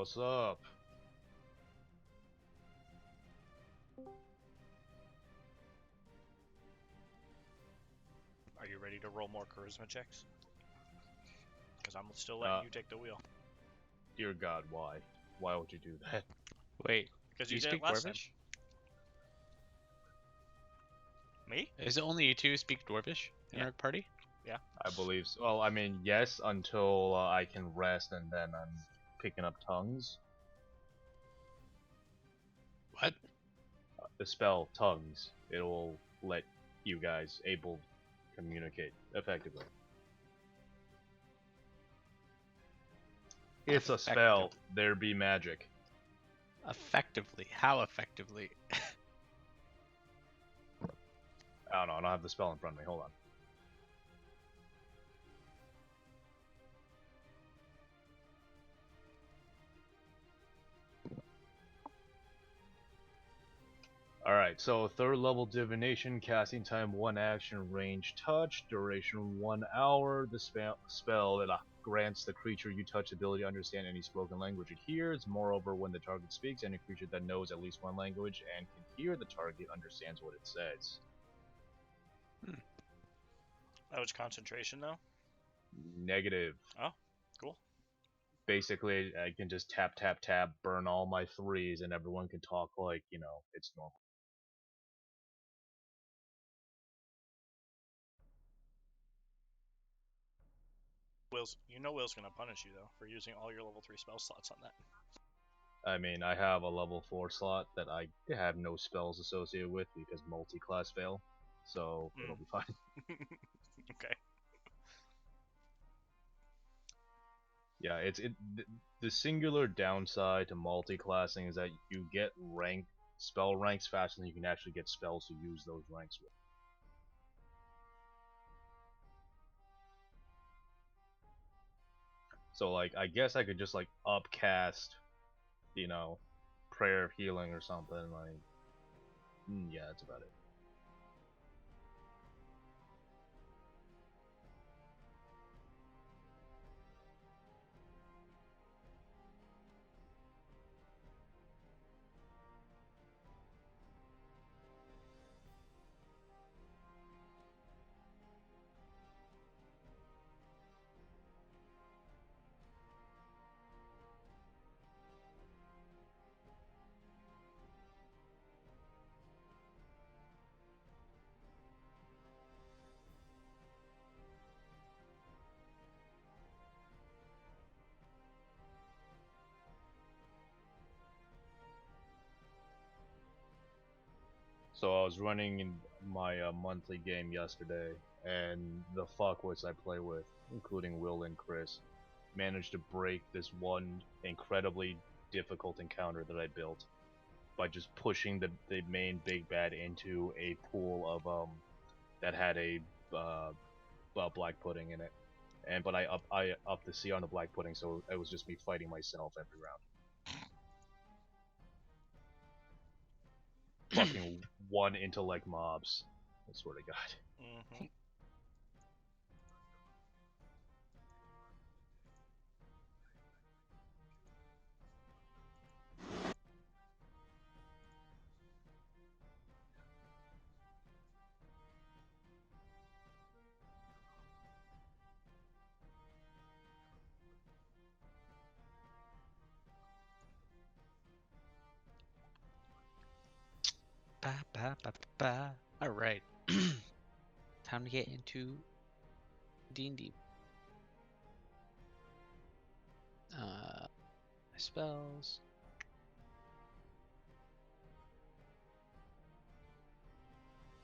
What's up? Are you ready to roll more charisma checks? Because I'm still letting you take the wheel. Dear God, why? Why would you do that? Wait, Because do you you did speak it last time. Dwarvish? Me? Is it only you two who speak Dwarvish in Yeah. our party? I believe so. Well, I mean, yes, until I can rest and then I'm picking up tongues. What? The spell tongues. It will let you guys able to communicate effectively. It's a spell. There be magic. Effectively? How effectively? I don't know. I don't have the spell in front of me. Hold on. Alright, so third level divination, casting time 1 action, range touch, duration 1 hour. The spell that grants the creature you touch the ability to understand any spoken language it hears. Moreover, when the target speaks, any creature that knows at least one language and can hear the target understands what it says. That was concentration, though? Negative. Oh, cool. Basically, I can just tap, tap, tap, burn all my 3s, and everyone can talk like, you know, it's normal. Will's gonna punish you, though, for using all your level 3 spell slots on that. I mean, I have a level 4 slot that I have no spells associated with because multi-class fail, so it'll be fine. Okay. Yeah, the singular downside to multi-classing is that you get spell ranks faster than you can actually get spells to use those ranks with. So like, I guess I could just like upcast, you know, prayer of healing or something. Like, yeah, that's about it. So I was running in my monthly game yesterday, and the fuckwits I play with, including Will and Chris, managed to break this one incredibly difficult encounter that I built by just pushing the main big bad into a pool of that had a black pudding in it, but I upped the C on the black pudding, so it was just me fighting myself every round. Fucking one intellect mobs. I swear to God. Mm-hmm. Ba, ba, ba, ba, ba. All right. Time to get into D&D. Spells.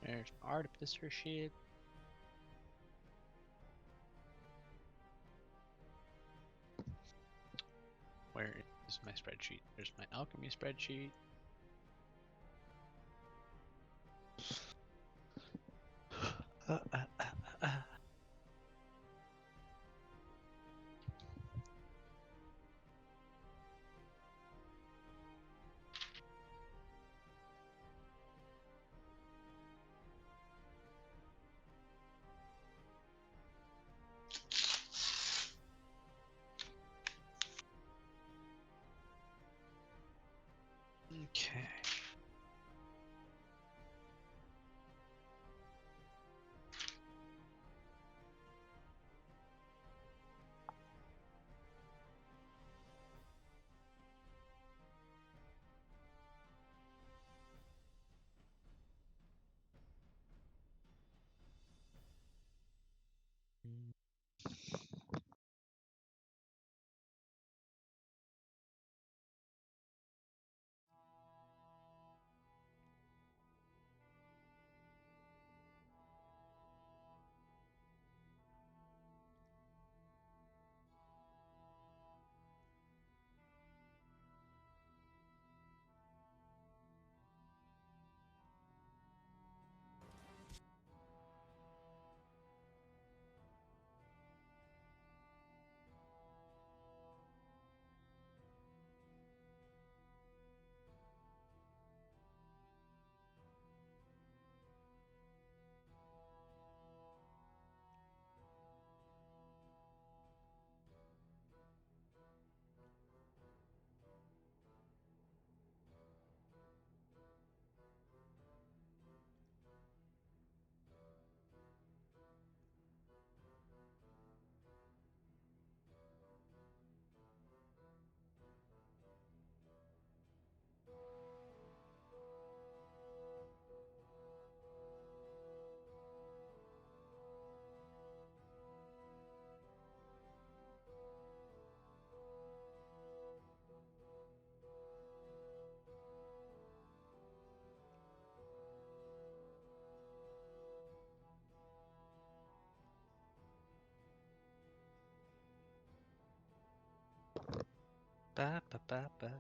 There's artificer shit. Where is my spreadsheet? There's my alchemy spreadsheet. Ba, ba, ba, ba.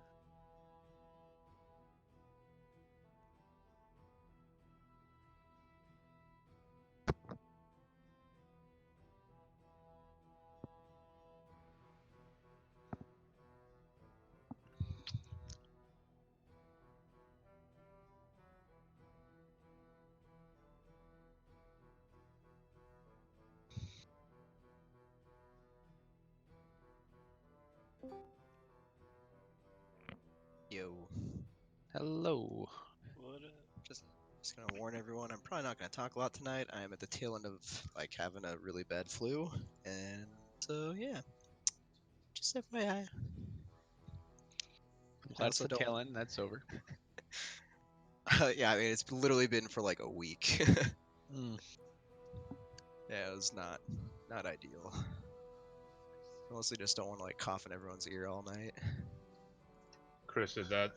Yo, Hello. What just gonna warn everyone, I'm probably not gonna talk a lot tonight. I am at the tail end of like having a really bad flu, and so yeah, just FYI. I'm I glad also it's the don't. tail end. That's over. Yeah, I mean it's literally been for like a week. Mm. Yeah, it was not ideal. Mostly just don't want to like cough in everyone's ear all night. Chris said that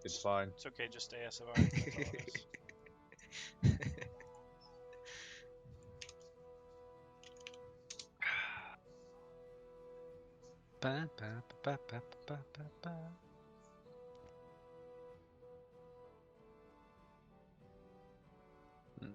it's fine. It's okay, just ASMR. That's all it is. Ba, ba, ba, ba, ba, ba, ba. Mm.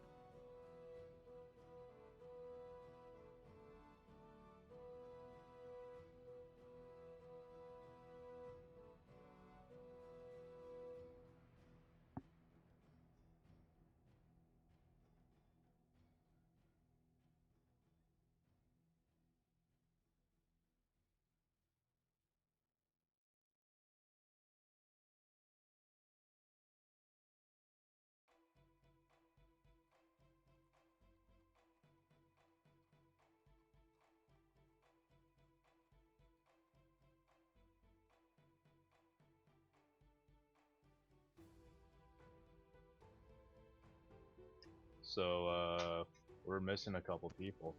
So we're missing a couple people.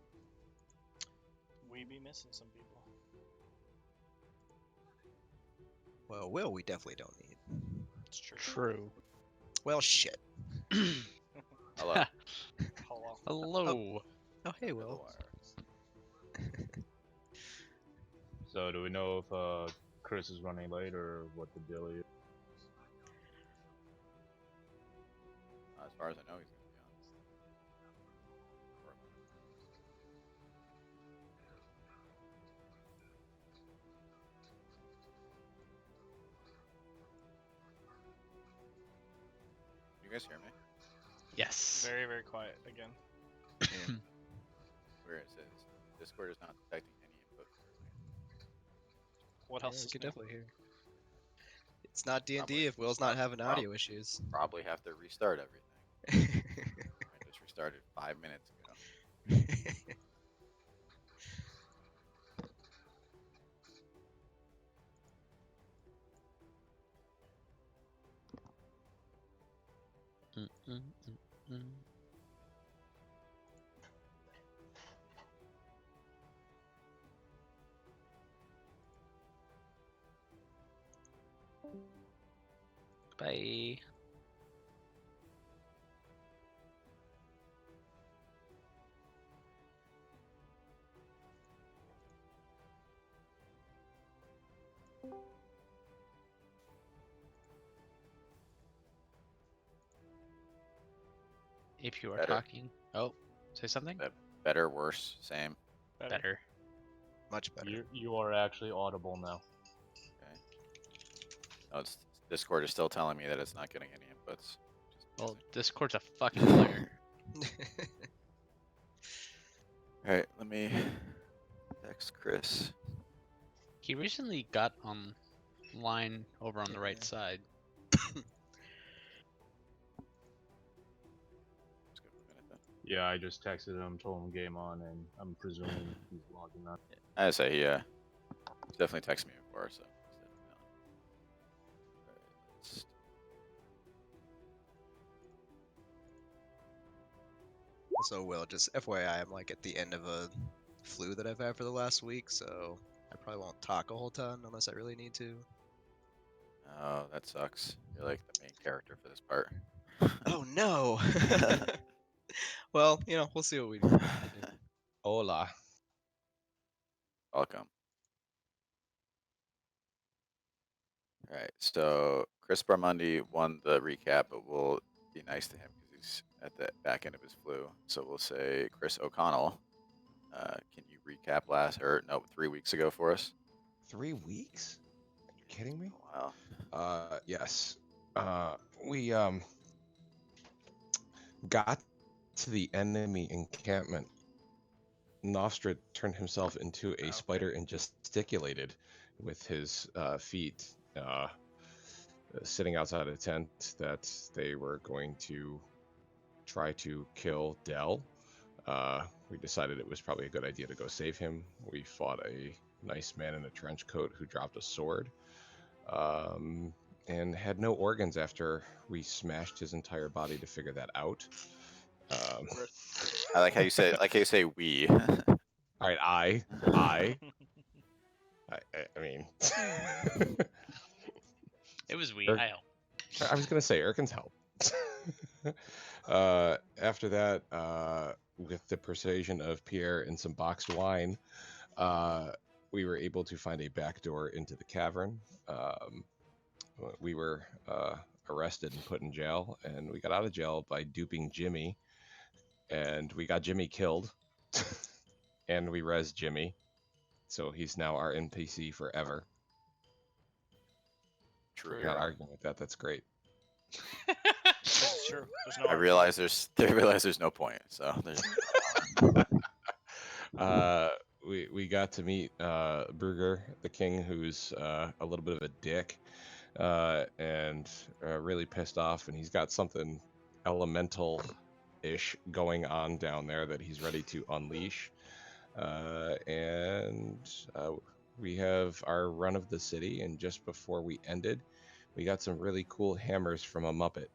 We be missing some people. Well, Will, we definitely don't need. It's true. True. Well, shit. Hello. Hello. Hello. Oh, hey, Under the Will. wire. So do we know if Chris is running late or what the deal is? As far as I know, he's going to be on. You guys hear me? Yes. Very, very quiet again. Where it says Discord is not detecting any input. What Yeah, else we is could new? definitely hear. It's not D&D Probably- if Will's not having prob- audio issues. Probably have to restart everything. I just restarted 5 minutes ago. Mm, mm, mm, mm. Bye. If you are Better. talking. Oh, say something? Better, worse, same. Better. Much better. You are actually audible now. Okay. No, it's Discord is still telling me that it's not getting any inputs. Well, Discord's a fucking liar. Alright, let me text Chris. He recently got online over on the right Yeah. side. Let's give it a minute then. Yeah, I just texted him, told him game on, and I'm presuming he's logging on. I say he he's definitely texted me before, so he's definitely on. Alright, let's- Also, Will, just FYI, I'm like at the end of a flu that I've had for the last week, so I probably won't talk a whole ton unless I really need to. Oh, that sucks. You're like the main character for this part. Oh no! Well, we'll see what we do. Hola. Welcome. All right, so Chris Barmundi won the recap, but we'll be nice to him because he's at the back end of his flu. So we'll say Chris O'Connell. Can you recap 3 weeks ago for us? 3 weeks? Are you kidding me? Wow. Yes. We got to the enemy encampment. Nostra turned himself into a spider and gesticulated with his feet, sitting outside a tent that they were going to try to kill Dell. We decided it was probably a good idea to go save him. We fought a nice man in a trench coat who dropped a sword, and had no organs after we smashed his entire body to figure that out. I like how you say we. All right, I mean, It was we. I helped. I was gonna say Erkin's help. After that, with the persuasion of Pierre and some boxed wine, we were able to find a back door into the cavern. We were arrested and put in jail, and we got out of jail by duping Jimmy, and we got Jimmy killed, and we res Jimmy, so he's now our NPC forever. True. Not arguing with that. That's great. That's true. There's no I realize there's no point. So we got to meet Brugger, the king, who's a little bit of a dick, and really pissed off, and he's got something elemental-ish going on down there that he's ready to unleash. And we have our run of the city, and just before we ended, we got some really cool hammers from a Muppet.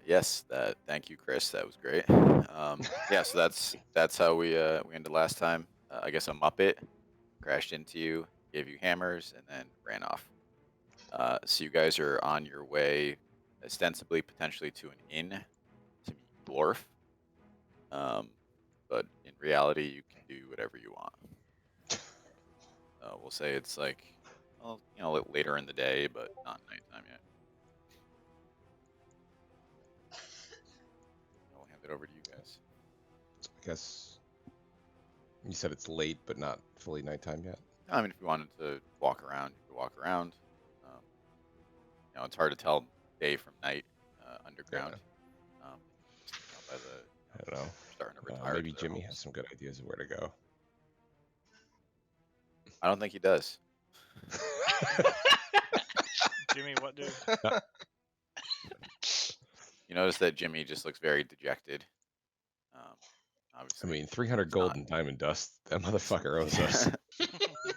Yes, thank you, Chris. That was great. Yeah, so that's how we ended last time. I guess a Muppet crashed into you, gave you hammers, and then ran off. So you guys are on your way, ostensibly, potentially to an inn to meet Glorf. But in reality, you can do whatever you want. We'll say it's like, well, later in the day, but not nighttime yet. I'll hand it over to you guys. I guess you said it's late, but not fully nighttime yet. I mean, if you wanted to walk around, you could walk around. It's hard to tell day from night underground. By the I don't know. starting to retire. Maybe to their Jimmy homes. has some good ideas of where to go. I don't think he does. Jimmy, what do? You notice that Jimmy just looks very dejected. I Obviously, mean, 300 gold and diamond dust. That motherfucker owes us. He's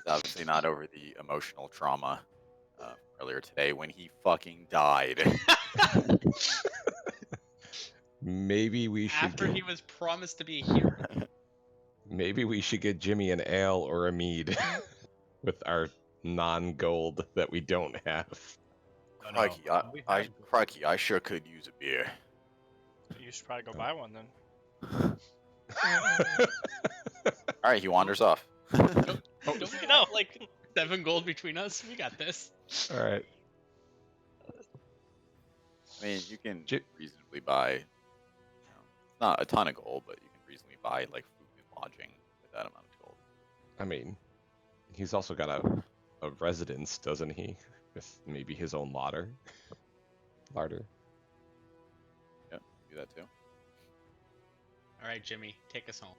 obviously not over the emotional trauma earlier today when he fucking died. Maybe we should. After he was promised to be a hero. Maybe we should get Jimmy an ale or a mead with our non-gold that we don't have. Crikey, I sure could use a beer. You should probably go buy one then. All right, he wanders off. Don't we have like 7 gold between us? We got this. All right. I mean, you can reasonably buy, not a ton of gold, but you can reasonably buy like food and lodging with that amount of gold. I mean, he's also got a residence, doesn't he? With maybe his own larder. Yeah, do that too. All right, Jimmy, take us home.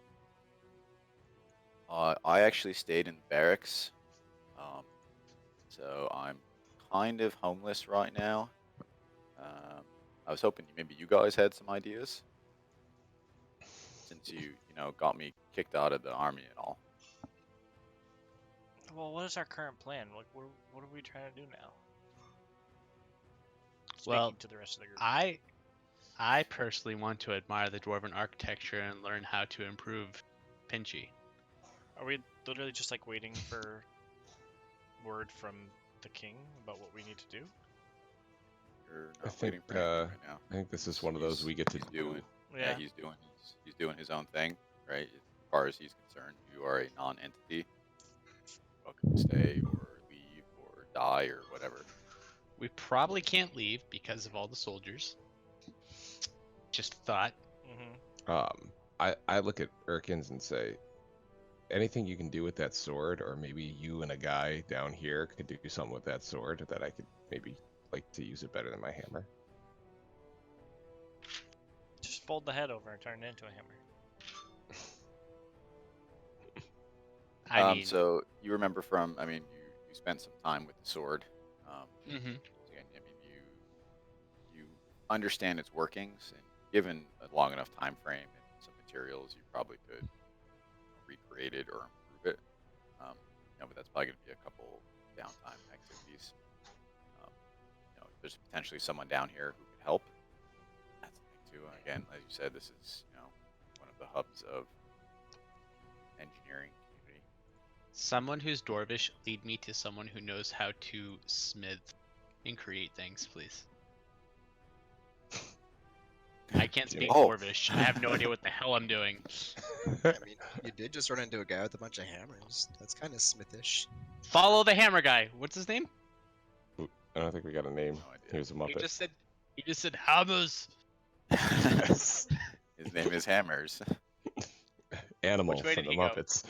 I actually stayed in barracks, so I'm kind of homeless right now. I was hoping maybe you guys had some ideas, since you got me kicked out of the army and all. Well, what is our current plan? Like, what are we trying to do now? Well, Speaking to the rest of the group. I personally want to admire the dwarven architecture and learn how to improve Pinchy. Are we literally just like waiting for word from the king about what we need to do? You're I not think waiting for anything right now. I think this is one of those we get to He's do. doing. Yeah, he's doing his own thing, right? As far as he's concerned, you are a non-entity. stay or leave or die or whatever. We probably can't leave because of all the soldiers. Just thought. Mm-hmm. I look at Erkins and say, anything you can do with that sword, or maybe you and a guy down here could do something with that sword that I could maybe like to use it better than my hammer. Just fold the head over and turn it into a hammer. I mean, So you remember from, I mean, you spent some time with the sword. mhm. So again, I mean, you understand its workings, and given a long enough time frame and some materials, you probably could recreate it or improve it. But that's probably going to be a couple downtime activities. There's potentially someone down here who could help. That's the thing too. Again, as you said, this is one of the hubs of engineering community. Someone who's dwarvish, lead me to someone who knows how to smith and create things, please. I can't speak Oh. dwarvish. I have no idea what the hell I'm doing. I mean, you did just run into a guy with a bunch of hammers. That's kind of Smithish. Follow the hammer guy. What's his name? I don't think we got a name. No He was a He Muppet. just said hammers. His name is Hammers. Animal Which way from did the he go? Muppets.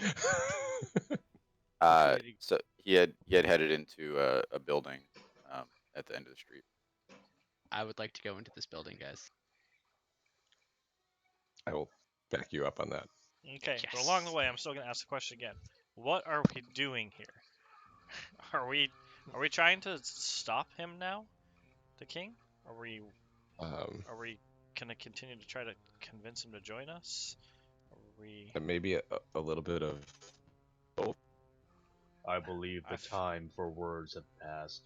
did he- So he had headed into a building at the end of the street. I would like to go into this building, guys. I will back you up on that. Okay, but along the Yes. way, I'm still gonna ask the question again. What are we doing here? Are we trying to stop him now, the king? Are we gonna continue to try to convince him to join us? Are we? Maybe a little bit of both. I believe the I've- time for words have passed.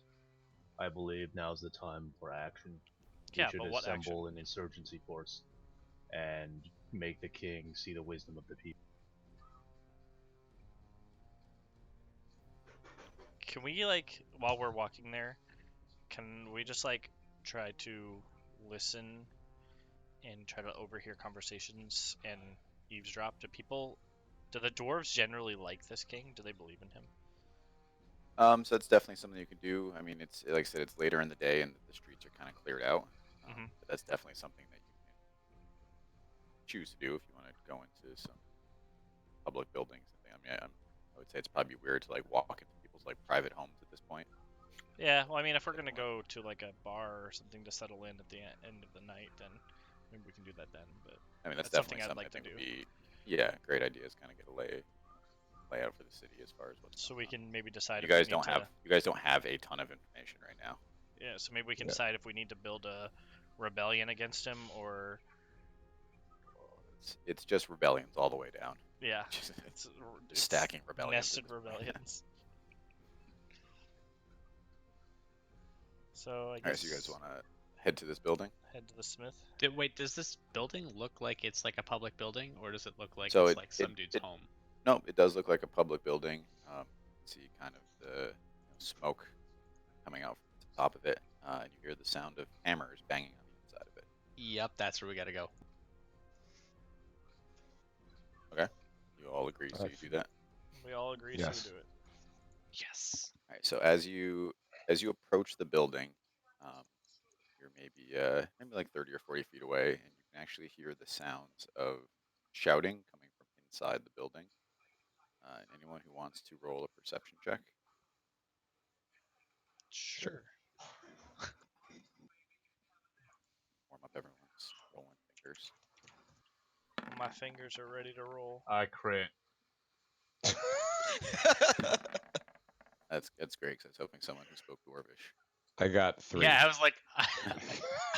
I believe now's the time for action. We Yeah, should but what action? assemble an insurgency force and make the king see the wisdom of the people. Can we while we're walking there, can we just try to listen and try to overhear conversations and eavesdrop? Do the dwarves generally like this king? Do they believe in him? So that's definitely something you can do. I mean, it's like I said, it's later in the day and the streets are kind of cleared out. Mhm. But that's definitely something that you can choose to do if you want to go into some public buildings. I mean, I would say it's probably weird to walk into people's private homes at this point. Yeah, well, I mean, if we're gonna go to a bar or something to settle in at the end of the night, then maybe we can do that then. But I mean, that's That's something definitely I'd something like to I think do. would be, yeah, great idea is kind of get a layout for the city as far as what's so going we on. can maybe decide. You if we guys need don't to, have you guys don't have a ton of information right now. Yeah, so maybe we can Yeah. decide if we need to build a rebellion against him or It's just rebellions all the way down. yeah, Just it's stacking rebellions. nested rebellions. So I All right, guess so you guys want to head to this building? head to the smith. Wait, does this building look like it's like a public building, or does it look like So it's it- like some it- dude's it- home? No, it does look like a public building. See kind of the smoke coming out from the top of it, and you hear the sound of hammers banging on the inside of it. Yep, that's where we gotta go. You all agree, so you do that. We all agree, Yes. so we do it. Yes. All right. So as you approach the building, you're maybe like 30 or 40 feet away, and you can actually hear the sounds of shouting coming from inside the building. Anyone who wants to roll a perception check? Sure. Warm up everyone's rolling fingers. My fingers are ready to roll. I crit. That's great because I was hoping someone who spoke Dwarvish. I got 3. Yeah, I was like,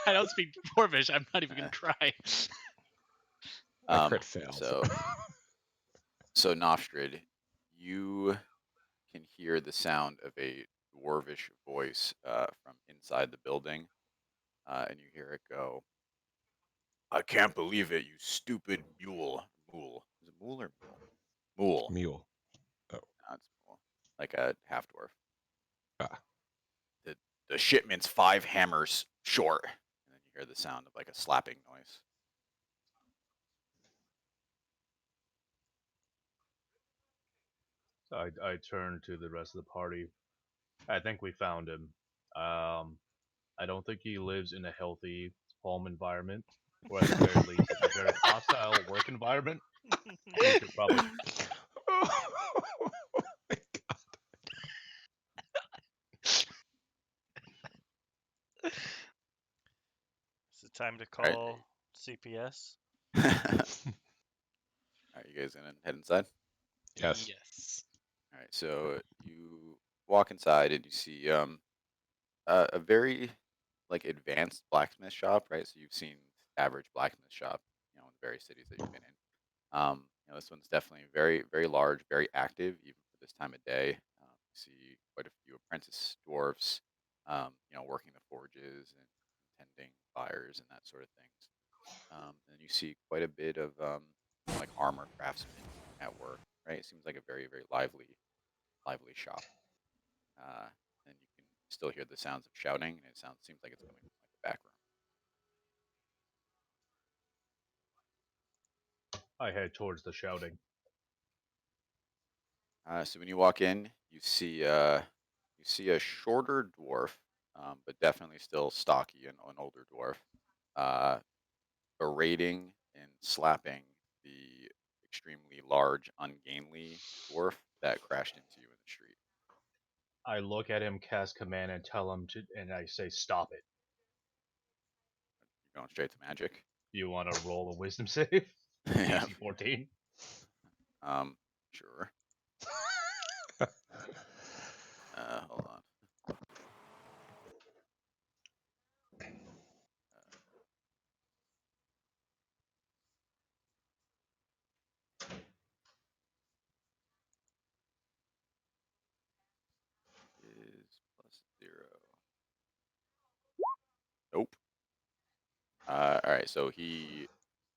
I don't speak dwarvish. I'm not even gonna try. My crit failed. So Noftrid, you can hear the sound of a dwarvish voice from inside the building, and you hear it go, "I can't believe it, you stupid mule." Mule. Is it mule or mule? Mule. Mule. No, it's mule. Like a half dwarf. Ah. The shipment's 5 hammers short. And then you hear the sound of a slapping noise. I turn to the rest of the party. I think we found him. I don't think he lives in a healthy home environment, or at the very least, it's a very hostile work environment. We should probably. Oh my God. Is it time to Alright. call CPS? All right, you guys gonna head inside? Yes. Yes. All right, so you walk inside and you see a very like advanced blacksmith shop, right? So you've seen average blacksmith shop, in the various cities that you've been in. This one's definitely very, very large, very active, even for this time of day. You see quite a few apprentice dwarves, working the forges and tending fires and that sort of things. And you see quite a bit of like armor craftsmen at work, right? It seems like a very, very lively shop. And you can still hear the sounds of shouting, and seems like it's coming from like the back room. I head towards the shouting. So when you walk in, you see a shorter dwarf, but definitely still stocky and an older dwarf, berating and slapping the extremely large, ungainly dwarf that crashed into you in the street. I look at him, cast command, and tell him to, and I say, "Stop it." You're going straight to magic. You want to roll a wisdom save? Yeah. DC 14. Sure. Hold on. Is +0. Nope. All right. So he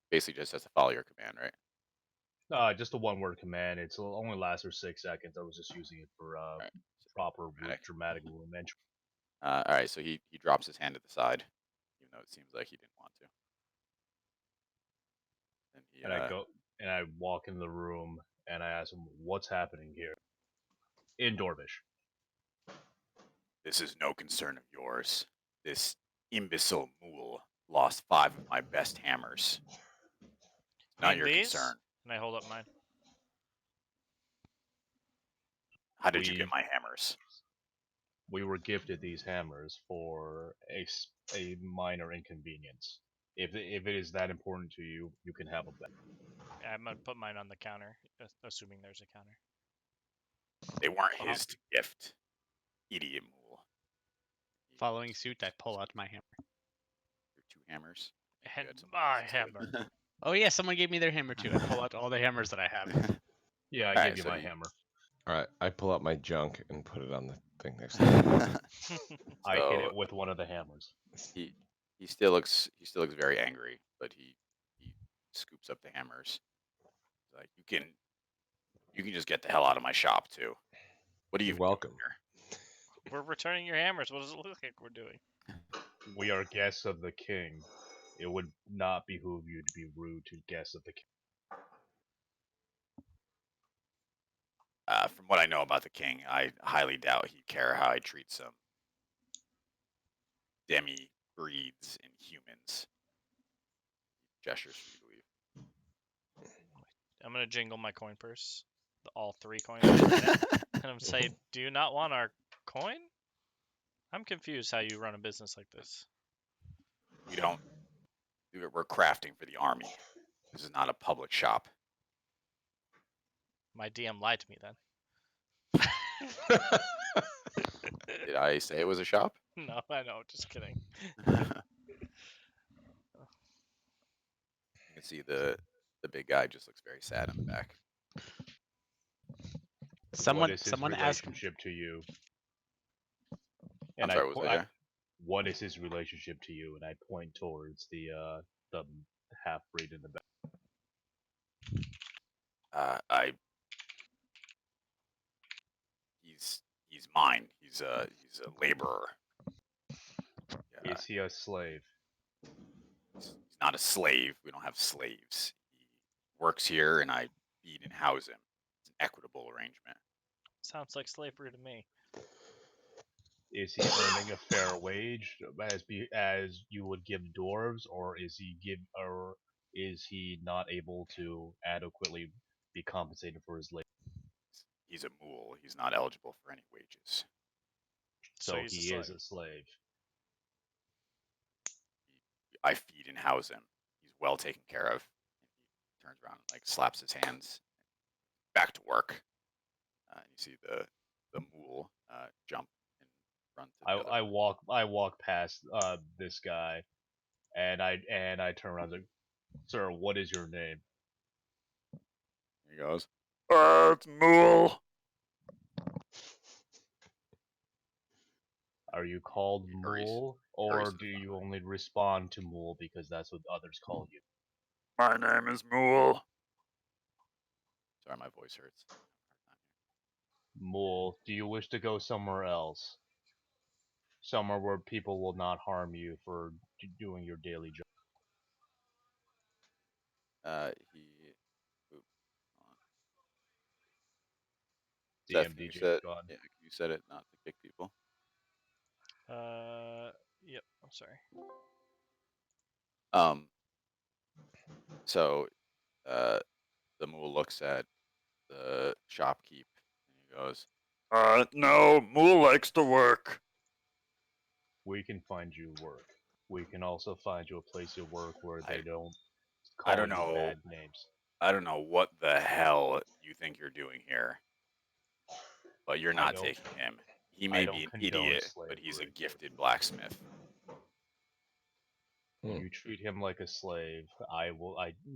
basically just has to follow your command, right? Just a one-word command. It's only lasts for 6 seconds. I was just using it for All right. So proper dramatic. dramatic room entry. All right. So he drops his hand to the side, even though it seems like he didn't want to. And he And I go and I walk in the room and I ask him, "What's happening here?" In Dorvish. This is no concern of yours. This imbecile mule lost 5 of my best hammers. Not Mean your these? concern. And I hold up mine. How did you get my hammers? We were gifted these hammers for a minor inconvenience. If it is that important to you, you can have them back. Yeah, I'm gonna put mine on the counter, assuming there's a counter. They weren't his to gift. Idiot mule. Following suit, I pull out my hammer. Your 2 hammers. And my hammer. Oh yeah, someone gave me their hammer too. I pull out all the hammers that I have. Yeah, I Alright, gave you so my you- hammer. All right. I pull out my junk and put it on the thing next to me. I hit So- it with one of the hammers. he still looks very angry, but he scoops up the hammers. He's like, you can just get the hell out of my shop too. What are you You're even doing welcome. here? We're returning your hammers. What does it look like we're doing? We are guests of the king. It would not behoove you to be rude to guests of the king. From what I know about the king, I highly doubt he'd care how I treat some demi breeds and humans. He gestures for you to leave. I'm gonna jingle my coin purse, all 3 coins, and I'm gonna say, "Do you not want our coin?" I'm confused how you run a business like this. We don't. We're crafting for the army. This is not a public shop. My DM lied to me then. Did I say it was a shop? No, I know. Just kidding. You can see the big guy just looks very sad in the back. What is his Someone asked. relationship to you? I'm sorry, what was that? What is his relationship to you? And I point towards the half breed in the back. He's mine. He's a laborer. Yeah, Is he a slave? he's not a slave. We don't have slaves. He works here, and I feed and house him. It's an equitable arrangement. Sounds like slavery to me. Is he earning a fair wage as you would give dwarves, or is he not able to adequately be compensated for his labor? He's a mule. He's not eligible for any wages. So So he's a he is slave. a slave. I feed and house him. He's well taken care of. He turns around and like slaps his hands. Back to work. You see the mule jump and run to the other. I walk past this guy, and I turn around and like, sir, what is your name? He goes, it's mule. Are you called hurries- Mule, hurries or to the do front. you only respond to Mule because that's what others call you? My name is Mule. Sorry, my voice hurts. Mule, do you wish to go somewhere else? Somewhere where people will not harm you for doing your daily job. Oop, hold on. Seth, can you DMDJ set? gone. Yeah, can you set it not to kick people? Yep. I'm sorry. So, the mule looks at the shopkeep and he goes, no, mule likes to work. We can find you work. We can also find you a place to work where they don't I call don't you know. bad names. I don't know what the hell you think you're doing here, but you're not don't- taking him. He I may don't be an condone idiot, but he's a slavery. gifted blacksmith. You treat him like a slave. I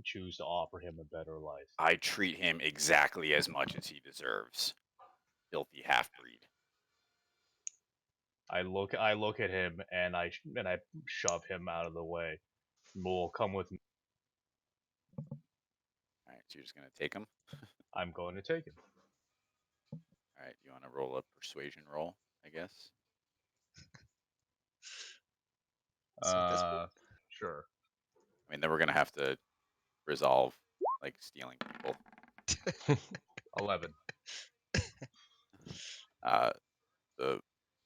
choose to offer him a better life. I treat him exactly as much as he deserves. Filthy half-breed. I look at him and I shove him out of the way. Mule, come with me. All right, so you're just gonna take him. I'm going to take him. All right, you want to roll a persuasion roll, I guess. Sure. I mean, then we're gonna have to resolve like stealing people. 11. The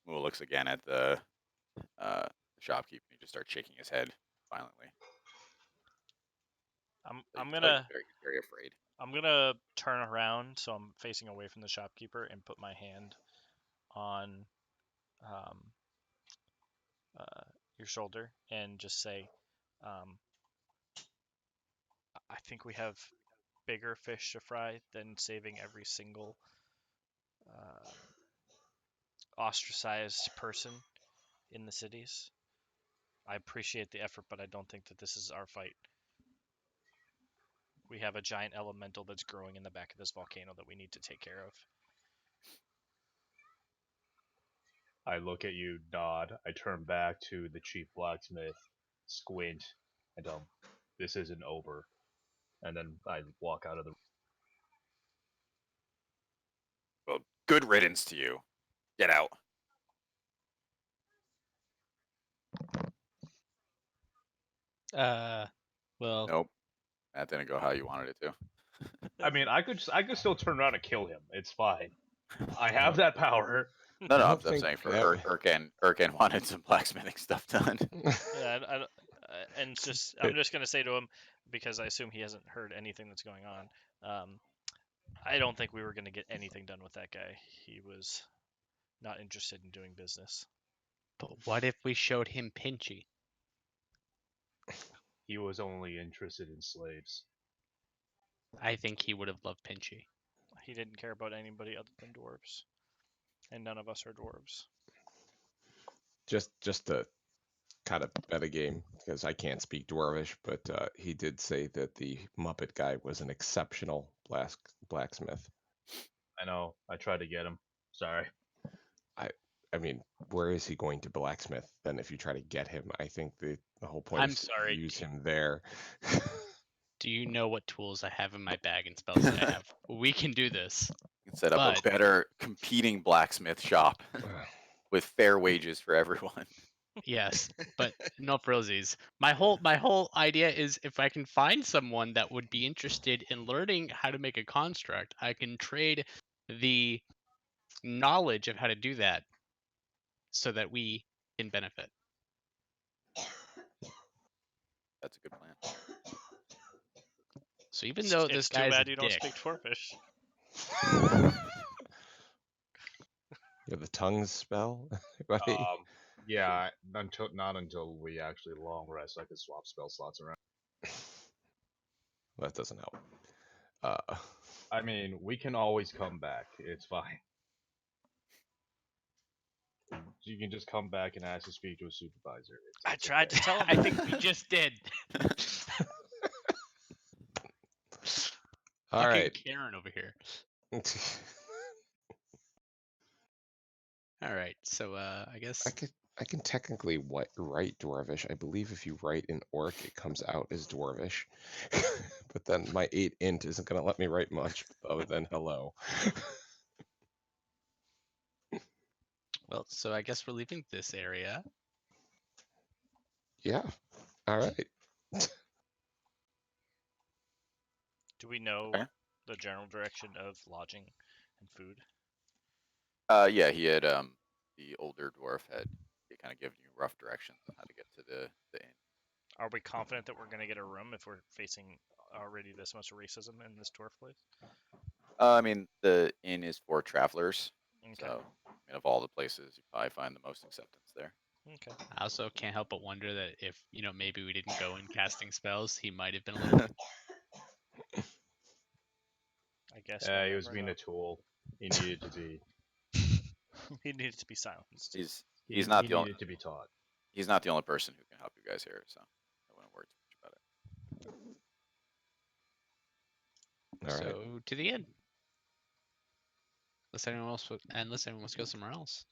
mule looks again at the shopkeep and he just starts shaking his head violently. I'm You can tell gonna he's very afraid. I'm gonna turn around so I'm facing away from the shopkeeper and put my hand on your shoulder and just say, I think we have bigger fish to fry than saving every single ostracized person in the cities. I appreciate the effort, but I don't think that this is our fight. We have a giant elemental that's growing in the back of this volcano that we need to take care of. I look at you, nod. I turn back to the chief blacksmith, squint, and tell him, this isn't over. And then I walk out of the. Well, good riddance to you. Get out. Well, Nope. That didn't go how you wanted it to. I mean, I could still turn around and kill him. It's fine. I have that power. No, I I'm don't saying for think Urken wanted some blacksmithing stuff done. Yeah, and it's just I'm just gonna say to him, because I assume he hasn't heard anything that's going on. I don't think we were gonna get anything done with that guy. He was not interested in doing business. but what if we showed him Pinchy? He was only interested in slaves. I think he would have loved Pinchy. He didn't care about anybody other than dwarves, and none of us are dwarves. just to kind of meta game, because I can't speak Dwarvish, but he did say that the Muppet guy was an exceptional blacksmith. I know. I tried to get him. Sorry. I mean, where is he going to blacksmith then if you try to get him? I think the whole point I'm is to sorry. use him there. Do you know what tools I have in my bag and spells that I have? We can do this. You can set up a But- better competing blacksmith shop with fair wages for everyone. Yes, but no frilsies. My whole idea is if I can find someone that would be interested in learning how to make a construct, I can trade the knowledge of how to do that so that we can benefit. That's a good plan. So even though this It's too guy's bad a you don't dick, speak Dwarfish. Yeah, the tongues spell. Right? Yeah, not until we actually long rest, I can swap spell slots around. That doesn't help. Uh, I mean, we can always come back. It's fine. You can just come back and ask to speak to a supervisor. I It's tried okay. to tell him. I think we just did. all Fucking right. Karen over here. All right, so I guess I can technically write Dwarvish. I believe if you write in Orc, it comes out as Dwarvish. But then my 8 int isn't going to let me write much other than hello. well, so I guess we're leaving this area. Yeah. All right. Do we know Okay. the general direction of lodging and food? Yeah, he had the older dwarf had kind of given you rough directions on how to get to the inn. Are we confident that we're going to get a room if we're facing already this much racism in this dwarf place? I mean, the inn is for travelers, Okay. so I mean, of all the places, you probably find the most acceptance there. Okay. I also can't help but wonder that if, maybe we didn't go in casting spells, he might have been a little. I guess. Yeah, he we'll was never being know. a tool. He needed to be. He needed to be silenced. He's not he the only needed to be taught. he's not the only person who can help you guys here, so I wouldn't worry too much about it. All right. So to the end. Unless anyone wants to go somewhere else.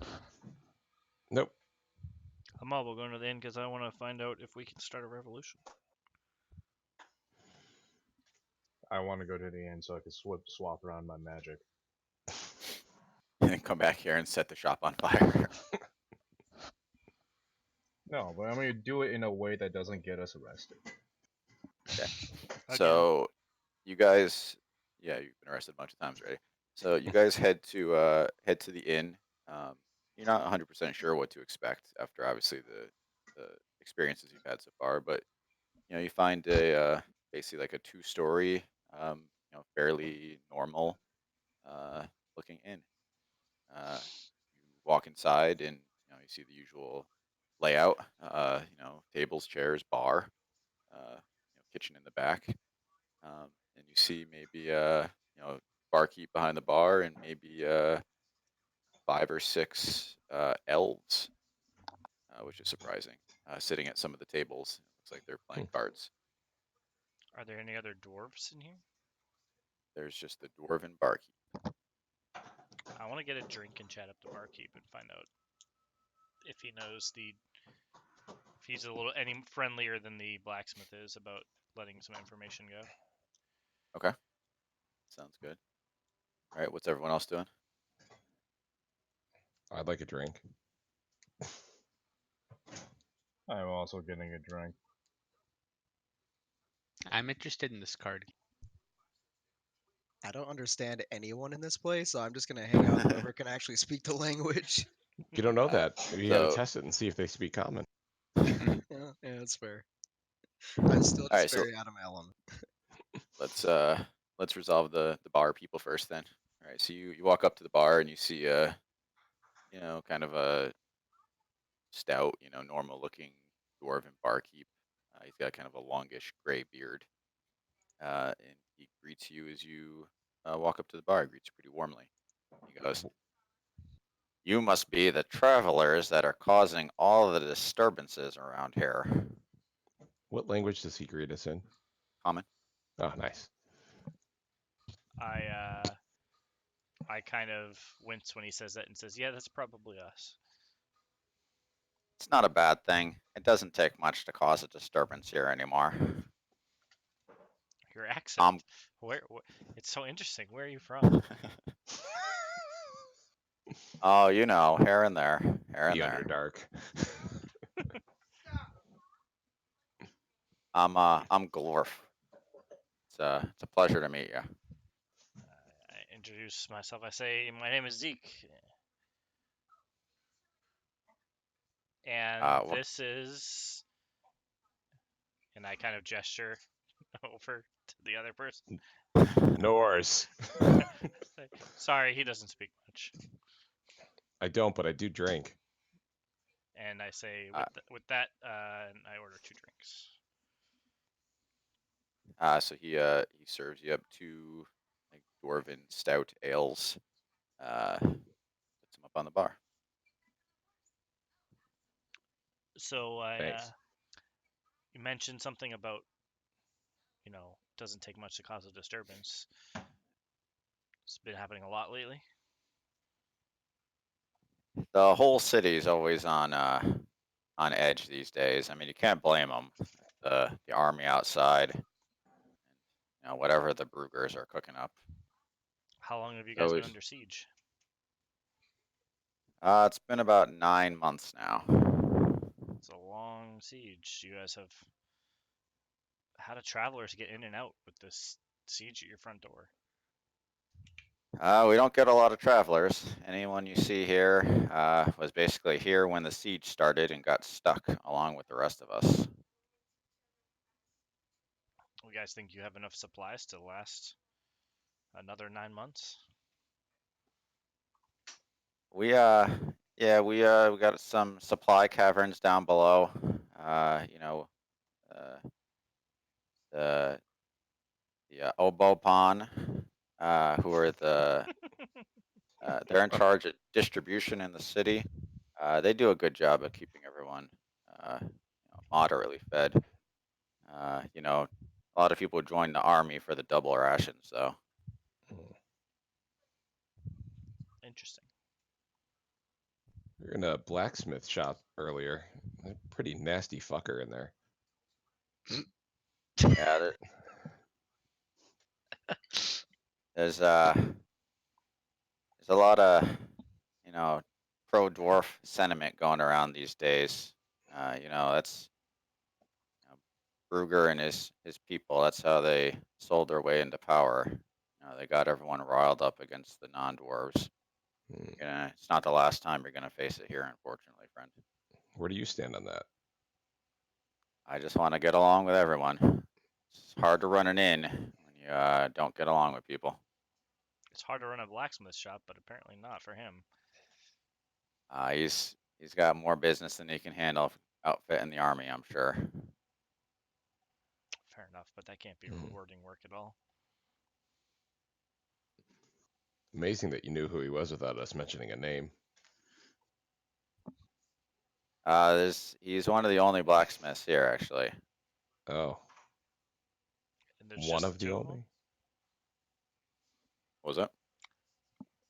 Nope. I'm all going to the inn because I want to find out if we can start a revolution. I want to go to the end so I can swap around my magic. And then come back here and set the shop on fire. No, but I'm going to do it in a way that doesn't get us arrested. So, you guys, yeah, you've been arrested a bunch of times already. So you guys head to the inn. You're not 100% sure what to expect after obviously the experiences you've had so far, but you find a basically like a 2-story, fairly normal looking inn. You walk inside and you see the usual layout. Tables, chairs, bar, kitchen in the back. And you see maybe barkeep behind the bar and maybe 5 or 6 elves, which is surprising, sitting at some of the tables. It looks like they're playing cards. Are there any other dwarves in here? There's just the dwarven barkeep. I want to get a drink and chat up the barkeep and find out if he knows if he's any friendlier than the blacksmith is about letting some information go. Okay, sounds good. All right, what's everyone else doing? I'd like a drink. I'm also getting a drink. I'm interested in this card. I don't understand anyone in this place, so I'm just gonna hang out with whoever can actually speak the language. You don't know that. We had to so- test it and see if they speak common. Yeah, that's fair. I'm still All right, just so- very out of my element. Let's resolve the bar people first then. All right, so you walk up to the bar and you see kind of a stout, normal looking dwarven barkeep. He's got kind of a longish gray beard. And he greets you as you walk up to the bar. He greets you pretty warmly. He goes, "You must be the travelers that are causing all the disturbances around here." What language does he greet us in? Common. Oh, nice. I kind of wince when he says that and says, "Yeah, that's probably us." It's not a bad thing. It doesn't take much to cause a disturbance here anymore. Your accent. Where? It's so interesting. Where are you from? Oh, here and there, here and The there. Underdark. I'm Glorf. It's a pleasure to meet you. introduce myself. I say, my name is Zeke. And Wha- this is. And I kind of gesture over to the other person. Norse. Sorry, he doesn't speak much. I don't, but I do drink. And I say, Uh, with that, and I order 2 drinks. so he serves you up 2 like dwarven stout ales. Puts them up on the bar. So Thanks. you mentioned something about, doesn't take much to cause a disturbance. It's been happening a lot lately. The whole city's always on edge these days. I mean, you can't blame them. The army outside, whatever the Brugers are cooking up. How long have you guys been under siege? It's been about 9 months now. It's a long siege. You guys have. How do travelers get in and out with this siege at your front door? We don't get a lot of travelers. Anyone you see here was basically here when the siege started and got stuck along with the rest of us. You guys think you have enough supplies to last another 9 months? We got some supply caverns down below. The Obopon, who are they're in charge of distribution in the city. They do a good job of keeping everyone moderately fed. A lot of people join the army for the double rations, though. Interesting. We were in a blacksmith shop earlier. A pretty nasty fucker in there. Yeah, there's a lot of pro dwarf sentiment going around these days. That's Bruger and his people. That's how they sold their way into power. They got everyone riled up against the non-dwarves. It's not the last time you're gonna face it here, unfortunately, friend. Where do you stand on that? I just want to get along with everyone. It's hard to run an inn when you don't get along with people. It's hard to run a blacksmith shop, but apparently not for him. He's got more business than he can handle outfitting the army, I'm sure. Fair enough, but that can't be rewarding work at all. Amazing that you knew who he was without us mentioning a name. He's one of the only blacksmiths here, actually. Oh. And One of the only? What was that?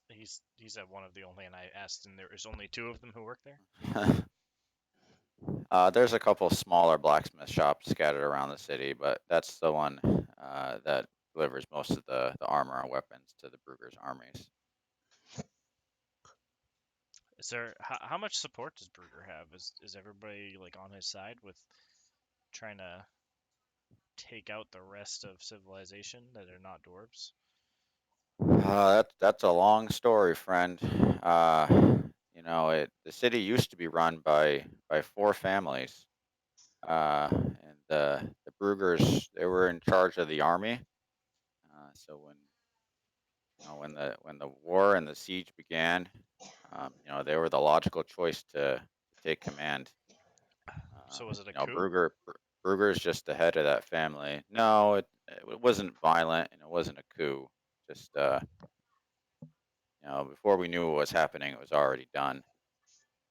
He said one of the only, and I asked, and there is only 2 of them who work there? There's a couple smaller blacksmith shops scattered around the city, but that's the one that delivers most of the armor and weapons to the Brugger's armies. Is there how much support does Bruger have? Is everybody like on his side with trying to take out the rest of civilization that are not dwarves? That's a long story, friend. The city used to be run by 4 families, and the Brugers, they were in charge of the army. So when the war and the siege began, they were the logical choice to take command. So was it a coup? Bruger's just the head of that family. No, it wasn't violent and it wasn't a coup. Just before we knew what was happening, it was already done.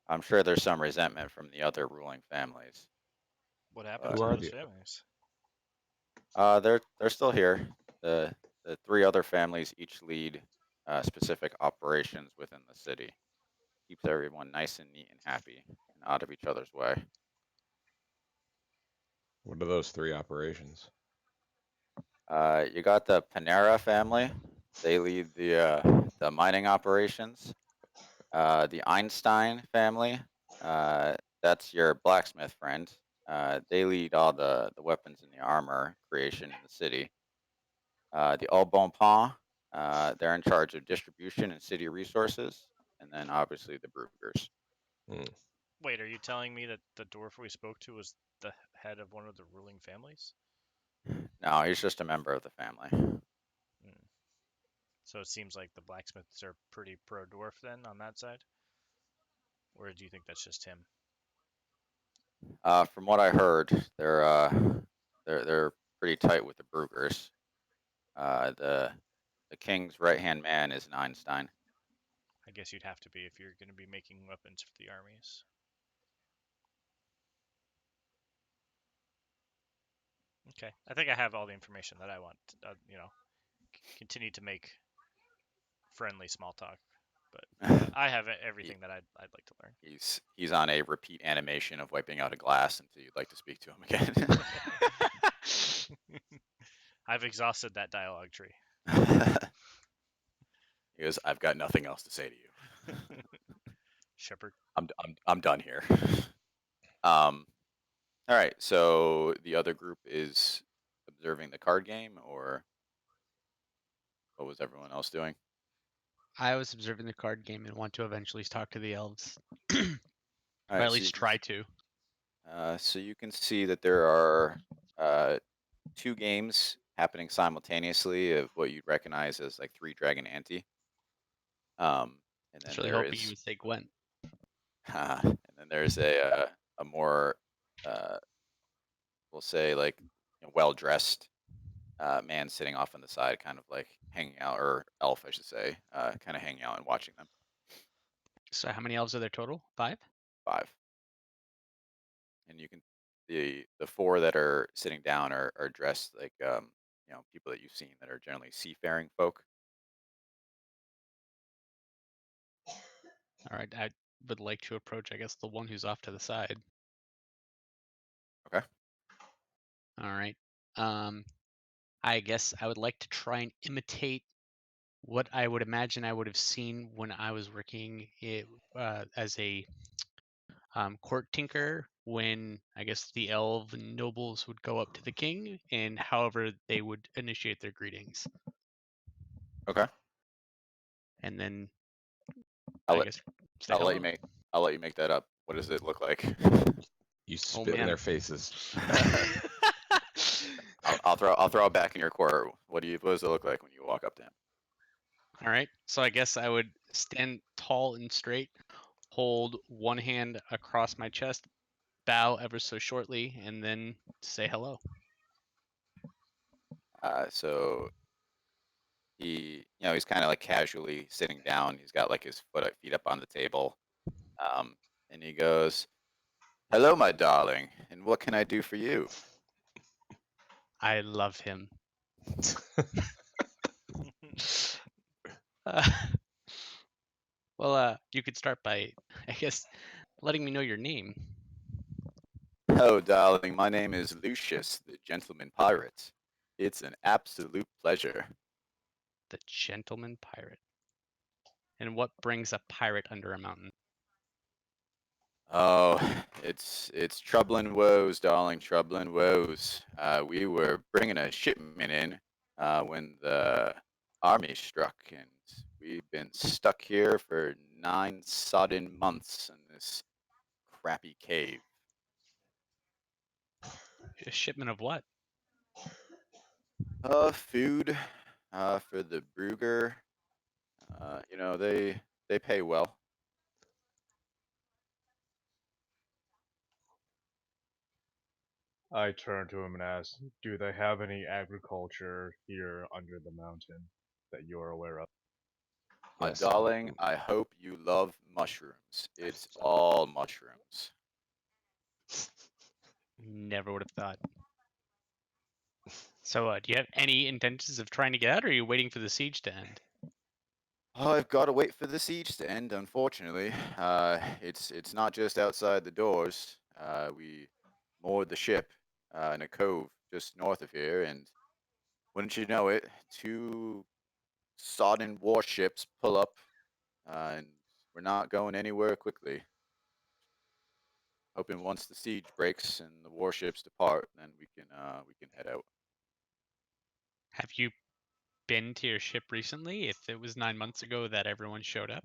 I'm sure there's some resentment from the other ruling families. What happened Who to are those the- families? They're still here. The 3 other families each lead specific operations within the city. Keeps everyone nice and neat and happy and out of each other's way. What are those 3 operations? You got the Panera family. They lead the mining operations. The Einstein family. That's your blacksmith friend. They lead all the weapons and the armor creation in the city. The Au Bon Pain, They're in charge of distribution and city resources, and then obviously the Brugers. Wait, are you telling me that the dwarf we spoke to was the head of one of the ruling families? No, he's just a member of the family. Hmm. So it seems like the blacksmiths are pretty pro dwarf then on that side? Or do you think that's just him? From what I heard, they're pretty tight with the Brugers. The king's right hand man is an Einstein. I guess you'd have to be if you're going to be making weapons for the armies. Okay, I think I have all the information that I want. Continue to make friendly small talk, but I have everything that I'd like to learn. He's on a repeat animation of wiping out a glass until you'd like to speak to him again. I've exhausted that dialogue tree. He goes, "I've got nothing else to say to you. Shepard. I'm done here." All right. So the other group is observing the card game, or what was everyone else doing? I was observing the card game and want to eventually talk to the elves. All Or right, at so least try to. So you can see that there are 2 games happening simultaneously of what you'd recognize as like 3 Dragon Ante. And I then was really there hoping you is would say Gwent. and then there's a more we'll say like well dressed man sitting off on the side, kind of like hanging out, or elf, I should say, kind of hanging out and watching them. So how many elves are there total? 5? 5. And you can the 4 that are sitting down are dressed like people that you've seen that are generally seafaring folk. All right, I would like to approach, I guess, the one who's off to the side. Okay. All right. I guess I would like to try and imitate what I would imagine I would have seen when I was working as a court tinker, when I guess the elven nobles would go up to the king and however they would initiate their greetings. Okay. And then I'll I let guess say I'll hello. let you make that up. What does it look like? You spit in man. their faces. I'll throw it back in your court. What does it look like when you walk up to him? All right. So I guess I would stand tall and straight, hold one hand across my chest, bow ever so shortly, and then say hello. So he's kind of like casually sitting down. He's got like his feet up on the table, and he goes, "Hello, my darling, and what can I do for you?" I love him. You could start by, I guess, letting me know your name. "Oh, darling, my name is Lucius, the Gentleman Pirate. It's an absolute pleasure." The Gentleman Pirate. And what brings a pirate under a mountain? Oh, it's trouble and woes, darling, trouble and woes. We were bringing a shipment in when the army struck, and we've been stuck here for 9 sodden months in this crappy cave. A shipment of what? Food for the Brugger. They pay well. I turn to him and ask, do they have any agriculture here under the mountain that you're aware of? My Yes. darling, I hope you love mushrooms. It's all mushrooms. Never would have thought. So, do you have any intentions of trying to get out, or are you waiting for the siege to end? Oh, I've got to wait for the siege to end, unfortunately. It's not just outside the doors. We moored the ship in a cove just north of here, and wouldn't you know it, 2 sodden warships pull up, and we're not going anywhere quickly. Hoping once the siege breaks and the warships depart, then we can head out. Have you been to your ship recently? If it was 9 months ago that everyone showed up?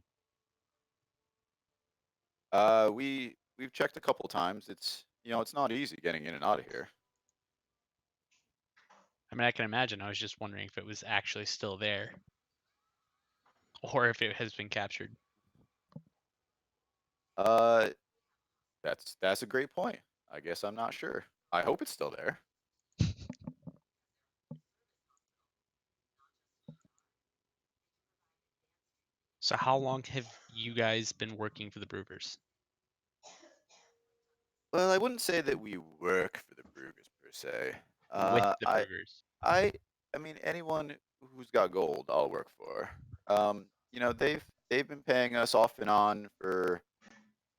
We've checked a couple times. It's it's not easy getting in and out of here. I mean, I can imagine. I was just wondering if it was actually still there, or if it has been captured. Uh, that's a great point. I guess I'm not sure. I hope it's still there. So how long have you guys been working for the Brugers? Well, I wouldn't say that we work for the Brugers per se. With the I Brugers? I I mean anyone who's got gold, I'll work for. They've been paying us off and on for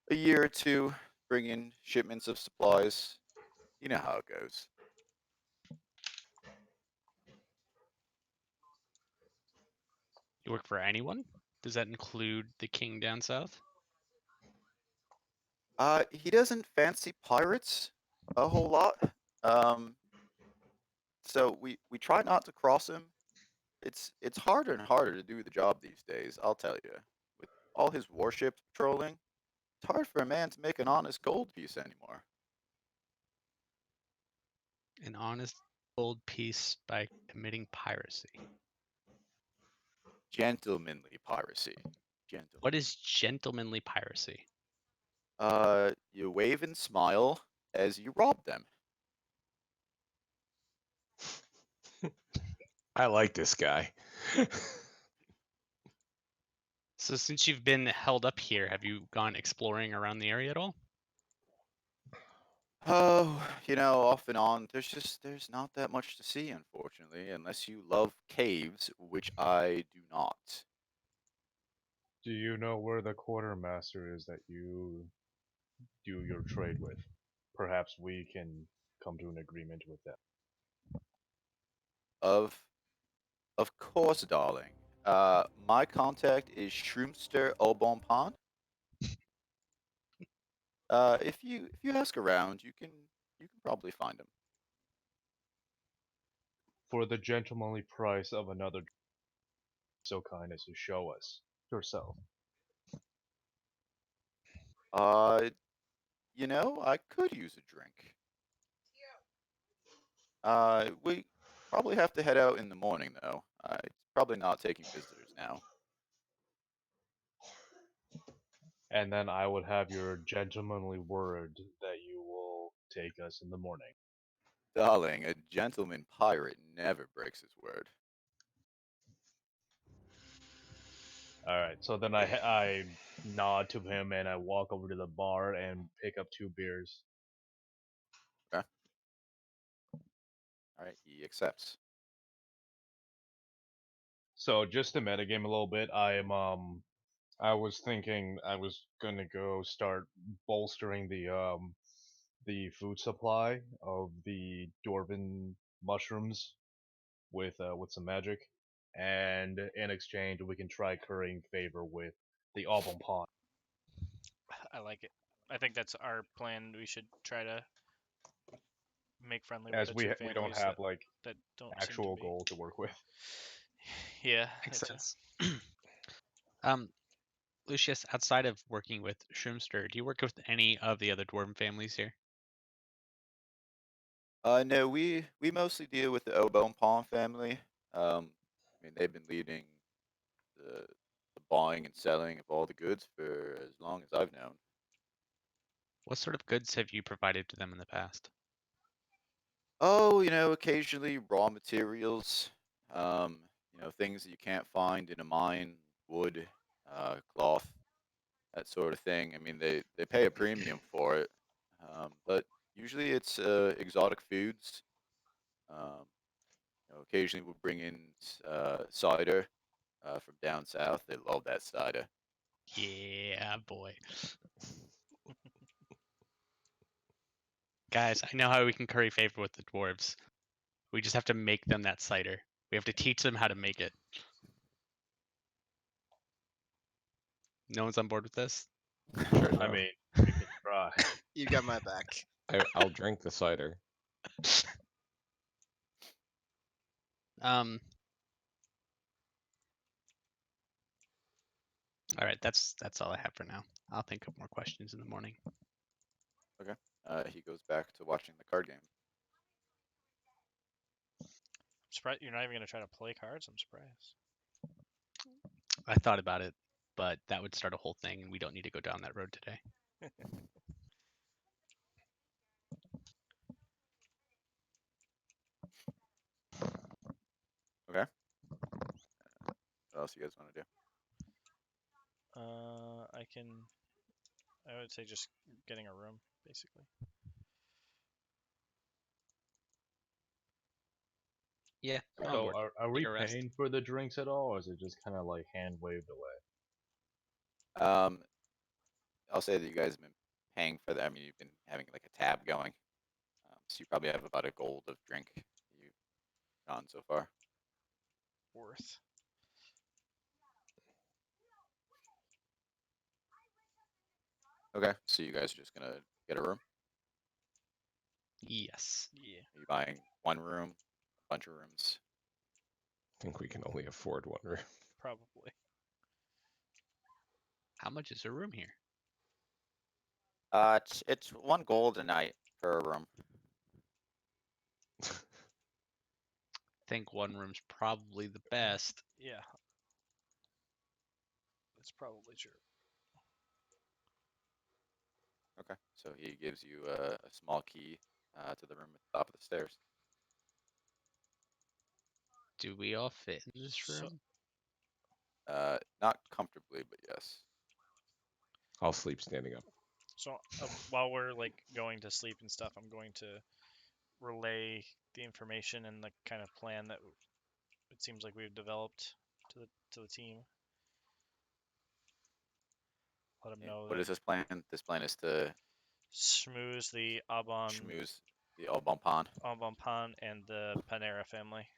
a year or two, bringing shipments of supplies. You know how it goes. You work for anyone? Does that include the king down south? He doesn't fancy pirates a whole lot. So we try not to cross him. It's harder and harder to do the job these days, I'll tell you. With all his warships patrolling, it's hard for a man to make an honest gold piece anymore. An honest gold piece by committing piracy. Gentlemanly piracy. Gentle. What is gentlemanly piracy? You wave and smile as you rob them. I like this guy. So since you've been held up here, have you gone exploring around the area at all? Oh, off and on. There's not that much to see, unfortunately, unless you love caves, which I do not. Do you know where the quartermaster is that you do your trade with? Perhaps we can come to an agreement with that. Of course, darling. My contact is Shroomster Obonpon. If you ask around, you can probably find him. For the gentlemanly price of another, so kind as to show us yourself. I could use a drink. We probably have to head out in the morning, though. It's probably not taking visitors now. And then I would have your gentlemanly word that you will take us in the morning. Darling, a gentleman pirate never breaks his word. Alright, so then I nod to him and I walk over to the bar and pick up 2 beers. Okay. All right, he accepts. So just to metagame a little bit, I was thinking I was gonna go start bolstering the food supply of the dwarven mushrooms with some magic, and in exchange we can try currying favor with the Auburn Pond. I like it. I think that's our plan. We should try to make friendly with As the we two we don't families have like that don't actual seem to be. gold to work with. Yeah, Makes it's sense. Lucius, outside of working with Shroomster, do you work with any of the other dwarven families here? No, we mostly deal with the Obonpon family. They've been leading the buying and selling of all the goods for as long as I've known. What sort of goods have you provided to them in the past? Oh, occasionally raw materials, things that you can't find in a mine, wood, cloth, that sort of thing. I mean, they pay a premium for it, but usually it's exotic foods. Um, occasionally we'll bring in cider from down south. They love that cider. Yeah, boy. Guys, I know how we can curry favor with the dwarves. We just have to make them that cider. We have to teach them how to make it. No one's on board with this? Sure I enough. mean, we can try. You got my back. I'll drink the cider. Um, All right, that's all I have for now. I'll think of more questions in the morning. He goes back to watching the card game. I'm surprised you're not even gonna try to play cards. I'm surprised. I thought about it, but that would start a whole thing, and we don't need to go down that road today. Okay. What else you guys want to do? I would say just getting a room, basically. Yeah. I'm on So board. are we Take a rest. paying for the drinks at all, or is it just kind of like hand waved away? I'll say that you guys have been paying for that. I mean, you've been having like a tab going, so you probably have about a gold of drink you've gone so far. Worth. Okay, so you guys are just gonna get a room. Yes. Yeah. Are you buying one room, a bunch of rooms? I think we can only afford one room. Probably. How much is a room here? It's 1 gold a night per room. I think one room's probably the best. Yeah. That's probably true. Okay, so he gives you a small key to the room at the top of the stairs. Do we all fit in this So- room? Not comfortably, but yes. I'll sleep standing up. So while we're like going to sleep and stuff, I'm going to relay the information and the kind of plan that it seems like we've developed to the team. Let them And know what that is this plan? This plan is to Schmooze, the Aubon, schmooze the Au Bon Pon. Aubon Pan, and the Panera family,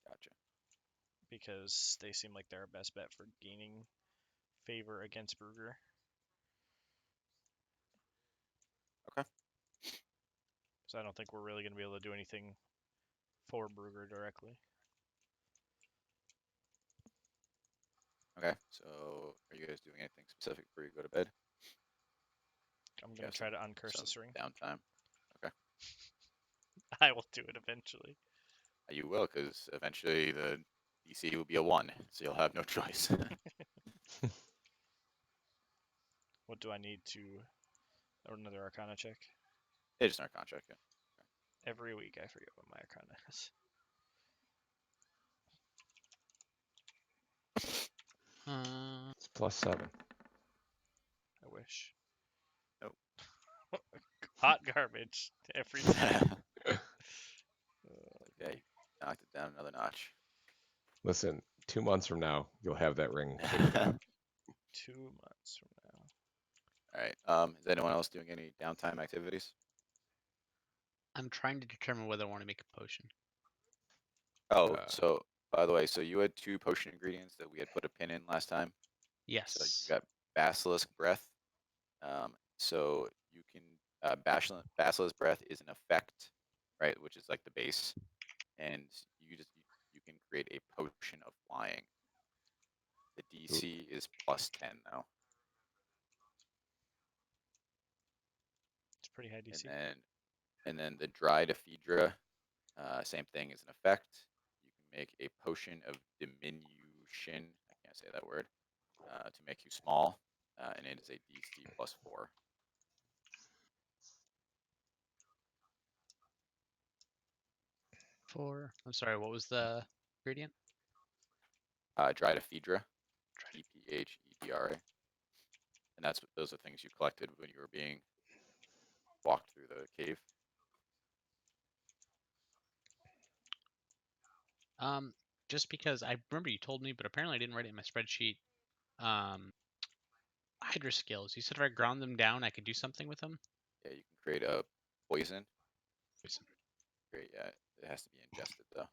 Gotcha. because they seem like they're our best bet for gaining favor against Brugger. Okay. So I don't think we're really going to be able to do anything for Brugger directly. Okay, so are you guys doing anything specific before you go to bed? I'm You going have to try to some uncurse this ring. downtime. I will do it eventually. You will, because eventually the DC will be a 1, so you'll have no choice. What do I need to... Another Arcana check? It's just an Arcana check, yeah. Every week I forget what my Arcana is. It's +7. I wish. Nope. Hot garbage every time. Okay, knocked it down another notch. Listen, 2 months from now, you'll have that ring. 2 months from now. All right. Is anyone else doing any downtime activities? I'm trying to determine whether I want to make a potion. Oh, Uh, so by the way, so you had 2 potion ingredients that we had put a pin in last time. Yes. So you got Basilisk Breath. So you can Basilisk Breath is an effect, right? Which is like the base, and you can create a potion of flying. The DC is +10 now, It's pretty high DC. and then the Dried Ephedra, same thing as an effect. You can make a potion of diminution. I can't say that word. To make you small, and it is a DC +4. 4. I'm sorry, what was the ingredient? Dried Ephedra, EPHEDRA, and those are things you collected when you were being walked through the cave. Just because I remember you told me, but apparently I didn't write it in my spreadsheet. Hydra skills. You said if I ground them down, I could do something with them. Yeah, you can create a poison. Poison. Great, yeah, it has to be ingested though.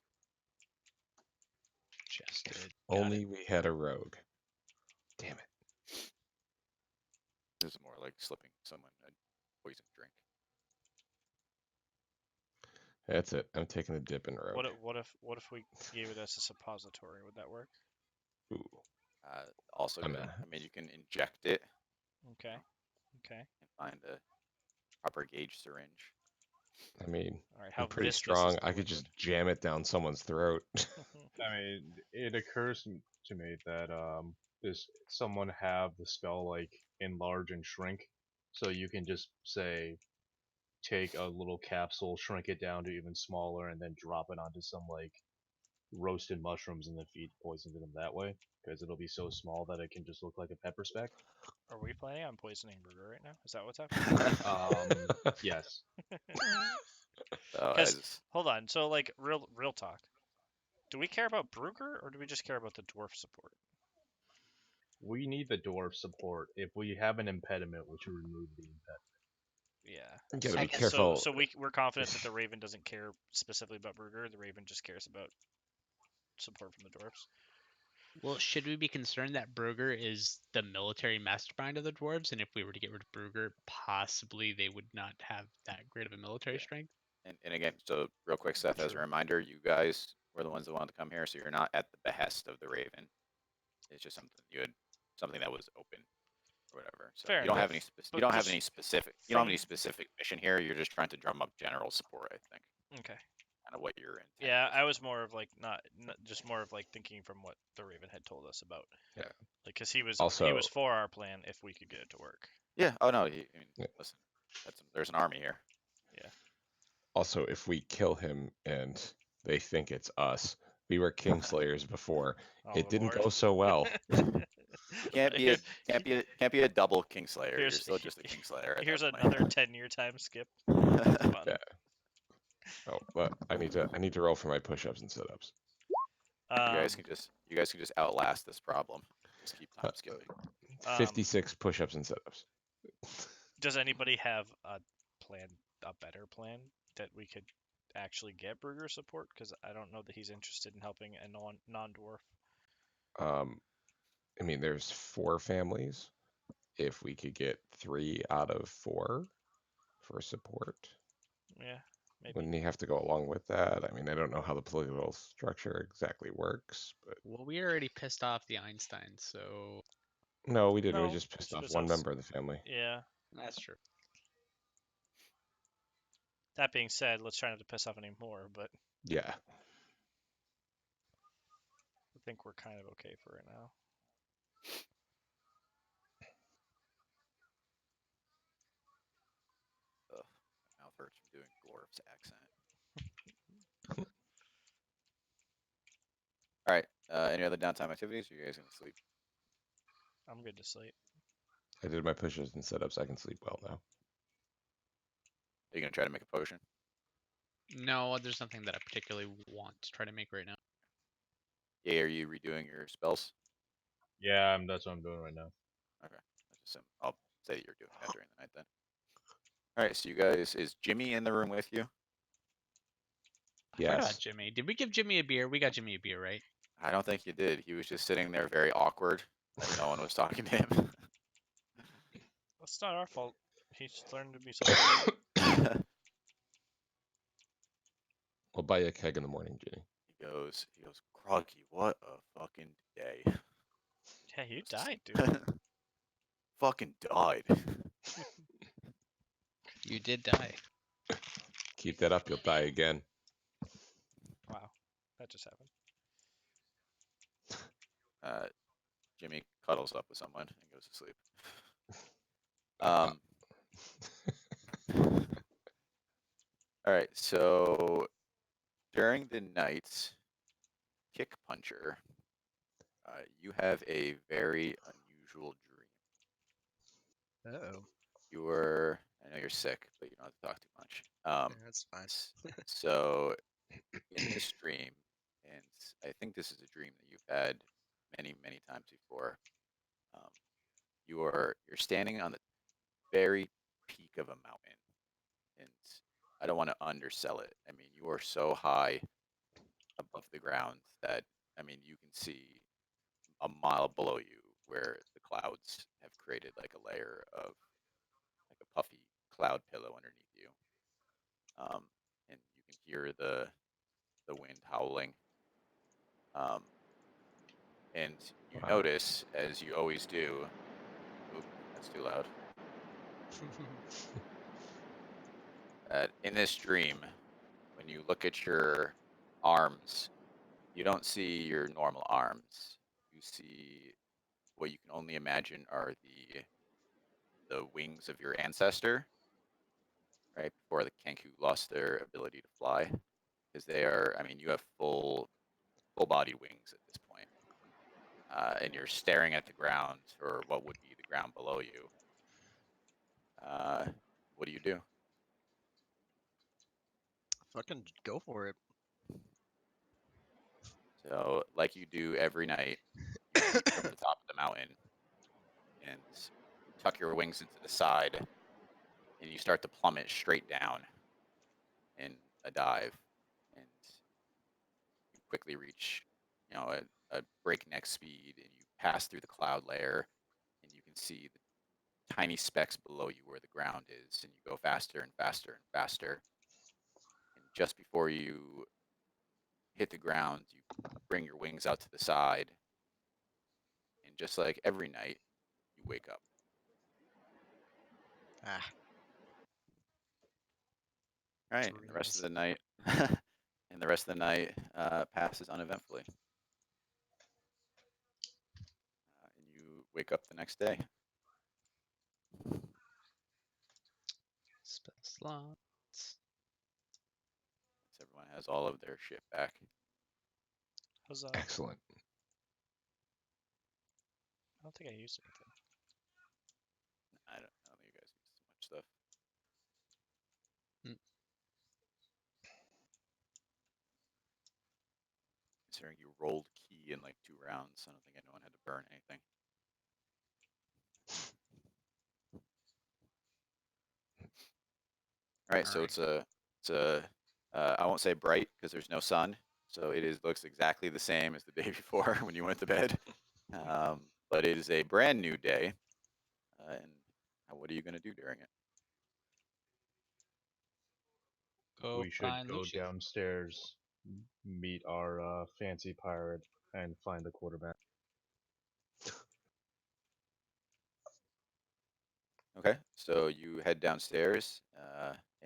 Just Only we had a rogue. Damn it. This is more like slipping someone a poison drink. That's it. I'm taking a dip in rogue. What if we gave it as a suppository? Would that work? Ooh. Also I'm good. a- I mean, you can inject it Okay. Okay. and find a proper gauge syringe. I mean, All right. I'm How pretty viscous is strong. the I could just jam it down someone's throat. I mean, it occurs to me that does someone have the spell like enlarge and shrink, so you can just say take a little capsule, shrink it down to even smaller, and then drop it onto some like roasted mushrooms and then feed poison to them that way, because it'll be so small that it can just look like a pepper speck. Are we planning on poisoning Burger right now? Is that what's happening? Yes. So Because as hold on. So like real talk. Do we care about Brugger or do we just care about the dwarf support? We need the dwarf support. If we have an impediment, we should remove the impediment. Yeah. You gotta So, be careful. So we're confident that the Raven doesn't care specifically about Brugger. The Raven just cares about support from the dwarves. Well, should we be concerned that Brugger is the military mastermind of the dwarves, and if we were to get rid of Brugger, possibly they would not have that great of a military Yeah. strength? and again, so real quick, Seth, as a True. reminder, you guys were the ones that wanted to come here, so you're not at the behest of the Raven. It's just something that was open or whatever. So Fair you don't have enough. any But you don't have just any specific you don't have from- any specific mission here. You're just trying to drum up general support, I think. Okay. Kind of what you're in. Yeah, I was more of like not just more of like thinking from what the Raven had told us about. Yeah. Like, cause he was Also- for our plan if we could get it to work. Yeah. Oh no. I mean, Yeah. listen, there's an army here. Also, if we kill him and they think it's us, we were Kingslayers before. Oh, It didn't Lord. go so well. Can't be a double Kingslayer. You're Here's- still just a Kingslayer. at Here's that another point. 10-year time skip. That's fun. Yeah. Oh, but I need to roll for my push-ups and sit-ups. You guys can just outlast this problem. Just keep time Uh, skipping. 56 push-ups and sit-ups. Does anybody have a better plan that we could actually get Brugger support? Because I don't know that he's interested in helping a non-dwarf. I mean, there's 4 families. If we could get 3 out of 4 for support, Yeah, maybe. wouldn't he have to go along with that? I mean, I don't know how the political structure exactly works, but Well, we already pissed off the Einsteins, so no, we didn't. No, We just pissed it's off just one us. member of the family. Yeah. that's true. That being said, let's try not to piss off any more, but Yeah. I think we're kind of okay for right now. Ugh, my mouth hurts from doing Glorf's accent. All right. Any other downtime activities? Or you guys gonna sleep? I'm good to sleep. I did my push-ups and sit-ups. I can sleep well now. Are you gonna try to make a potion? No, there's nothing that I particularly want to try to make right now. Yeah. Are you redoing your spells? Yeah, that's what I'm doing right now. I'll say that you're doing that during the night then. All right. So you guys, is Jimmy in the room with you? I forgot Yes. Jimmy. Did we give Jimmy a beer? We got Jimmy a beer, right? I don't think you did. He was just sitting there very awkward. Like no one was talking to him. That's not our fault. He's learned to be social. We'll buy you a keg in the morning, Ginny. He goes, Groggy, what a fucking day. Yeah, you died, dude. Fucking died. You did die. Keep that up, you'll die again. Wow, that just happened. Jimmy cuddles up with someone and goes to sleep. All right, so during the night, Kick Puncher, you have a very unusual dream. Oh, I know you're sick, but you don't have to talk too much. that's fine. So in this dream, and I think this is a dream that you've had many, many times before. You're standing on the very peak of a mountain, and I don't want to undersell it. I mean, you are so high above the ground that you can see a mile below you, where the clouds have created like a layer of like a puffy cloud pillow underneath you, and you can hear the wind howling. and you Wow. notice, as you always do. Oop, that's too loud. That in this dream, when you look at your arms, you don't see your normal arms. You see what you can only imagine are the wings of your ancestor, right before the Kenku lost their ability to fly, because they are. I mean, you have full body wings at this point, and you're staring at the ground or what would be the ground below you. What do you do? Fucking go for it. So, like you do every night, you leap from the top of the mountain and you tuck your wings into the side, and you start to plummet straight down in a dive, and you quickly reach, a breakneck speed, and you pass through the cloud layer, and you can see the tiny specks below you where the ground is, and you go faster and faster and faster. And just before you hit the ground, you bring your wings out to the side, and just like every night, you wake up. Ah, All right, and the rest of dreams. the night, and the rest of the night passes uneventfully. And you wake up the next day. Spell slots. So everyone has all of their shit back. How's I Excellent. don't think I used anything. I don't think you guys used so much stuff. Mm. Considering you rolled key in like 2 rounds, I don't think anyone had to burn anything. All right, so Alright. it's a I won't say bright because there's no sun, so it looks exactly the same as the day before when you went to bed. But it is a brand new day, and what are you gonna do during it? Go We should find go Lucius. downstairs, meet our fancy pirate, and find the quarterback. Okay, so you head downstairs,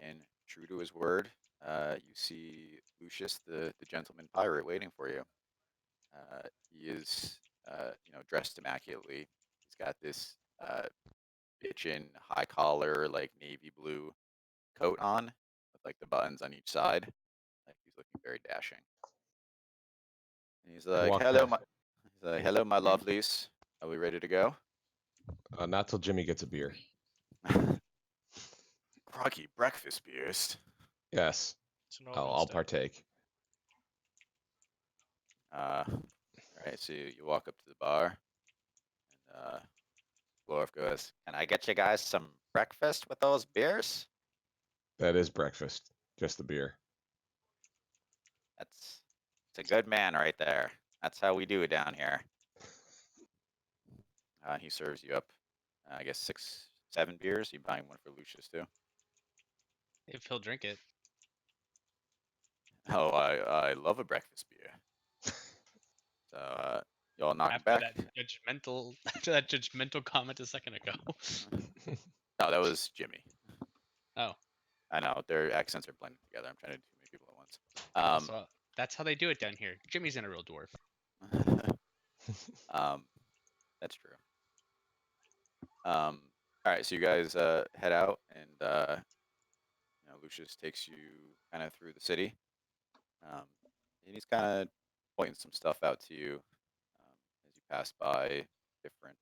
and true to his word, you see Lucius, the gentleman pirate, waiting for you. He is, dressed immaculately. He's got this bitchin' high collar, like navy blue coat on, with like the buttons on each side. Like he's looking very dashing. And he's I like, walk "Hello, past. hello, my lovelies. Are we ready to go?" Not till Jimmy gets a beer. Groggy breakfast beers. Yes, It's an I'll Wednesday. partake. All right, so you walk up to the bar, and Glorf goes, "Can I get you guys some breakfast with those beers?" That is breakfast. Just the beer. It's a good man right there. That's how we do it down here. He serves you up, I guess 6, 7 beers. You buying one for Lucius too? If he'll drink it. Oh, I love a breakfast beer. So y'all knock it After back. that judgmental comment a second ago. No, that was Jimmy. Oh. I know their accents are blending together. I'm trying to do too many people at once. So that's how they do it down here. Jimmy's in a real dwarf. That's true. All right, so you guys head out, and Lucius takes you kind of through the city, and he's kind of pointing some stuff out to you as you pass by different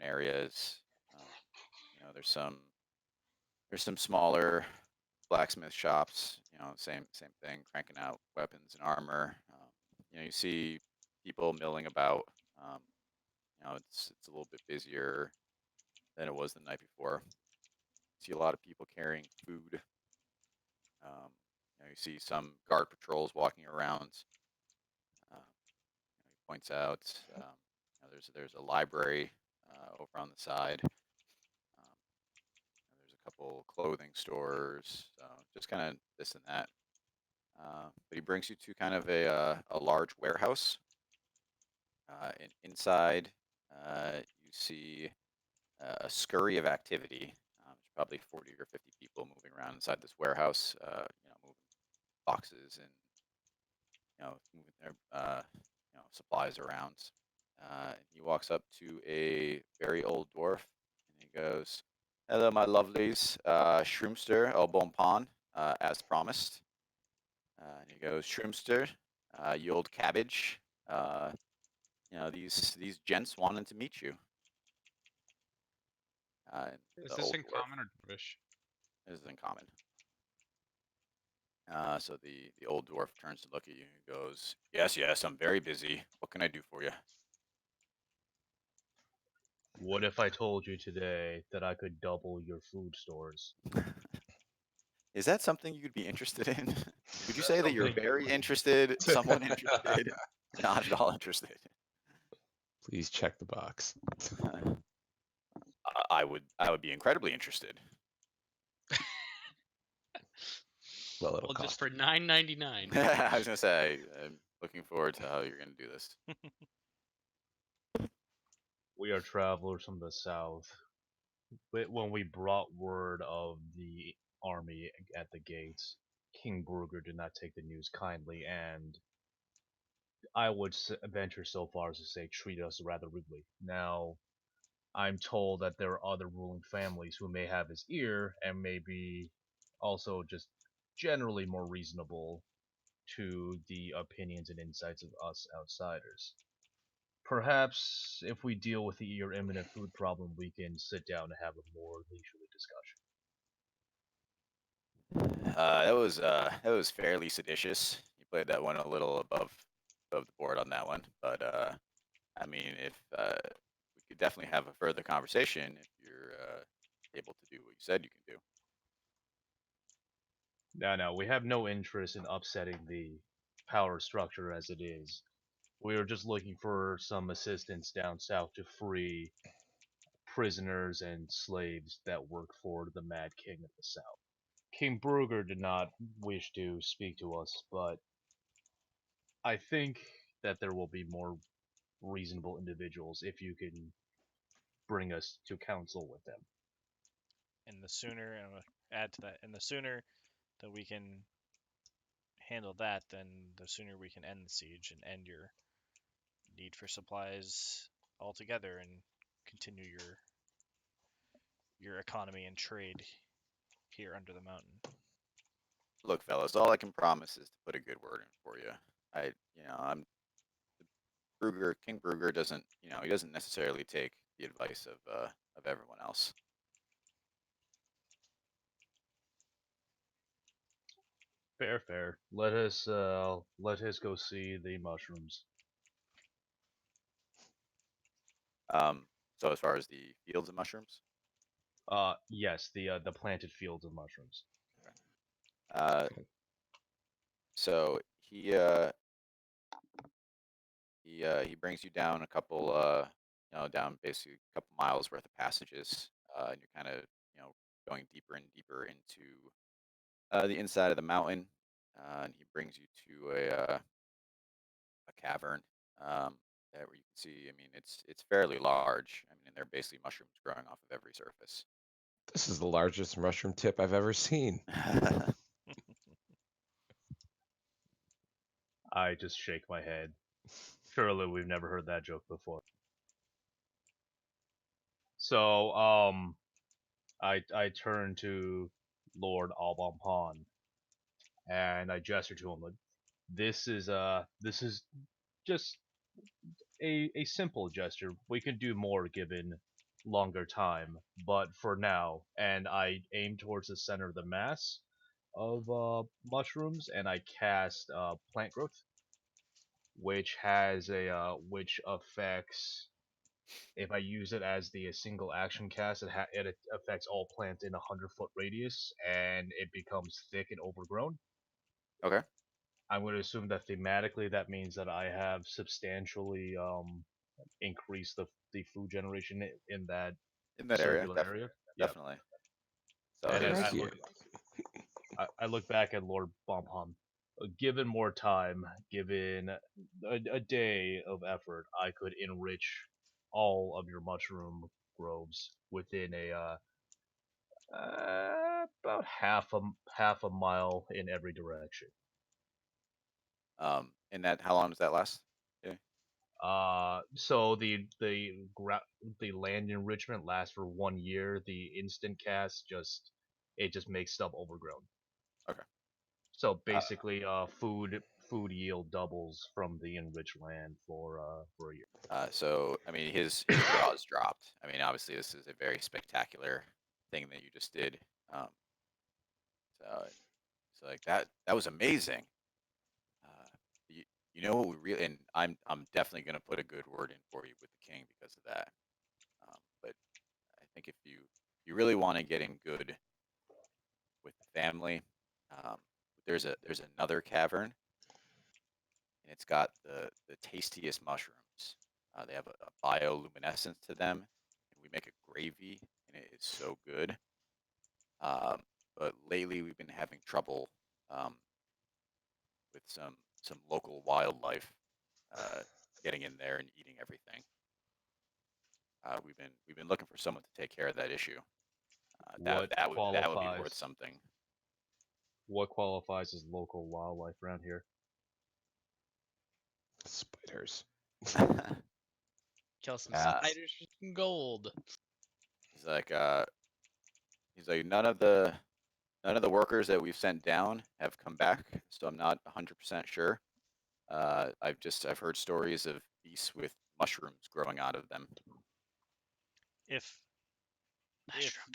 areas. There's some smaller blacksmith shops. Same thing, cranking out weapons and armor. You see people milling about. It's a little bit busier than it was the night before. See a lot of people carrying food. You see some guard patrols walking around. He points out there's a library over on the side. There's a couple clothing stores, just kind of this and that. But he brings you to kind of a large warehouse. Inside, you see a scurry of activity. There's probably 40 or 50 people moving around inside this warehouse. Moving boxes and moving their supplies around. He walks up to a very old dwarf and he goes, "Hello, my lovelies. Shroomster El Bonpon, as promised." And he goes, "Shroomster, you old cabbage. These gents wanted to meet you." And Is the this old in dwarf common or Dwarvish? is in common. So the old dwarf turns to look at you and goes, "Yes, yes, I'm very busy. What can I do for you?" What if I told you today that I could double your food stores? Is that something you'd be interested in? Would you That's say that you're something- very interested, somewhat interested, not at all interested? Please check the box. I would be incredibly interested. Well, it'll Well, cost. just for $9.99. I was gonna say, I'm looking forward to how you're gonna do this. We are travelers from the south. When we brought word of the army at the gates, King Bruger did not take the news kindly, and I would venture so far as to say treated us rather rudely. Now, I'm told that there are other ruling families who may have his ear and may be also just generally more reasonable to the opinions and insights of us outsiders. Perhaps if we deal with your imminent food problem, we can sit down and have a more leisurely discussion. That was fairly seditious. You played that one a little above the board on that one, but I mean, if we could definitely have a further conversation if you're able to do what you said you can do. No, we have no interest in upsetting the power structure as it is. We were just looking for some assistance down south to free prisoners and slaves that work for the Mad King of the South. King Bruger did not wish to speak to us, but I think that there will be more reasonable individuals if you can bring us to counsel with them. And the sooner, and I'm gonna add to that, and the sooner that we can handle that, then the sooner we can end the siege and end your need for supplies altogether and continue your economy and trade here under the mountain. Look, fellas, all I can promise is to put a good word in for you. I'm King Bruger doesn't, he doesn't necessarily take the advice of everyone else. Fair. Let us go see the mushrooms. So as far as the fields of mushrooms, Yes, the planted fields of mushrooms. so he brings you down a couple, down basically a couple miles worth of passages, and you're kind of, going deeper and deeper into the inside of the mountain, and he brings you to a cavern, there where you can see. I mean, it's fairly large. I mean, they're basically mushrooms growing off of every surface. This is the largest mushroom tip I've ever seen. I just shake my head. Surely we've never heard that joke before. So, I turn to Lord Albampon, and I gesture to him. Like, this is just a simple gesture. We can do more given longer time, but for now, and I aim towards the center of the mass of mushrooms, and I cast plant growth, which has which affects. If I use it as the single action cast, it affects all plants in a 100-foot radius, and it becomes thick and overgrown. Okay. I'm going to assume that thematically that means that I have substantially increased the food generation in that In that area, circular area. Yep. definitely. So And his, Thank you. I look back at Lord Bombham. given more time, given a day of effort, I could enrich all of your mushroom groves within about half a mile in every direction. And that how long does that last? Yeah. So the land enrichment lasts for 1 year. The instant cast just makes stuff overgrown. Okay. So basically, food yield doubles from the enriched land for a year. So I mean, his draws dropped. I mean, obviously, this is a very spectacular thing that you just did. Um, so like that was amazing. You, you know what we really, and I'm definitely gonna put a good word in for you with the king because of that. But I think if you really want to get in good with the family, um, there's another cavern, and it's got the tastiest mushrooms. They have a bioluminescence to them, and we make a gravy, and it is so good. Um, but lately we've been having trouble um, with some local wildlife getting in there and eating everything. We've been looking for someone to take care of that issue. What That would be worth qualifies something. what qualifies as local wildlife around here? Spiders. Kill some Uh, spiders for some gold. he's like none of the workers that we've sent down have come back, so I'm not 100% sure. I've heard stories of beasts with mushrooms growing out of them. If Mushroom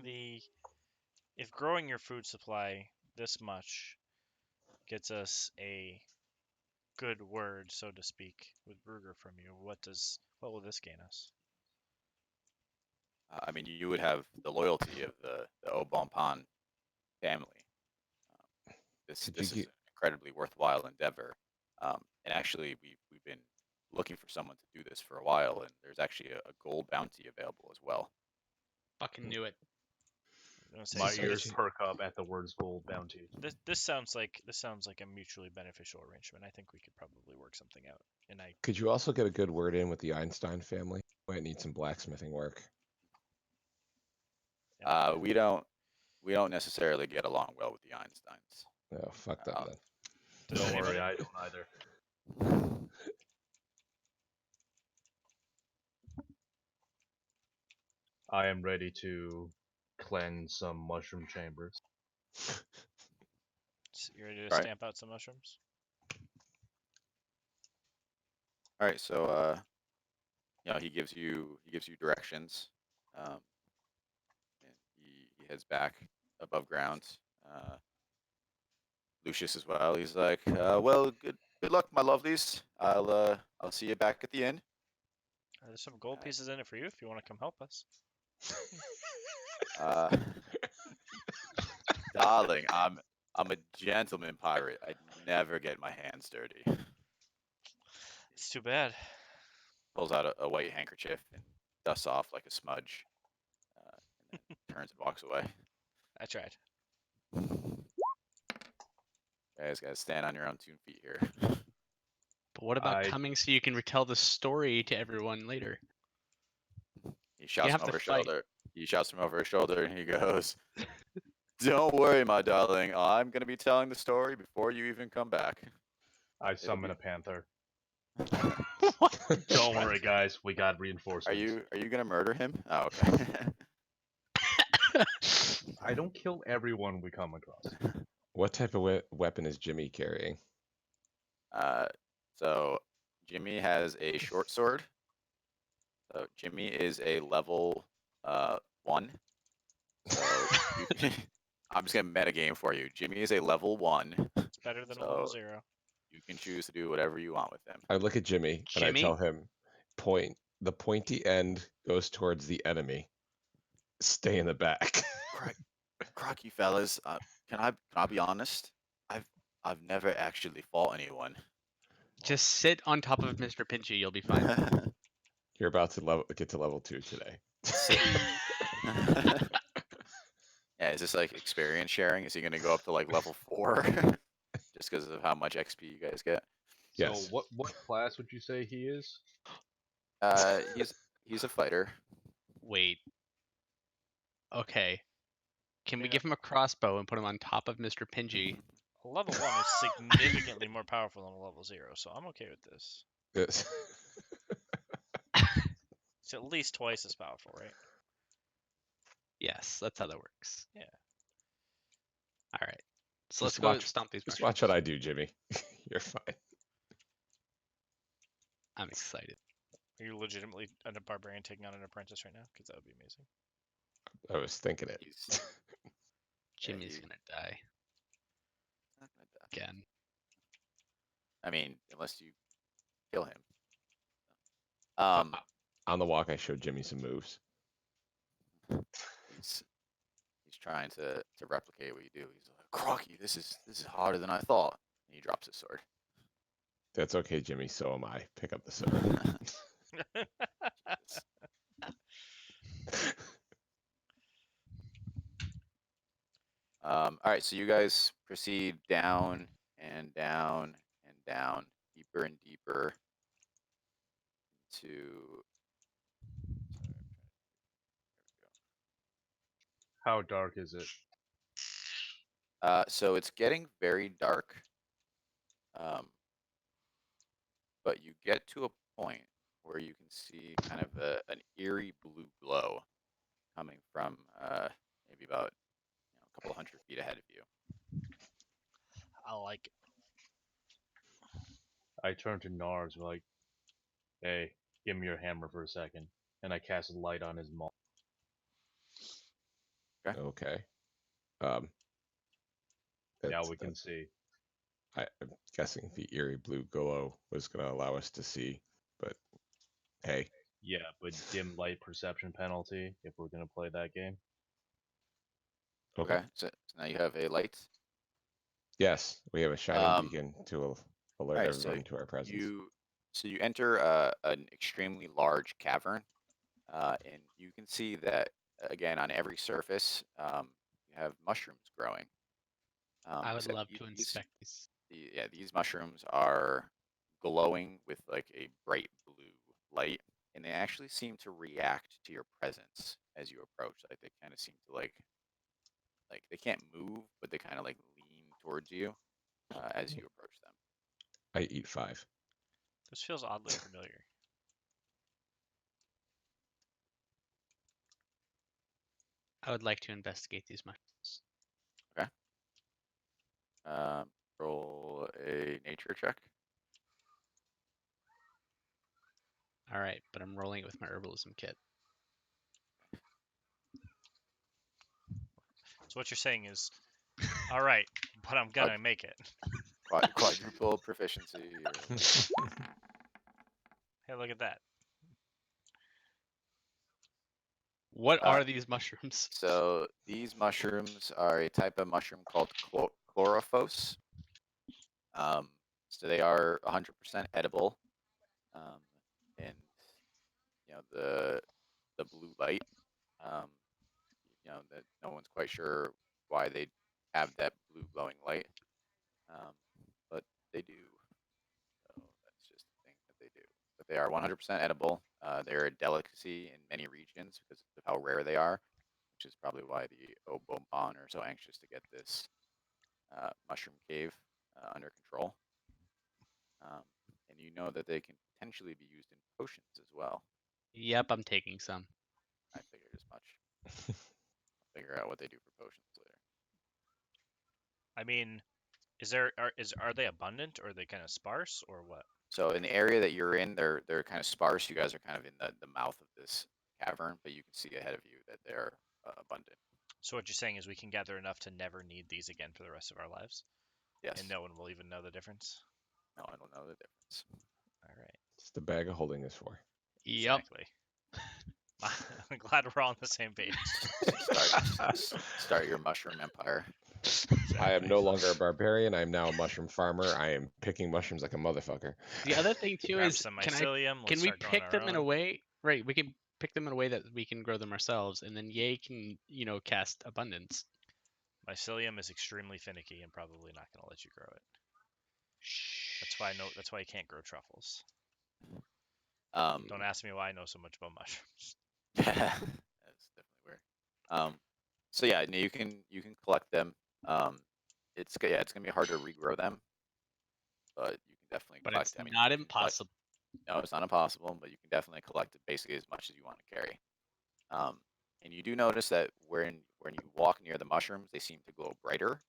bean. if growing your food supply this much gets us a good word, so to speak, with Brugger from you, what will this gain us? I mean, you would have the loyalty of the Obonpan family. This is an incredibly worthwhile endeavor. And actually, we've been looking for someone to do this for a while, and there's actually a gold bounty available as well. Fucking knew it. I'm gonna say, My so ears this, perk up at the words gold bounty. this sounds like a mutually beneficial arrangement. I think we could probably work something out. And I Could you also get a good word in with the Einstein family? Might need some blacksmithing work. We don't necessarily get along well with the Einsteins. No, fuck them then. Does Don't anybody? worry, I don't either. I am ready to cleanse some mushroom chambers. You ready to Right. stamp out some mushrooms? All right, so he gives you directions, and he heads back above ground. Lucius as well. He's like, well, good luck, my lovelies. I'll see you back at the inn. There's some gold pieces in it for you if you want to come help us. Darling, I'm a gentleman pirate. I never get my hands dirty. It's too bad. Pulls out a white handkerchief and dusts off like a smudge, and then turns and walks away. I tried. You guys gotta stand on your own 2 feet here. But what about I- coming so you can retell the story to everyone later? He shouts have from to over his fight. shoulder. He shouts from over his shoulder, and he goes, "Don't worry, my darling. I'm gonna be telling the story before you even come back." I summon be- a panther. What? Don't worry, guys. We got reinforcements. Are you gonna murder him? Oh, okay. I don't kill everyone we come across. What type of weapon is Jimmy carrying? So Jimmy has a short sword. So Jimmy is a level 1. So I'm just gonna metagame for you. Jimmy is a level 1. It's better than a level So 0. you can choose to do whatever you want with him. I look at Jimmy and I Jimmy? tell him, point. The pointy end goes towards the enemy. Stay in the back. Crocky fellas, can I be honest? I've never actually fought anyone. Just sit on top of Mr. Pinchy, you'll be fine. You're about to get to level 2 today. Yeah, is this like experience sharing? Is he gonna go up to like level 4? just because of how much XP you guys get. Yes. So what class would you say he is? He's a fighter. Wait. Okay. Can we Yeah. give him a crossbow and put him on top of Mr. Pingy? Level 1 is significantly more powerful than a level 0, so I'm okay with this. Yes. It's at least twice as powerful, right? Yes, that's how that works. Yeah. All right. So let's Just go watch- stomp these Just mushrooms. watch what I do, Jimmy. You're fine. I'm excited. Are you legitimately a barbarian taking on an apprentice right now? Because that would be amazing. I was thinking it. He's Jimmy's he- gonna die not gonna die. again. I mean, unless you kill him. On the walk, I showed Jimmy some moves. He's trying to replicate what you do. He's like, Crocky, this is harder than I thought. And he drops his sword. That's okay, Jimmy. So am I. Pick up the sword. All right, so you guys proceed down and down and down, deeper and deeper into. How dark is it? So it's getting very dark. But you get to a point where you can see kind of an eerie blue glow coming from maybe about a couple 100 feet ahead of you. I like it. I turn to Nars like, hey, give me your hammer for a second. And I cast light on his maw. Okay. Now that's- we can see. I'm guessing the eerie blue glow was going to allow us to see, but hey, Yeah, but dim light perception penalty if we're gonna play that game. Okay, so now you have a light. Yes, we have a shining Um, beacon to alert Alright, so everyone to our presence. you enter an extremely large cavern, and you can see that again on every surface you have mushrooms growing. I would except love these- to inspect these. These mushrooms are glowing with like a bright blue light, and they actually seem to react to your presence as you approach. Like they kind of seem to like they can't move, but they kind of like lean towards you as you approach them. I eat 5. This feels oddly familiar. I would like to investigate these mushrooms. Roll a nature check. All right, but I'm rolling it with my herbalism kit. So what you're saying is, all right, but I'm gonna make it. Quadruple proficiency. Hey, look at that. What Uh, are these mushrooms? So these mushrooms are a type of mushroom called chlorophyll. So they are 100% edible, and the blue light. That no one's quite sure why they have that blue glowing light, but they do. So that's just the thing that they do. But they are 100% edible. They're a delicacy in many regions because of how rare they are, which is probably why the Obomon are so anxious to get this mushroom cave under control. And you know that they can potentially be used in potions as well. Yep, I'm taking some. I figured as much. I'll figure out what they do for potions later. I mean, are they abundant or are they kind of sparse or what? So in the area that you're in, they're kind of sparse. You guys are kind of in the mouth of this cavern, but you can see ahead of you that they're abundant. So what you're saying is we can gather enough to never need these again for the rest of our lives, Yes. and no one will even know the difference. No, I don't know the difference. All right. It's the bag of holding this for. Yep. Exactly. I'm glad we're all on the same page. Start your mushroom empire. I am no longer a barbarian. I am now a mushroom farmer. I am picking mushrooms like a motherfucker. The other thing too Grab is, some can mycelium. we start growing pick our them in a own. way? Right, we can pick them in a way that we can grow them ourselves, and then Ye can, cast abundance. Mycelium is extremely finicky and probably not going to let you grow it. That's why I know. That's why you can't grow truffles. Um, Don't ask me why I know so much about mushrooms. that's definitely weird. So yeah, no, you can collect them. It's gonna be hard to regrow them, but you can definitely But collect. it's I mean, not you can collect- impossible. No, it's not impossible, but you can definitely collect basically as much as you want to carry. And you do notice that when you walk near the mushrooms, they seem to glow brighter.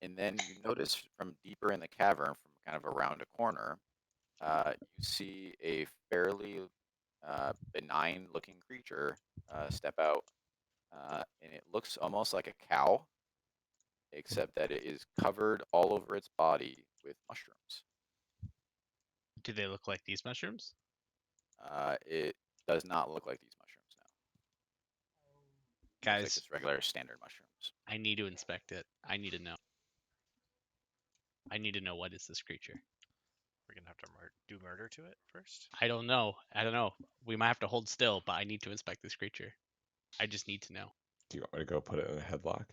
And then you notice from deeper in the cavern, from kind of around a corner, you see a fairly benign-looking creature step out, and it looks almost like a cow, except that it is covered all over its body with mushrooms. Do they look like these mushrooms? It does not look like these mushrooms now. Looks like Guys, just regular standard mushrooms. I need to inspect it. I need to know. I need to know what is this creature. We're gonna have to do murder to it first. I don't know. We might have to hold still, but I need to inspect this creature. I just need to know. Do you want me to go put it in a headlock?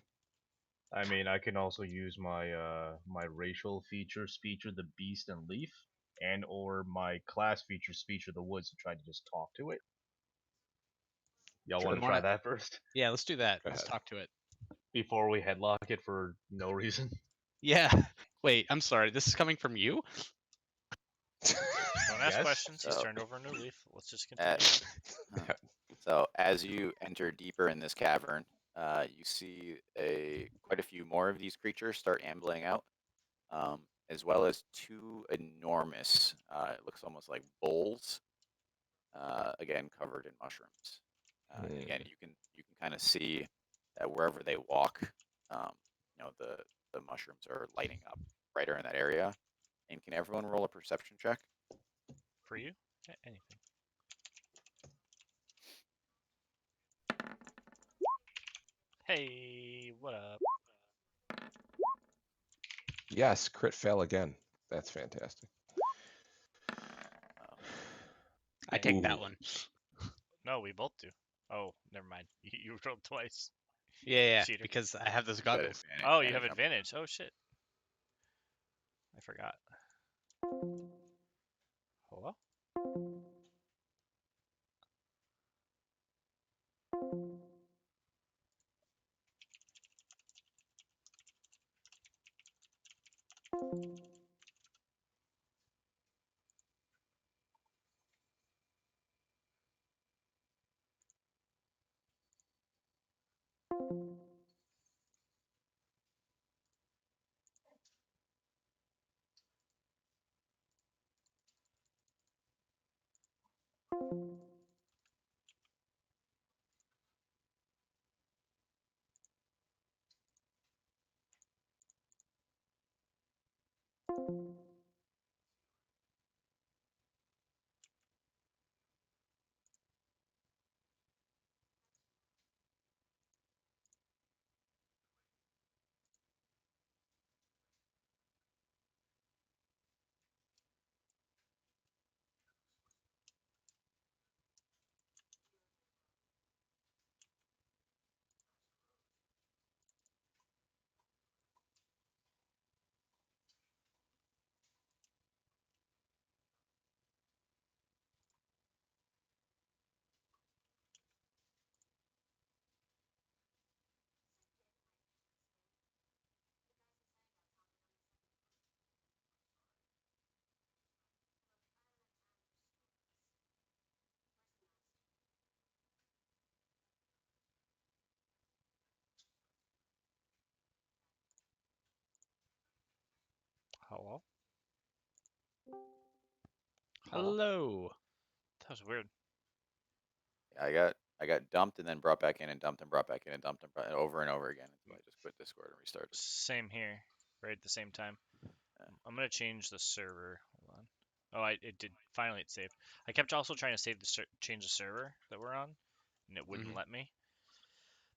I mean, I can also use my my racial features feature the beast and leaf, and or my class features feature the woods to try to just talk to it. Y'all Sure. want to try that first Yeah, let's do that. Go Let's ahead. talk to it. before we headlock it for no reason? Yeah. Wait, I'm sorry. This is coming from you? Don't ask Yes. questions. He's So- turned over a new leaf. Let's just continue. Uh, So as you enter deeper in this cavern, you see quite a few more of these creatures start ambling out, as well as two enormous, it looks almost like bowls, again covered in mushrooms. And again, you can kind of see that wherever they walk, the mushrooms are lighting up brighter in that area. And can everyone roll a perception check? For you, anything. Hey, what up? Yes, crit fail again. That's fantastic. I take that Ooh. one. No, we both do. Oh, never mind. You rolled twice. Yeah, Cheater. because I have those You've got goggles. Oh, you have on- advantage. Oh shit. I forgot. Hello? Hello? Hello. That was weird. I got dumped and then brought back in and dumped and brought back in and dumped and brought over and over again until I just quit Discord and restarted. Same here. Right at the same time. Yeah. I'm gonna change the server. Hold on. Oh, it did. Finally, it saved. I kept also trying to save change the server that we're on, and it wouldn't Mhm. let me.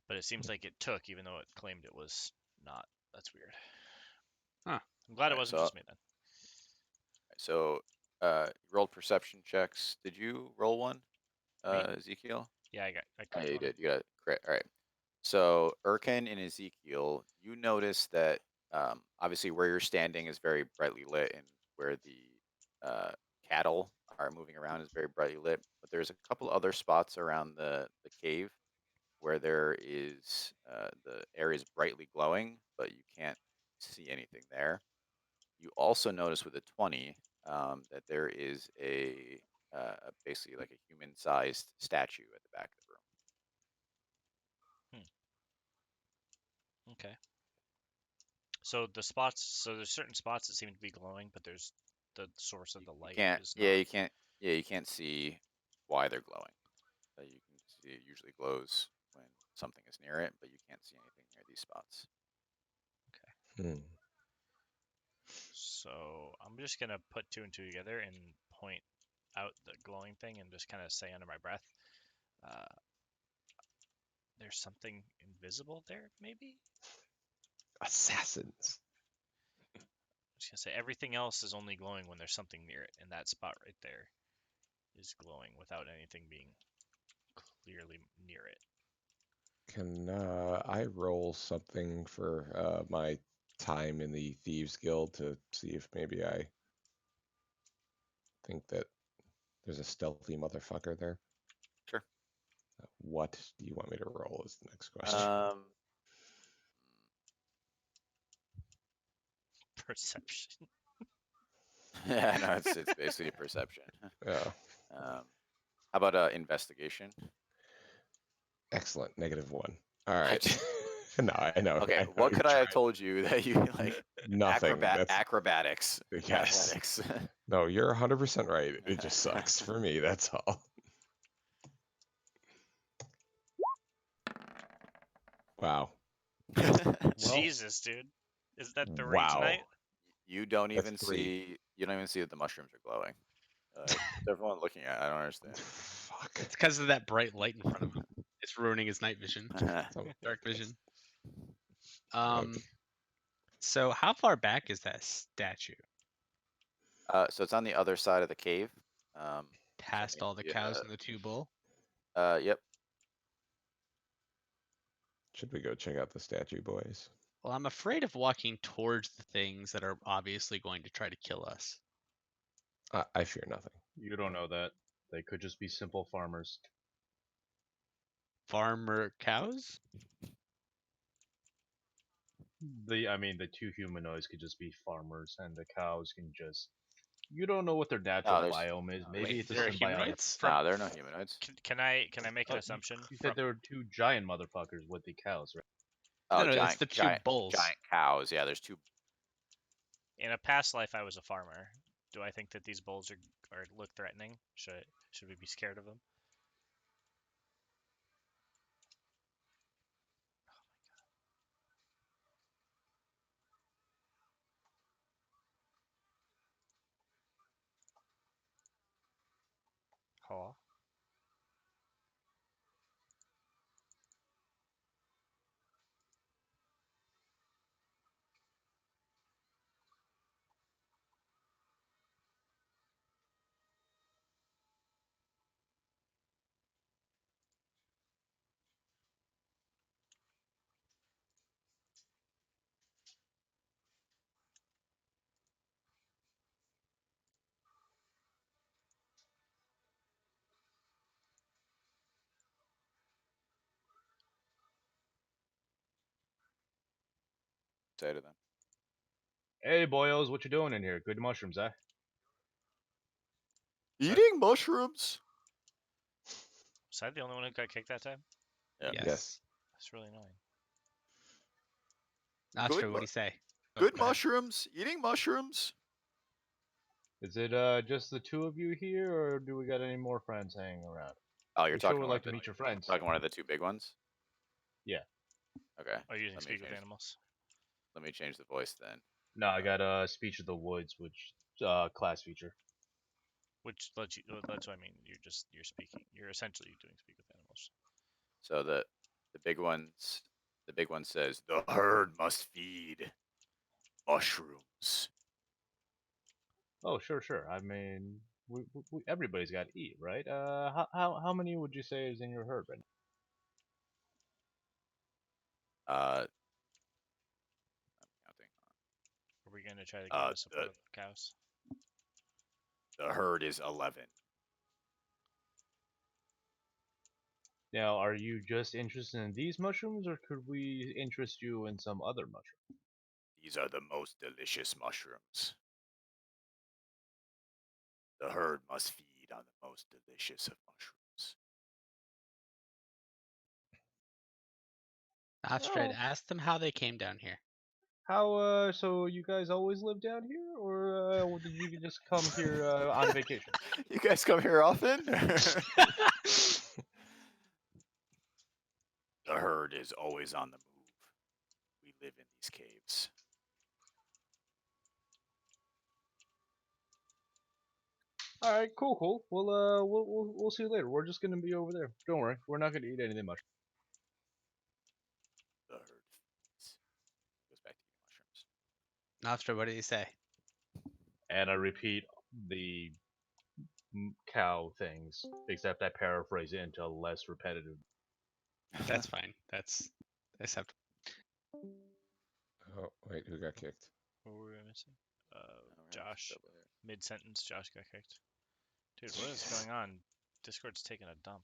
But it seems like it took, even though it claimed it was not. That's weird. Huh. I'm glad it Alright, wasn't so- just me then. So you rolled perception checks. Did you roll one, Ezekiel? Yeah, I Oh, clicked you one. did. You got it. Great. All right. So Erkin and Ezekiel, you notice that Obviously, where you're standing is very brightly lit, and where the cattle are moving around is very brightly lit. But there's a couple other spots around the cave where there is the area is brightly glowing, but you can't see anything there. You also notice with a 20 that there is a basically like a human-sized statue at the back of the room. Okay. So the spots, so there's certain spots that seem to be glowing, but there's the source of the You light can't, is yeah, not. you can't, yeah, you can't see why they're glowing. You can see it usually glows when something is near it, but you can't see anything near these spots. Hmm. So I'm just gonna put two and two together and point out the glowing thing and just kind of say under my breath, uh, "There's something invisible there, maybe." Assassins. I'm just gonna say everything else is only glowing when there's something near it, and that spot right there is glowing without anything being clearly near it. Can I roll something for my time in the Thieves Guild to see if maybe I think that there's a stealthy motherfucker there? Sure. What do you want me to roll is the next question. Perception. Yeah, no, it's basically a perception. Yeah. How about investigation? Excellent. -1. All right. No, I know. Okay, I know what you're could I have trying. told you that you like? Nothing. That's Acrobatics, yes. athletics. No, you're 100% right. It just sucks for me. That's all. Wow. Jesus, dude. Is that the rate Wow. tonight? You don't That's even 3. see. You don't even see that the mushrooms are glowing. What's everyone looking at? I don't understand. Fuck. It's because of that bright light in front of him. It's ruining his night vision, dark vision. Okay. So how far back is that statue? So it's on the other side of the cave. Past all the maybe, cows and the 2 bull? Yep. Should we go check out the statue, boys? Well, I'm afraid of walking towards the things that are obviously going to try to kill us. I fear nothing. You don't know that. They could just be simple farmers. Farmer cows? The two humanoids could just be farmers, and the cows can just. You don't know what their natural there's- biome is. Maybe Wait, it's a there are symbiotic. humanoids? No, they're not humanoids. Can I make an Oh, assumption? You said there were two giant motherfuckers with the cows, right? Oh, No, it's giant, the 2 giant, bulls. giant cows. Yeah, there's 2. In a past life, I was a farmer. Do I think that these bulls are look threatening? Should we be scared of them? Hello? Say to them. Hey, boyos, what you doing in here? Good mushrooms, eh? Eating mushrooms. Was I the only one who got kicked that time? Yeah. Yes. That's really annoying. Astro, mu- what do you say? Oh, Good go ahead. mushrooms. Eating mushrooms. Is it just the two of you here, or do we got any more friends hanging around? Oh, you're We talking sure would one like of to the, meet your friends. talking one of the 2 big ones. Yeah. Okay. Are you using Let me speak with change- animals? Let me change the voice then. No, I got Speech of the Woods, which class feature. Which lets you. That's what I mean. You're speaking. You're essentially doing speak with animals. So the big one says the herd must feed mushrooms. Oh, sure. I mean, everybody's got to eat, right? How many would you say is in your herd right now? I'm counting. gonna try to give us a of cows? The herd is 11. Now, are you just interested in these mushrooms, or could we interest you in some other mushroom? These are the most delicious mushrooms. The herd must feed on the most delicious of mushrooms. Astrid, Oh. ask them how they came down here. How, so you guys always live down here, or did you just come here on vacation? You guys come here often? The herd is always on the move. We live in these caves. All right, cool. We'll see you later. We're just gonna be over there. Don't worry, we're not gonna eat anything much. The herd feeds. Goes back to eating mushrooms. Nostra, what did he say? And I repeat the cow things, except I paraphrase it into less repetitive. That's fine. That's acceptable. Oh, wait, who got kicked? What were we missing? we're gonna Josh. stop there. Mid-sentence, Josh got kicked. Dude, what is going on? Discord's taking a dump,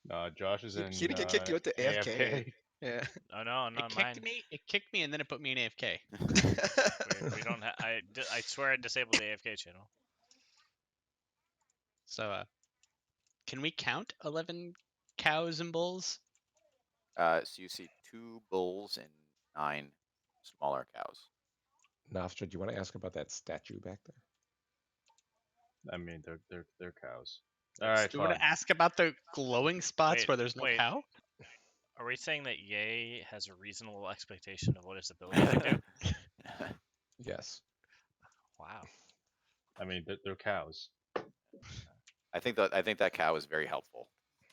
huh? Josh is in. He didn't get kicked. He went to AFK. Yeah. Oh no, not mine. It kicked me, and then it put me in AFK. We don't have. I swear I disabled the AFK channel. So, can we count 11 cows and bulls? So you see 2 bulls and 9 smaller cows. Nostra, do you want to ask about that statue back there? I mean, they're cows. All right, Do you want fine. to ask about the glowing spots Wait, where there's no wait. cow? Are we saying that Ye has a reasonable expectation of what his abilities can do? Yes. Wow. I mean, they're cows. I think that cow is very helpful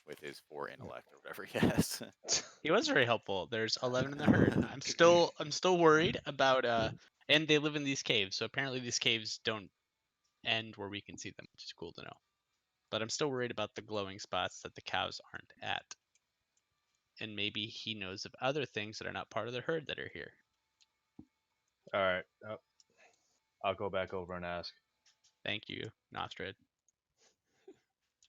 with his 4 intellect or whatever he has. He was very helpful. There's 11 in the herd. I'm still worried about and they live in these caves. So apparently these caves don't end where we can see them, which is cool to know. But I'm still worried about the glowing spots that the cows aren't at. And maybe he knows of other things that are not part of the herd that are here. All right. I'll go back over and ask. Thank you, Nostrid.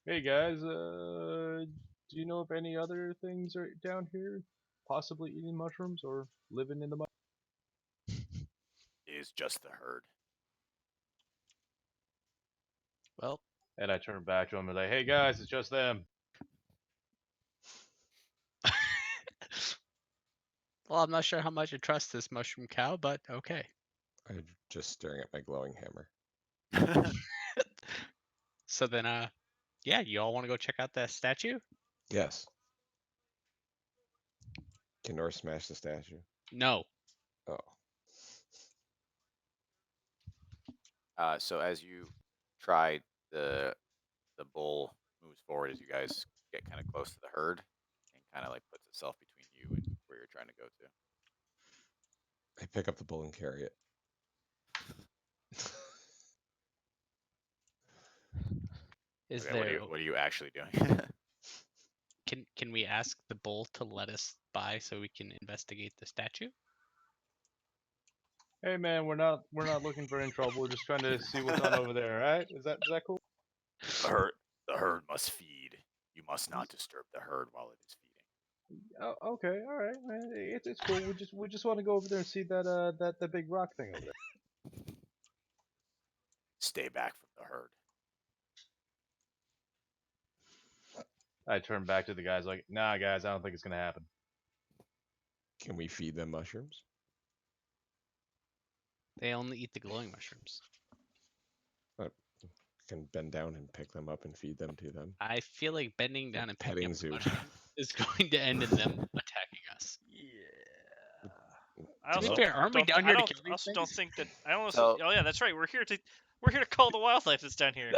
Hey guys, do you know if any other things are down here, possibly eating mushrooms or living in the mud? It is just the herd. Well, And I turn back to him and like, hey guys, it's just them. well, I'm not sure how much I trust this mushroom cow, but okay. I'm just staring at my glowing hammer. So then, yeah, you all want to go check out that statue? Yes. Can Nor smash the statue? No. Oh. So as you try, the bull moves forward as you guys get kind of close to the herd and kind of like puts itself between you and where you're trying to go to. I pick up the bull and carry it. Is Okay, there? what are you actually doing? Can we ask the bull to let us by so we can investigate the statue? Hey man, we're not looking for any trouble. We're just trying to see what's on over there. All right? Is that cool? The herd must feed. You must not disturb the herd while it is feeding. Oh, okay, all right, man. It's cool. We just want to go over there and see that big rock thing over there. Stay back from the herd. I turn back to the guys like, nah, guys, I don't think it's gonna happen. Can we feed them mushrooms? They only eat the glowing mushrooms. Can bend down and pick them up and feed them to them. I feel like bending down and picking Petting up the zoo. mushrooms is going to end in them attacking us. Yeah. To be fair, aren't we down here to kill I also these don't things? think that. I almost. So- Oh yeah, that's right. We're here to call the wildlife that's down here.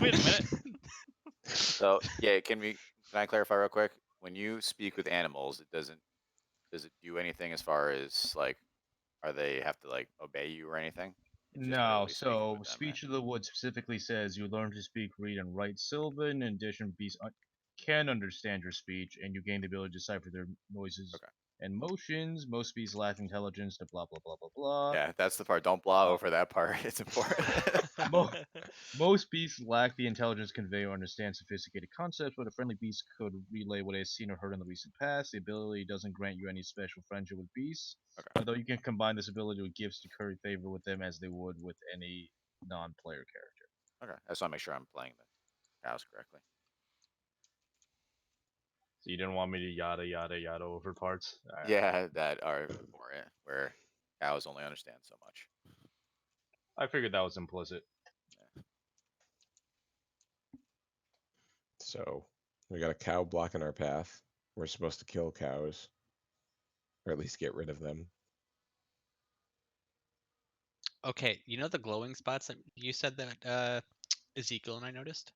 Wait a minute. So yeah, can I clarify real quick? When you speak with animals, does it do anything as far as like, are they have to like obey you or anything? It's just No, literally speaking so with them, Speech right? of the Woods specifically says you learn to speak, read, and write Sylvan. In addition, beasts can understand your speech, and you gain the ability to decipher their noises. Okay. and motions. Most beasts lack intelligence to blah blah blah blah blah. Yeah, that's the part. Don't blah Oh. over that part. It's important. Most beasts lack the intelligence to convey or understand sophisticated concepts, but a friendly beast could relay what it has seen or heard in the recent past. The ability doesn't grant you any special friendship with beasts, Okay. although you can combine this ability with gifts to curry favor with them as they would with any non-player character. Okay, I just want to make sure I'm playing the cows correctly. So you didn't want me to yada yada yada over parts? Alright. Yeah, that are important, where cows only understand so much. I figured that was implicit. So we got a cow blocking our path. We're supposed to kill cows, or at least get rid of them. Okay, you know the glowing spots that you said that Ezekiel and I noticed?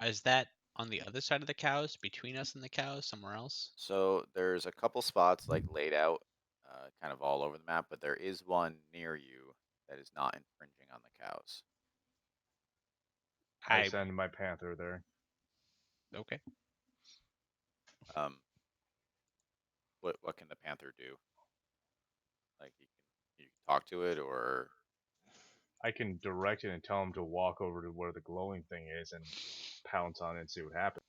Is that on the other side of the cows, between us and the cows, somewhere else? So there's a couple spots like laid out, kind of all over the map, but there is one near you that is not infringing on the cows. I send my panther there. Okay. What can the panther do? Like you can talk to it, or I can direct it and tell him to walk over to where the glowing thing is and pounce on it and see what happens.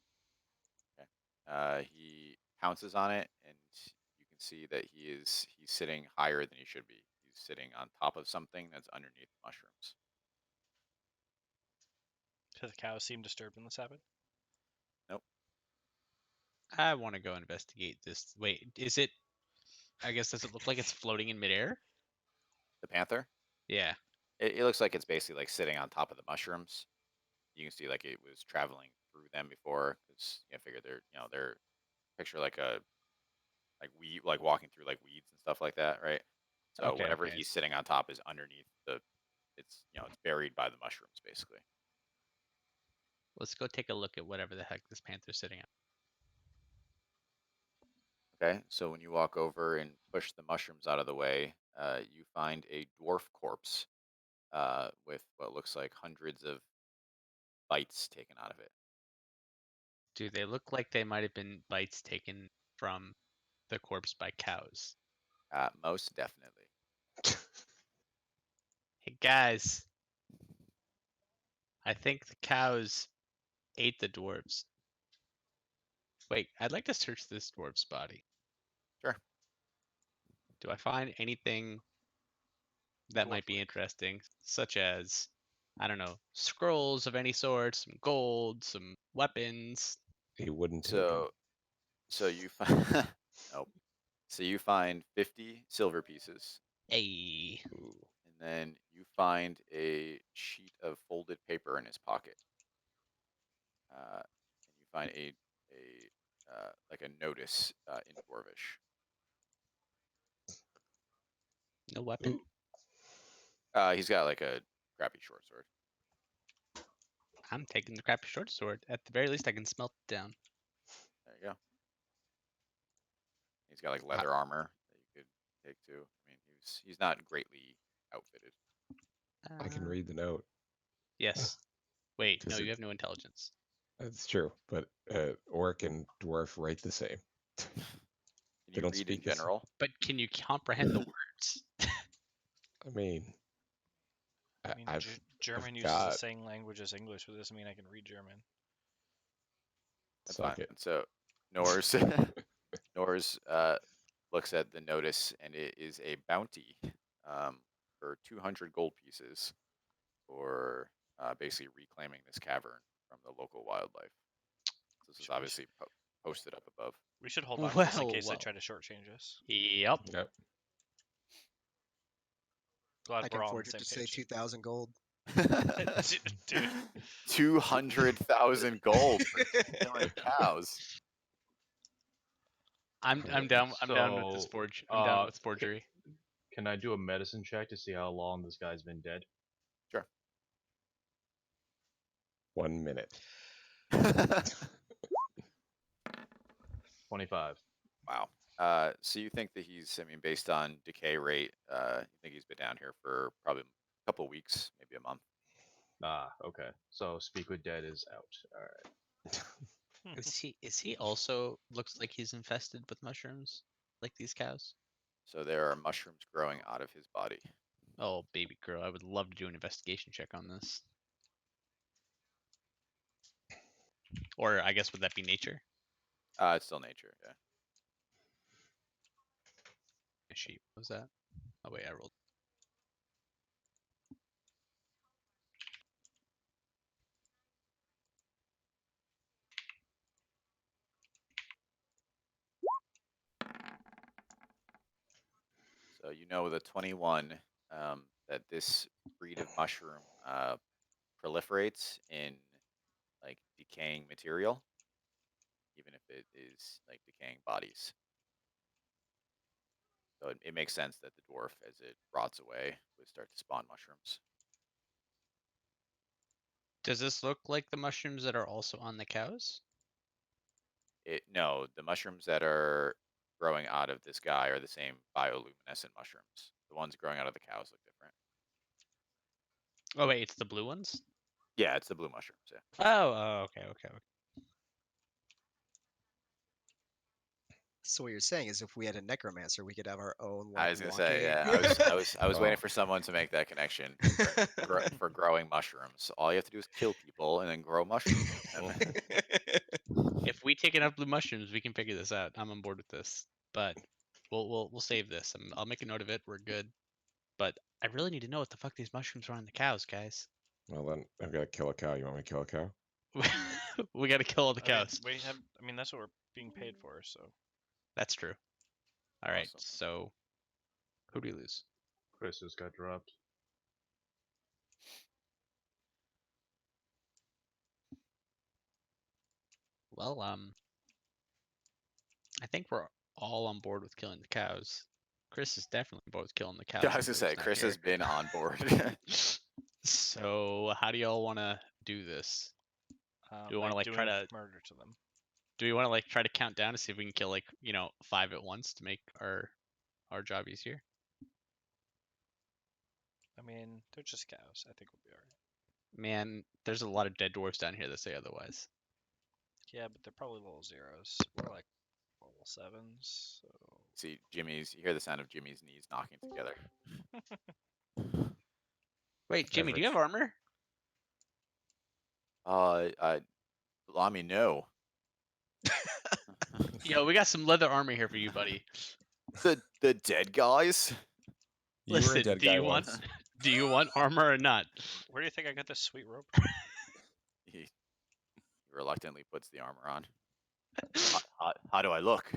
he pounces on it, and you can see that he's sitting higher than he should be. He's sitting on top of something that's underneath mushrooms. Do the cows seem disturbed when this happened? Nope. I want to go investigate this. Wait, is it? I guess does it look like it's floating in midair? The panther? Yeah. It looks like it's basically like sitting on top of the mushrooms. You can see like it was traveling through them before, because you figure they're picture like weed, like walking through like weeds and stuff like that, right? So Okay, whatever okay. he's sitting on top is underneath it's buried by the mushrooms basically. Let's go take a look at whatever the heck this panther's sitting on. Okay, so when you walk over and push the mushrooms out of the way, you find a dwarf corpse with what looks like hundreds of bites taken out of it. Do they look like they might have been bites taken from the corpse by cows? Most definitely. Hey guys, I think the cows ate the dwarves. Wait, I'd like to search this dwarf's body. Sure. Do I find anything that might be Dwarf-like. interesting, such as, I don't know, scrolls of any sort, some gold, some weapons? A wooden token. So you find nope. So you find 50 silver pieces, Hey, Ooh. and then you find a sheet of folded paper in his pocket. And you find a like a notice in Dwarvish. no weapon? Ooh. He's got like a crappy short sword. I'm taking the crappy short sword. At the very least, I can smelt it down. There you go. He's got like leather armor that you could take too. I mean, he's not greatly outfitted. I can read the note. Yes. Wait, Does no, it- you have no intelligence. That's true, but orc and dwarf write the same. Can They you don't read in speak the s- general? But can you comprehend the words? I mean, I mean, I've German I've uses the got same language as English, but this doesn't mean I can read German. That's suck fine. it. So Norse Norse looks at the notice, and it is a bounty for 200 gold pieces for basically reclaiming this cavern from the local wildlife. So this is obviously posted up above. We should hold on to this in Well, case they well. try to shortchange us. Yep. Yep. Glad I can we're all on forge the it same to say page. 2,000 gold. Dude, 200,000 gold for killing cows. I'm down. I'm down with this So, forge. I'm down with ca- forgery. Can I do a medicine check to see how long this guy's been dead? Sure. 1 minute. 25. Wow. So you think that he's, I mean, based on decay rate, you think he's been down here for probably a couple weeks, maybe a month. Ah, okay. So speak with dead is out. Alright. Is he also looks like he's infested with mushrooms, like these cows? So there are mushrooms growing out of his body. Oh, baby girl, I would love to do an investigation check on this. Or I guess would that be nature? It's still nature. Yeah. A sheep. What was that? Oh wait, I rolled. So you know with a 21 that this breed of mushroom proliferates in like decaying material, even if it is like decaying bodies. So it makes sense that the dwarf, as it rots away, would start to spawn mushrooms. Does this look like the mushrooms that are also on the cows? No, the mushrooms that are growing out of this guy are the same bioluminescent mushrooms. The ones growing out of the cows look different. Oh wait, it's the blue ones? Yeah, it's the blue mushrooms. Yeah. Oh, okay. So what you're saying is, if we had a necromancer, we could have our own. I Like, was gonna say, yeah. walking- I was waiting Oh. for someone to make that connection for growing mushrooms. All you have to do is kill people and then grow mushrooms. If we take enough blue mushrooms, we can figure this out. I'm on board with this. But we'll save this. I'll make a note of it. We're good. But I really need to know what the fuck these mushrooms are on the cows, guys. Well then, I've got to kill a cow. You want me to kill a cow? We got to kill all the I mean, cows. I mean, that's what we're being paid for. So That's true. All right. Awesome. So who do we lose? Chris just got dropped. Well, I think we're all on board with killing the cows. Chris is definitely on board with killing the cows. I was gonna although say, he's not Chris here. has been on board. So how do y'all want to do this? Do we wanna, like, try doing to- murder to them? Do we want to like try to count down to see if we can kill like 5 at once to make our job easier? I mean, they're just cows. I think we'll be alright. Man, there's a lot of dead dwarves down here that say otherwise. Yeah, but they're probably level 0s. We're like level 7s. So See, you hear the sound of Jimmy's knees knocking together. Wait, Jimmy, do you have Average. armor? I mean, no. Yo, we got some leather armor here for you, buddy. The dead guys. You were a Listen, dead do guy you want once. do you want armor or not? where do you think I got this sweet rope? He reluctantly puts the armor on. How do I look?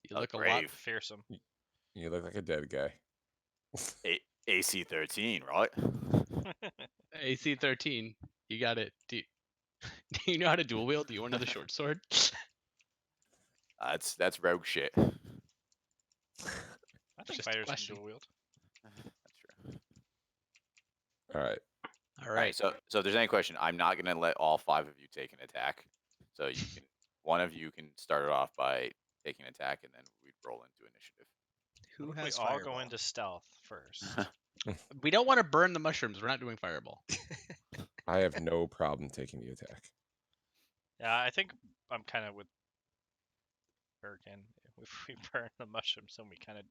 You look a lot. brave. Fearsome. You look like a dead guy. AC 13, right? AC 13. You got it. Do you know how to dual wield? Do you want another short sword? That's rogue shit. I think Just a fighters can question. dual wield. That's true. All right. All right. So if there's any question, I'm not gonna let all 5 of you take an attack. So you can one of you can start it off by taking an attack, and then we'd roll into initiative. Who What if has we all fireball? go into stealth first. We don't want to burn the mushrooms. We're not doing fireball. I have no problem taking the attack. Yeah, I think I'm kind of with Hurricane. If we burn the mushrooms, then we kind of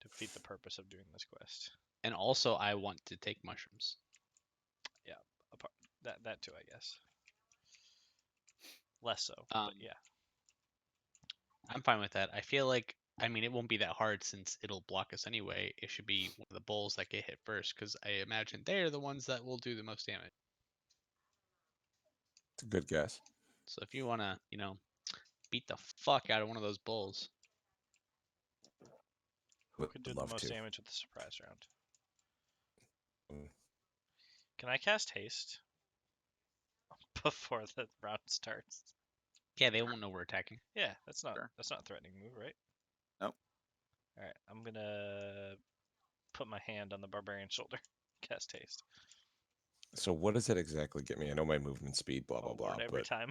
defeat the purpose of doing this quest. And also, I want to take mushrooms. That too, I guess. Less so, Um, but yeah. I'm fine with that. I feel like, I mean, it won't be that hard since it'll block us anyway. It should be one of the bulls that get hit first, because I imagine they're the ones that will do the most damage. It's a good guess. So if you want to, beat the fuck out of one of those bulls. Who Would could do the love most to. damage with the surprise round? Mm. Can I cast haste before the round starts? Yeah, they won't know we're attacking. Yeah, that's not Sure. a threatening move, right? Nope. All right, I'm gonna put my hand on the barbarian's shoulder. Cast haste. So what does it exactly get me? I know my movement speed, blah blah Oh, blah. Lord, every But time.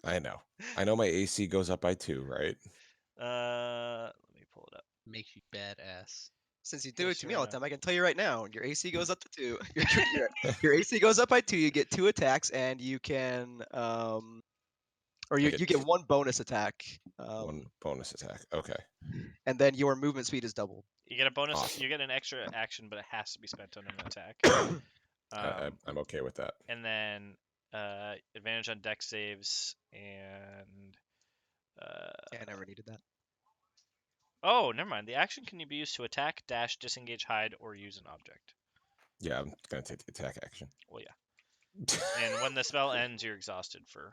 I know my AC goes up by 2, right? Let me pull it up. Makes you badass. Since you do it Yes, to me all the Serena. time, I can tell you right now, your AC goes up to 2. Your AC goes up by 2. You get 2 attacks, and you can Or I you get get two- one bonus attack, one bonus attack. Okay. and then your movement speed is doubled. You get a bonus. Awesome. You get an extra action, but it has to be spent on an attack. I'm okay with that. And then advantage on dex saves and. Yeah, I never needed that. Oh, never mind. The action can be used to attack, dash, disengage, hide, or use an object. Yeah, I'm gonna take the attack action. Well, yeah. And when the spell ends, you're exhausted for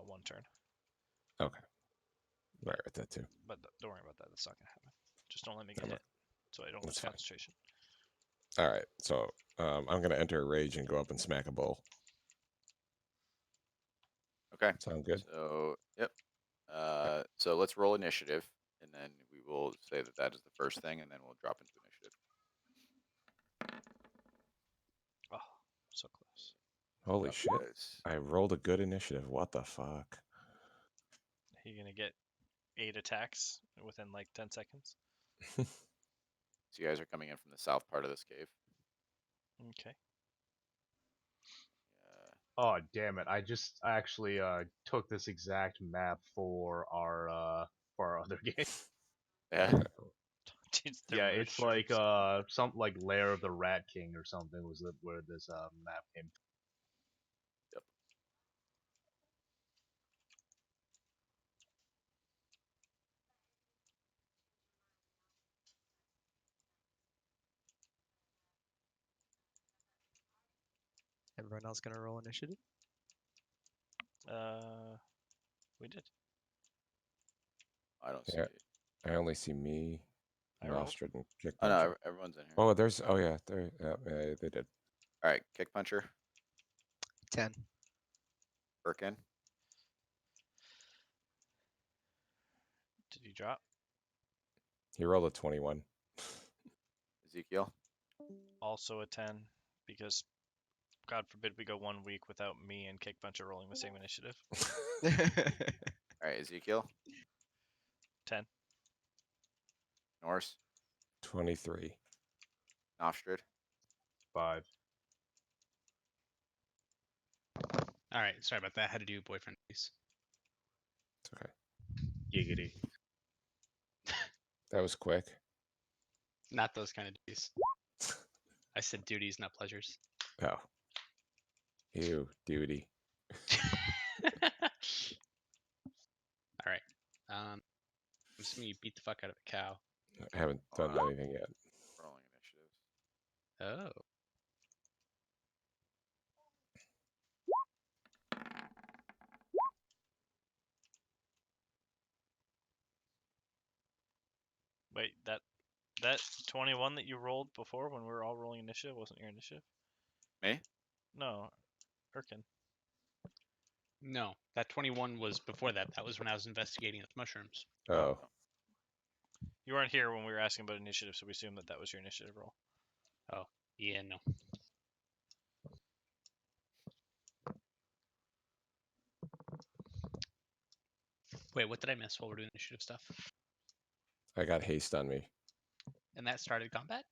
1 turn. Okay. Right with that too. But don't worry about that. That's not gonna happen. Just don't let me get I'm hit, so I don't lose That's fine. concentration. All right. So I'm gonna enter a rage and go up and smack a bull. Okay. Sound good? So yep. So let's roll initiative, and then we will say that that is the first thing, and then we'll drop into initiative. Oh, so close. Holy Drop shit! you guys. I rolled a good initiative. What the fuck? You're gonna get 8 attacks within like 10 seconds. So you guys are coming in from the south part of this cave. Okay. Oh damn it! I actually took this exact map for our other game. Yeah. Jeez, they're Yeah, it's like mushrooms. some like Lair of the Rat King or something was where this map came. Everyone else gonna roll initiative? We did. I don't see Yeah. it. I only see me, I rolled. Nostrid, and Kick Oh Puncher. no, everyone's in here. Oh, there's. Oh yeah, there. Yeah, they did. All right, kick puncher, 10. Birkin, Did he drop? He rolled a 21. Ezekiel, Also a 10, because God forbid we go 1 week without me and Cake Buncher rolling the same initiative. all right, Ezekiel, 10. Norse, 23. Nostrid, 5. All right, sorry about that. I had to do boyfriend piece. It's okay. Giggity. That was quick. Not those kind of duties. I said duties, not pleasures. Oh. Ew, duty. All right. I'm assuming you beat the fuck out of a cow. I haven't done anything yet. rolling initiatives. Oh. Wait, that 21 that you rolled before when we were all rolling initiative wasn't your initiative? Me? No, Erkin. No, that 21 was before that. That was when I was investigating the mushrooms. Oh. You weren't here when we were asking about initiative, so we assumed that was your initiative roll. Yeah, no. Wait, what did I miss while we're doing initiative stuff? I got haste on me. And that started combat?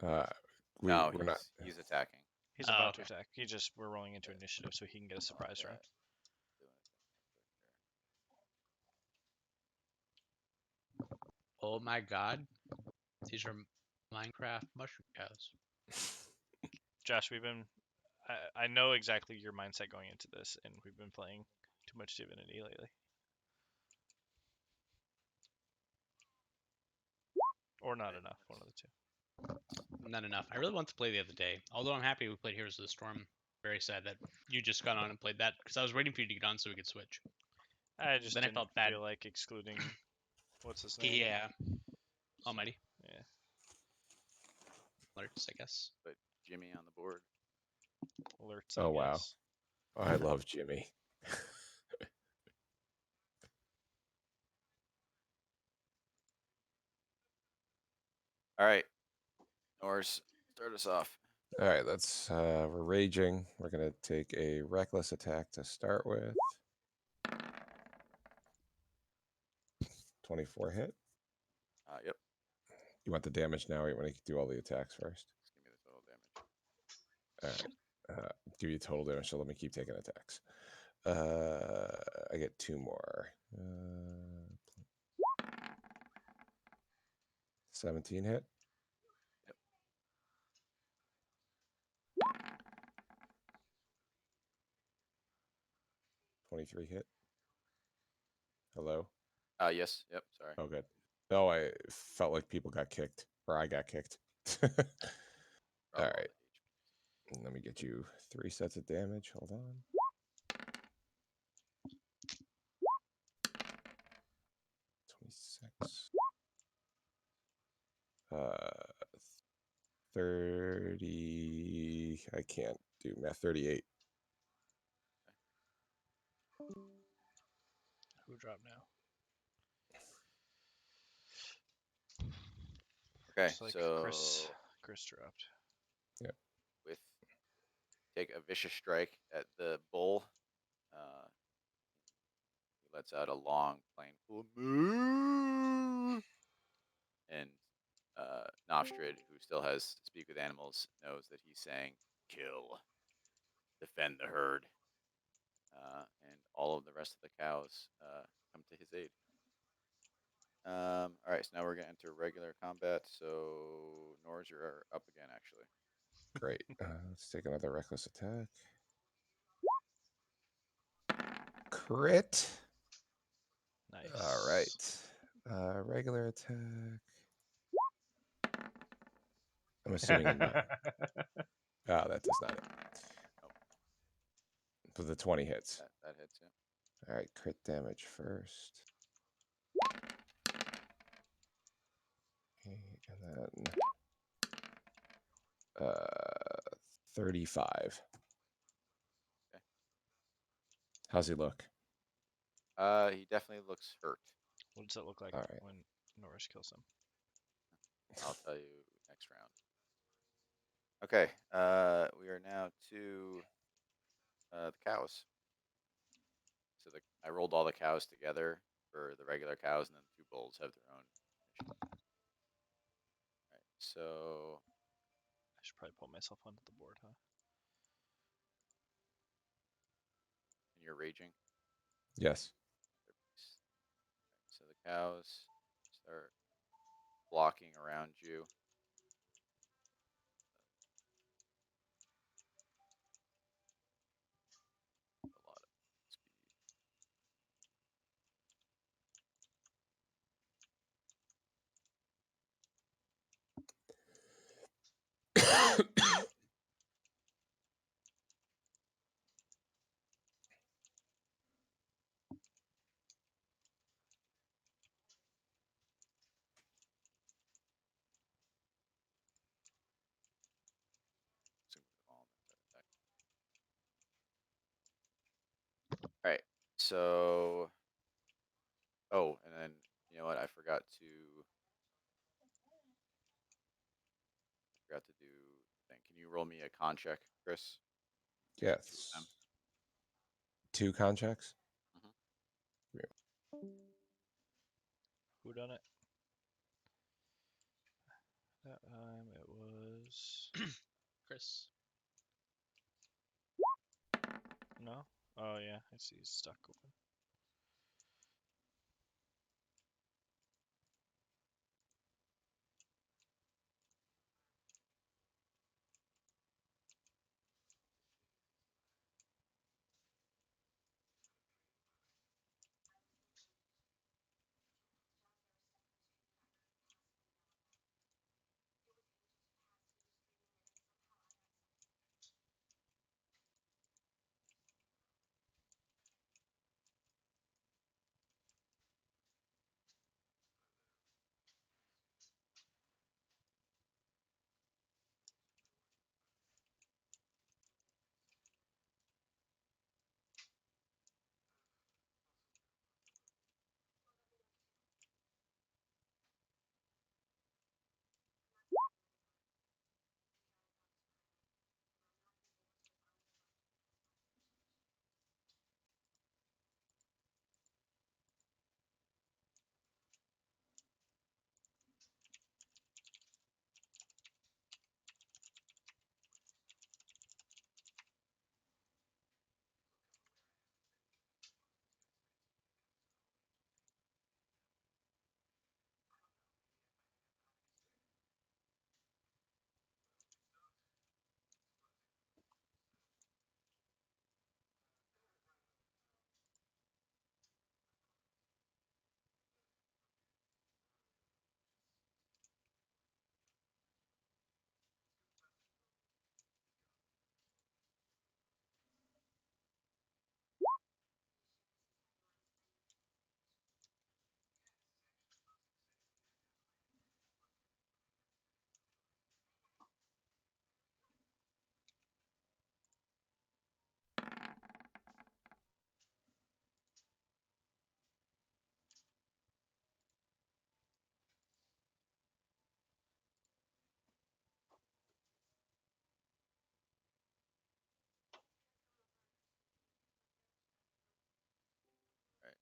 No, we're not. he's attacking. He's Oh, about to okay. attack. We're rolling into initiative so he can get a surprise round. Oh my god. These are Minecraft mushroom cows. Josh, I know exactly your mindset going into this, and we've been playing too much Divinity lately. Or not enough, one of the two. Not enough. I really want to play the other day. Although I'm happy we played Heroes of the Storm. Very sad that you just got on and played that because I was waiting for you to get on so we could switch. I just Then I didn't felt bad. feel like excluding what's his name? Yeah. Almighty. Yeah. Alerts, I guess. But Jimmy on the board. Alerts. I Oh, wow. guess. Oh, I love Jimmy. All right, Norse, start us off. All right, let's. We're raging. We're gonna take a reckless attack to start with. 24 hit. Yep. You want the damage now, or you want to do all the attacks first? Just give me the total damage. All right. Give you total damage, so let me keep taking attacks. I get 2 more. 17 hit. Yep. 23 hit. Hello. Yes. Yep. Sorry. Oh, good. No, I felt like people got kicked, or I got kicked. All Drop right. the HP. Let me get you 3 sets of damage. Hold on. 26. 30. I can't do math. 38. Who dropped now? Okay, Looks like so Chris dropped. with take a vicious strike at the bull. He lets out a long, plainful moo, and Novstrid, who still has to speak with animals, knows that he's saying "kill, defend the herd," and all of the rest of the cows come to his aid. All right, so now we're gonna enter regular combat. So Nors, you're up again, actually. Great. Let's take another reckless attack. Crit. Nice. All right. Regular attack. I'm assuming I'm not. Oh, that does not hit. Nope. But the 20 hits. That hits him. All right, crit damage first. Okay, and then 35. Okay. How's he look? He definitely looks hurt. What does it look like All right. when Norris kills him? I'll tell you next round. Okay, we are now to the cows. So I rolled all the cows together for the regular cows, and then the 2 bulls have their own. Alright, so I should probably pull myself onto the board, huh? and you're raging. Yes. So the cows start blocking around you. A lot of speed. So move them all in that attack. All right, so and then you know what? I forgot to do the thing. Can you roll me a con check, Chris? Yes. them. 2 con checks? Who done it? That time it was Chris. no. Oh yeah, I see. He's stuck open.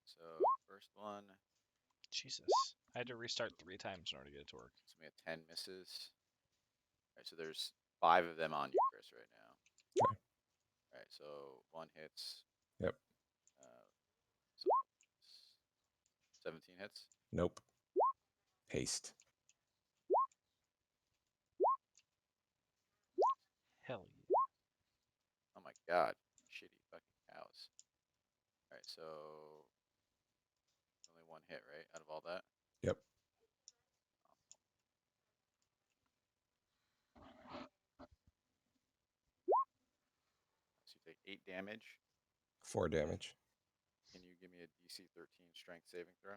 So first one, Jesus. I had to restart 3 times in order to get it to work. so we have 10 misses. All right, so there's 5 of them on you, Chris, right now. Okay. All right, so 1 hits. Yep. So 17 hits. Nope. Haste. Hell yeah. Oh my god, shitty fucking cows. All right, so only 1 hit, right? Out of all that. Yep. So you take 8 damage. 4 damage. Can you give me a DC 13 strength saving throw?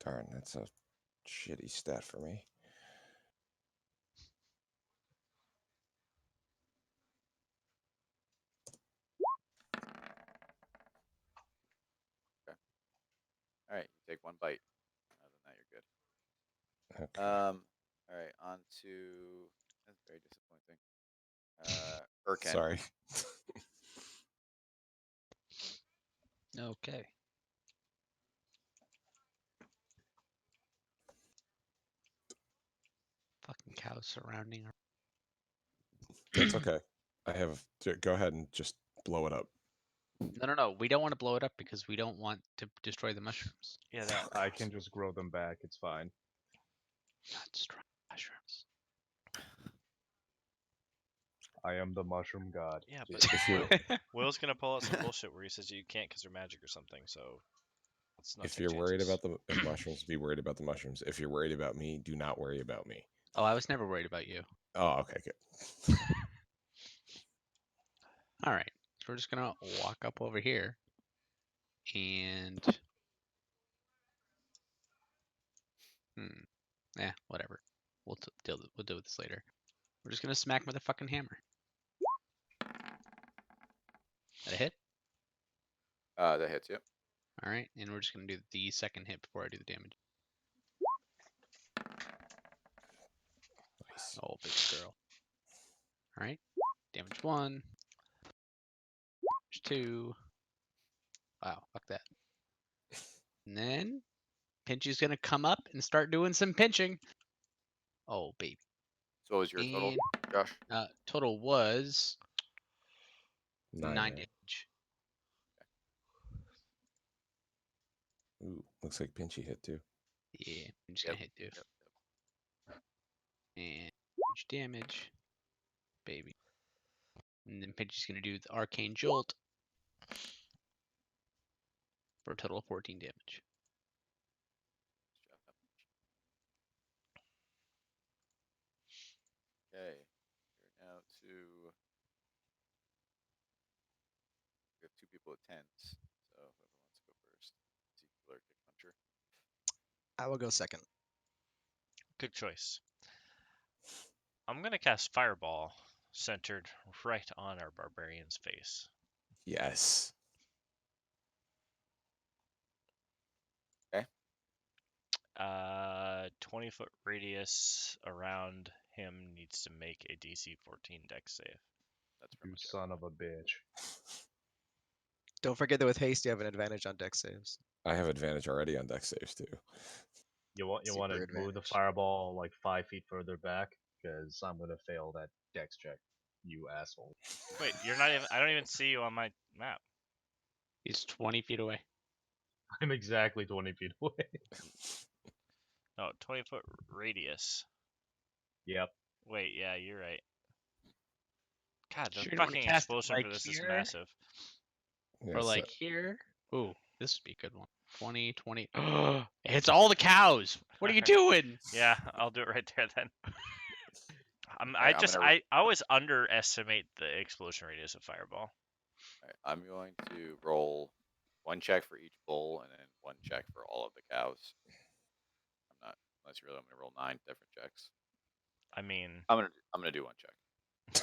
Darn, that's a shitty stat for me. All right, you take 1 bite. Other than that, you're good. Okay. All right, on to that's very disappointing. Urken. Sorry. Okay. Fucking cows surrounding her. That's okay. I have to go ahead and just blow it up. No. We don't want to blow it up because we don't want to destroy the mushrooms. Yeah, that. I can just grow them back. It's fine. Not destroy mushrooms. I am the mushroom god. Yeah, Just- but If you're Will's gonna pull out some bullshit where he says you can't because they're magic or something. So let's not. if take you're worried chances. about the mushrooms, be worried about the mushrooms. If you're worried about me, do not worry about me. Oh, I was never worried about you. Oh, okay, good. All right. So we're just gonna walk up over here, and whatever. We'll deal with this later. We're just gonna smack him with a fucking hammer. That a hit? That hits you. All right, and we're just gonna do the second hit before I do the damage. Nice. Oh, big girl. All right, damage 1, damage 2. Wow, fuck that. And then Pinchy's gonna come up and start doing some pinching. Oh, baby. So what was your total, And Josh? total was 9 9. damage. Ooh, looks like Pinchy hit too. Yeah, I'm just Yep, gonna hit 2. yep. And huge damage, baby. And then Pinchy's gonna do the arcane jolt for a total of 14 damage. Okay, we're now to. We have 2 people with 10s, so whoever wants to go first. Zeke or Kick Puncher. I will go second. Good choice. I'm gonna cast Fireball, centered right on our barbarian's face. Yes. 20-foot radius around him needs to make a DC 14 Dex save. That's pretty You much it. son of a bitch. Don't forget that with haste, you have an advantage on dex saves. I have advantage already on dex saves too. You want to Super move the advantage. fireball like 5 feet further back because I'm gonna fail that dex check. You asshole. Wait, you're not even. I don't even see you on my map. He's 20 feet away. I'm exactly 20 feet away. No, 20-foot radius. Yep. Wait, yeah, you're right. God, the Sure you don't wanna fucking cast it, explosion like, for this here? is massive. Yeah, Or so- like here. Ooh, this would be a good one. 20, 20. It hits all the cows. What are you doing? Yeah, I'll do it right there then. Alright, I'm gonna- I always underestimate the explosion radius of fireball. Alright, I'm going to roll 1 check for each bull and then 1 check for all of the cows. I'm not, unless you really want me to roll 9 different checks. I mean, I'm gonna do 1 check.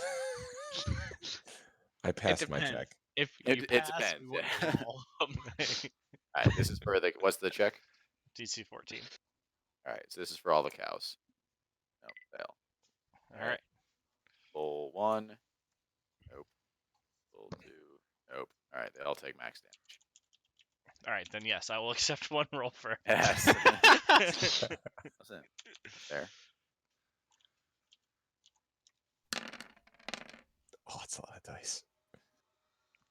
I passed my depends. check. If It- you it pass, depends, we wouldn't yeah. roll. Alright, this is for the what's the check? DC 14. Alright, so this is for all the cows. No, fail. All right. Bull 1. Nope. Bull 2. Nope. Alright, they all take max damage. All right, then yes, I will accept one roll for. Yes. Listen, there. Oh, it's a lot of dice.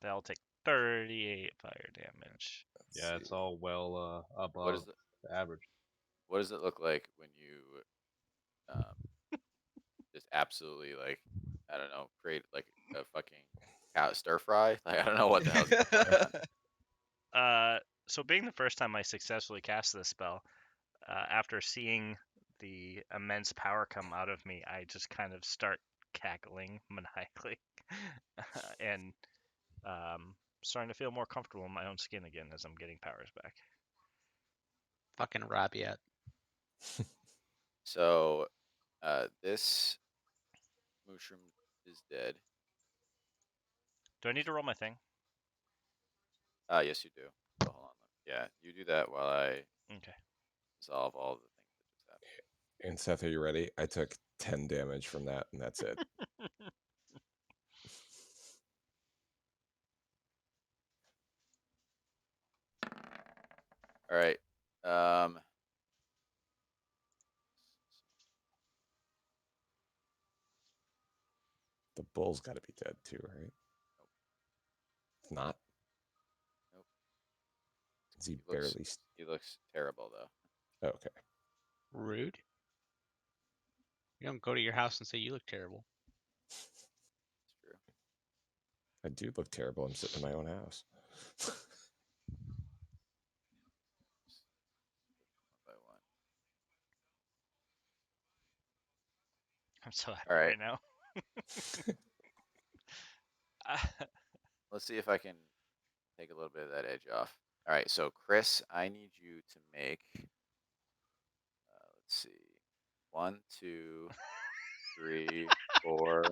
They'll take 38 fire damage. Let's Yeah, it's see. all well What above is the average. what does it look like when you just absolutely like I don't know create like a fucking cow stir fry? Like I don't know what the hell's going on. So being the first time I successfully cast this spell, after seeing the immense power come out of me, I just kind of start cackling maniacally, and starting to feel more comfortable in my own skin again as I'm getting powers back. Fucking Rabiat. So this mushroom is dead. Do I need to roll my thing? Yes, you do. So hold on. Yeah, you do that while I Okay. solve all the things that just happened. And Seth, are you ready? I took 10 damage from that, and that's it. All right. The bull's got to be dead too, right? It's not. Nope. Is he He looks- barely? He looks terrible though. Okay. Rude. You don't go to your house and say you look terrible. It's true. I do look terrible. I'm sitting in my own house. One by one. I'm so happy All right. right now. Let's see if I can take a little bit of that edge off. All right, so Chris, I need you to make. Let's see, 1, 2, 3, 4,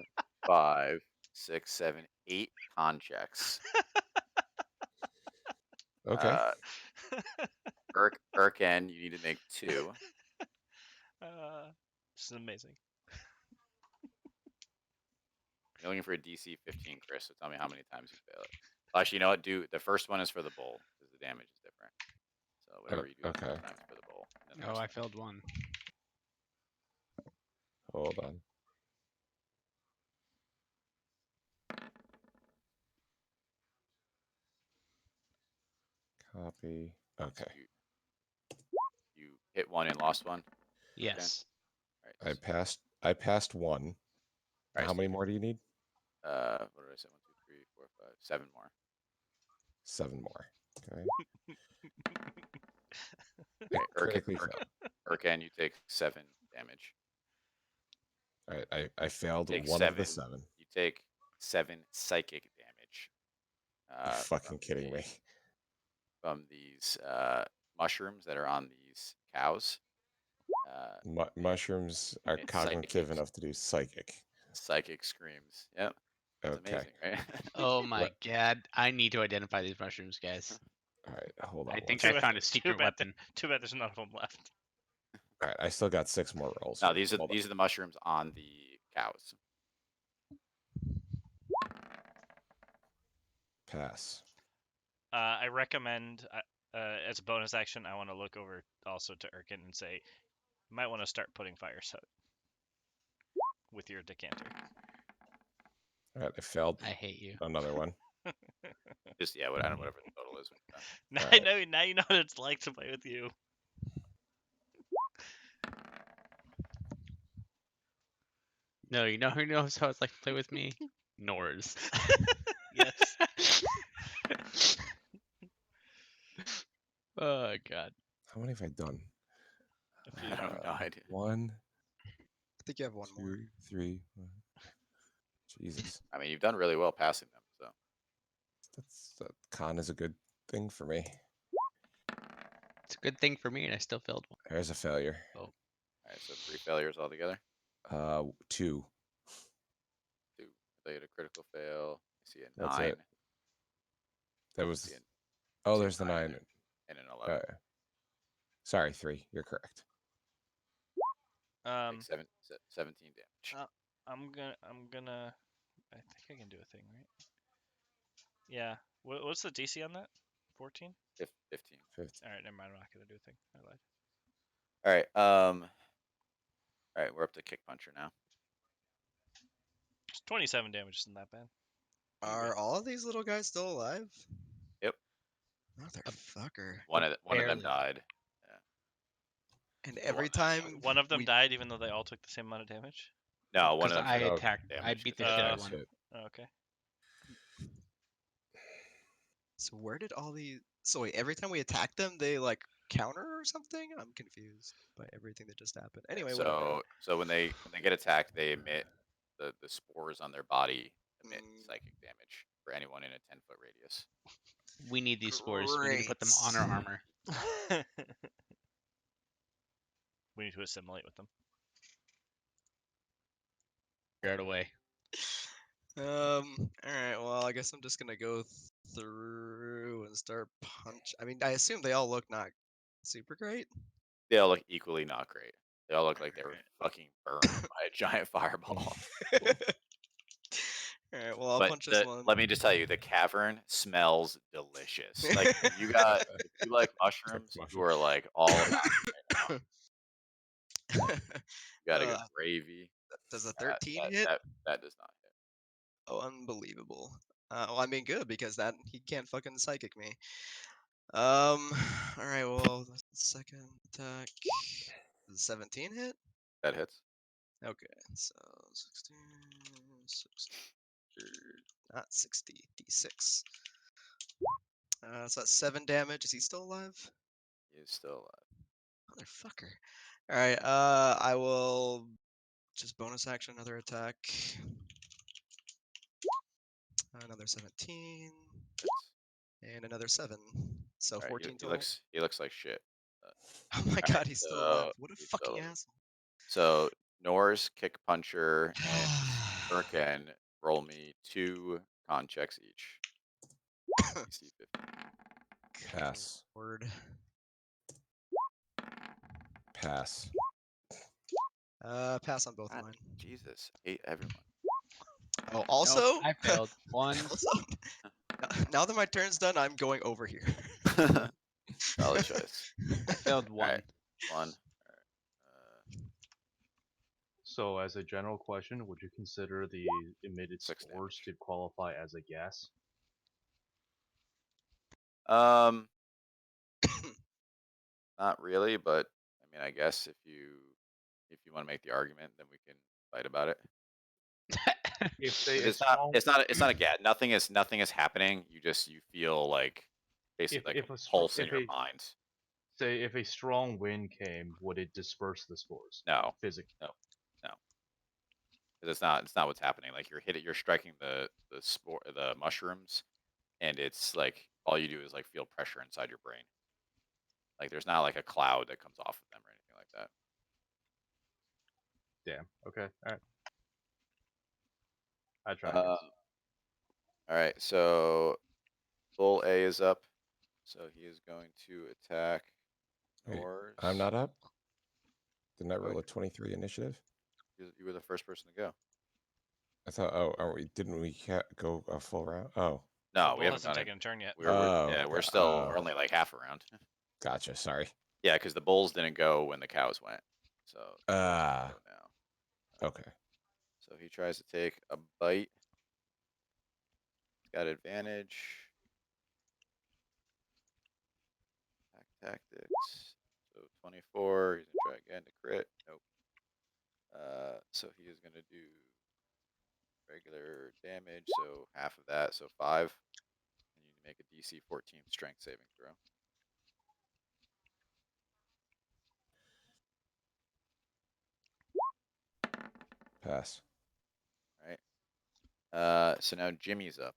5, 6, 7, 8 con checks. Okay. Urken, you need to make 2. This is amazing. You're looking for a DC 15, Chris. So tell me how many times you fail it. Actually, you know what? Do the first one is for the bowl because the damage is different. So whatever you do, okay. the first time's for the bowl. and then Oh, there's I the- failed one. Hold on. Copy. Okay. You hit one and lost one. Yes. All right. I passed one. Alright, How so many more do you need? What did I say? 1, 2, 3, 4, 5, 7 more. 7 more. Okay. Okay, Critically failed. Urken, you take 7 damage. All right. I failed Take one of the 7. 7. You take 7 psychic damage. You're fucking kidding me. From these mushrooms that are on these cows. Mushrooms are It's cognitive psychic. enough to do psychic. Psychic screams. Yep. That's Okay. amazing, right? Oh my god. I need to identify these mushrooms, guys. All right. Hold on. I one think second. I found a secret bad weapon. Too bad there's none of them left. All right. I still got 6 more rolls. No, these are Hold on. the mushrooms on the cows. Pass. I recommend, as a bonus action, I want to look over also to Urkin and say, you might want to start putting fires out with your decanter. All right. I failed I hate you. another one. Just I don't know whatever the total is. Now Alright. now you know what it's like to play with you. No, you know who knows how it's like to play with me? Nors. Yes. Oh god. How many have I done? I have no idea. 1, I think you have one 2, more. 3. Jesus. I mean, you've done really well passing them. So That con is a good thing for me. It's a good thing for me and I still failed one. There's a failure. all right, so 3 failures altogether. 2. 2. They had a critical fail. I see a That's 9. it. That I was. see Oh, see a there's the 9. and an 11. Sorry, 3. You're correct. Take 17 damage. I'm gonna. I think I can do a thing, right? Yeah. What's the DC on that? 14? 15. 15. All right, never mind. I'm not gonna do a thing. I lied. All right. All right. We're up to Kick Puncher now. It's 27 damage isn't that bad. Are all of these little guys still alive? Yep. Motherfucker. One of them Barely. died. And every time One of them we- died, even though they all took the same amount of damage. No, one Because of them. I took attacked. I damage beat 'cause the they shit out died. of one. Shit. Oh, okay. So where did all these? So wait, every time we attack them, they like counter or something? I'm confused by everything that just happened. Anyway, whatever. So when they get attacked, they emit the spores on their body emit Mm. psychic damage for anyone in a 10-foot radius. We need these spores. We need to put them on our armor. We need to assimilate with them. Figure out a way. All right. Well, I guess I'm just gonna go through and start punch. I mean, I assume they all look not super great. They all look equally not great. They all look like they were fucking burned by a giant fireball. All right. Well, I'll But punch this one. let me just tell you, the cavern smells delicious. Like if you like mushrooms, you are like all about it right now. You got a good gravy. Does a That- 13 that, hit? That does not hit. Oh, unbelievable. Well, I mean, good because that he can't fucking psychic me. All right. Well, the second attack. Does a 17 hit? That hits. Okay, so 16, 60, not 60, d6. So that's 7 damage. Is he still alive? He is still alive. Motherfucker. Alright, I will just bonus action another attack. Another 17. Hits. And another 7. So All right, 14 he total. looks like shit. Oh my god, he's still alive. What a he's fucking still- asshole. So Norse, Kick Puncher, and Urken roll me 2 con checks each. DC 15. Pass. Word. Pass. Pass on both God, mine. Jesus, hate everyone. Oh, also, Nope, I failed. One. also, now that my turn's done, I'm going over here. Solid choice. I failed one. Alright. 1. So, as a general question, would you consider the emitted 6 spores to qualify as a gas? Not really, but I mean, I guess if you want to make the argument, then we can fight about it. If they, It's not a gas. Nothing is happening. You feel like basically If like a a pulse in if your a- mind. Say, if a strong wind came, would it disperse the spores? No, Physically. no. 'Cause it's not what's happening. Like you're striking the mushrooms, and it's like all you do is like feel pressure inside your brain. Like there's not like a cloud that comes off of them or anything like that. Damn. Okay. All right. I tried. All right, so Bull A is up, so he is going to attack Wait, Norse. I'm not up. Didn't I roll Oh. a 23 initiative? You were the first person to go. I thought. Oh, are we? Didn't we go a full round? Oh, No, Bull we haven't hasn't done it. taken a turn yet. We're Oh, we're only like half around. gotcha. Sorry. Yeah, because the bulls didn't go when the cows went. So Ah. go now. Okay. So he tries to take a bite. He's got advantage. Attack tactics. So 24. He's gonna try again to crit. Nope. So he is gonna do regular damage. So half of that. So 5. And you need to make a DC 14 strength saving throw. Pass. So now Jimmy's up.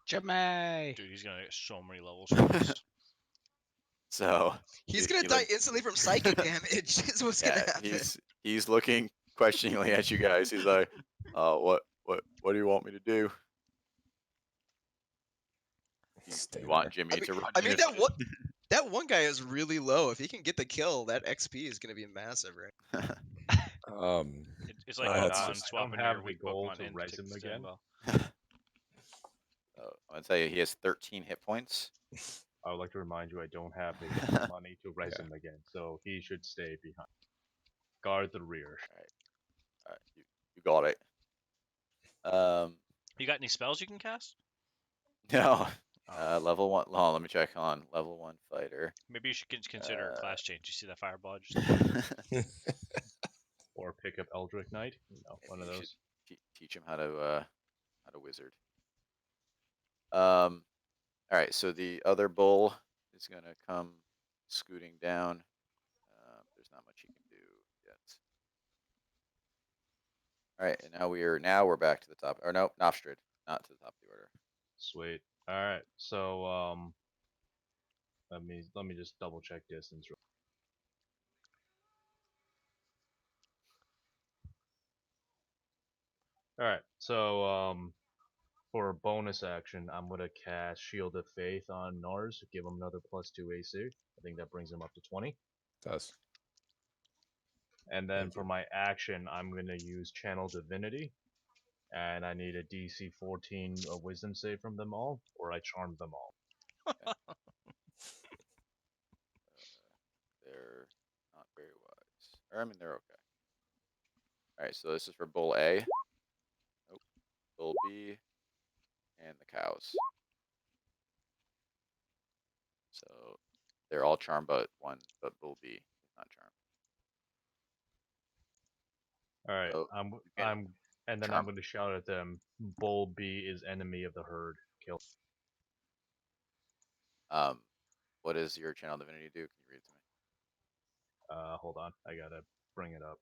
Jimmy. Dude, he's gonna get so many levels from this. So He's He- gonna he die look- instantly from psychic damage. Is what's gonna yeah, happen. he's looking questioningly at you guys. He's like, what do you want me to do? Stay You want there. Jimmy to run? I mean you- that one guy is really low. If he can get the kill, that XP is gonna be massive, right? It's like That's Pokemon just- I swapping don't have your the weak goal Pokemon to in res take him the again. Stand Ball. So I'm gonna tell you, he has 13 hit points. I would like to remind you I don't have the money to res Yeah. him again, so he should stay behind. Guard the rear. Alright, you got it. You got any spells you can cast? No. Oh. Level 1. Hold on, let me check on level 1 fighter. Maybe you should consider a Uh, class change. You see that fireball I just Or pick up Eldritch Knight. No, one of you should those. teach him how to wizard. All right, so the other bull is gonna come scooting down. There's not much he can do yet. All right, and now we're back to the top. Or no, Nofstrid, not to the top of the order. Sweet. All right. So let me just double check distance. All right. So for a bonus action, I'm gonna cast Shield of Faith on Nars. Give him another +2 AC. I think that brings him up to 20. Does. And then Thank for you. my action, I'm gonna use Channel Divinity, and I need a DC 14 Wisdom save from them all, or I charm them all. They're not very wise. Or I mean, they're okay. All right, so this is for bull A. Nope. Bull B. And the cows. So they're all charmed, but bull B is not charmed. All right. So And then I'm going to shout at them. Bull B is enemy of the herd. Kill. what does your channel divinity do? Can you read it to me? Hold on. I gotta bring it up.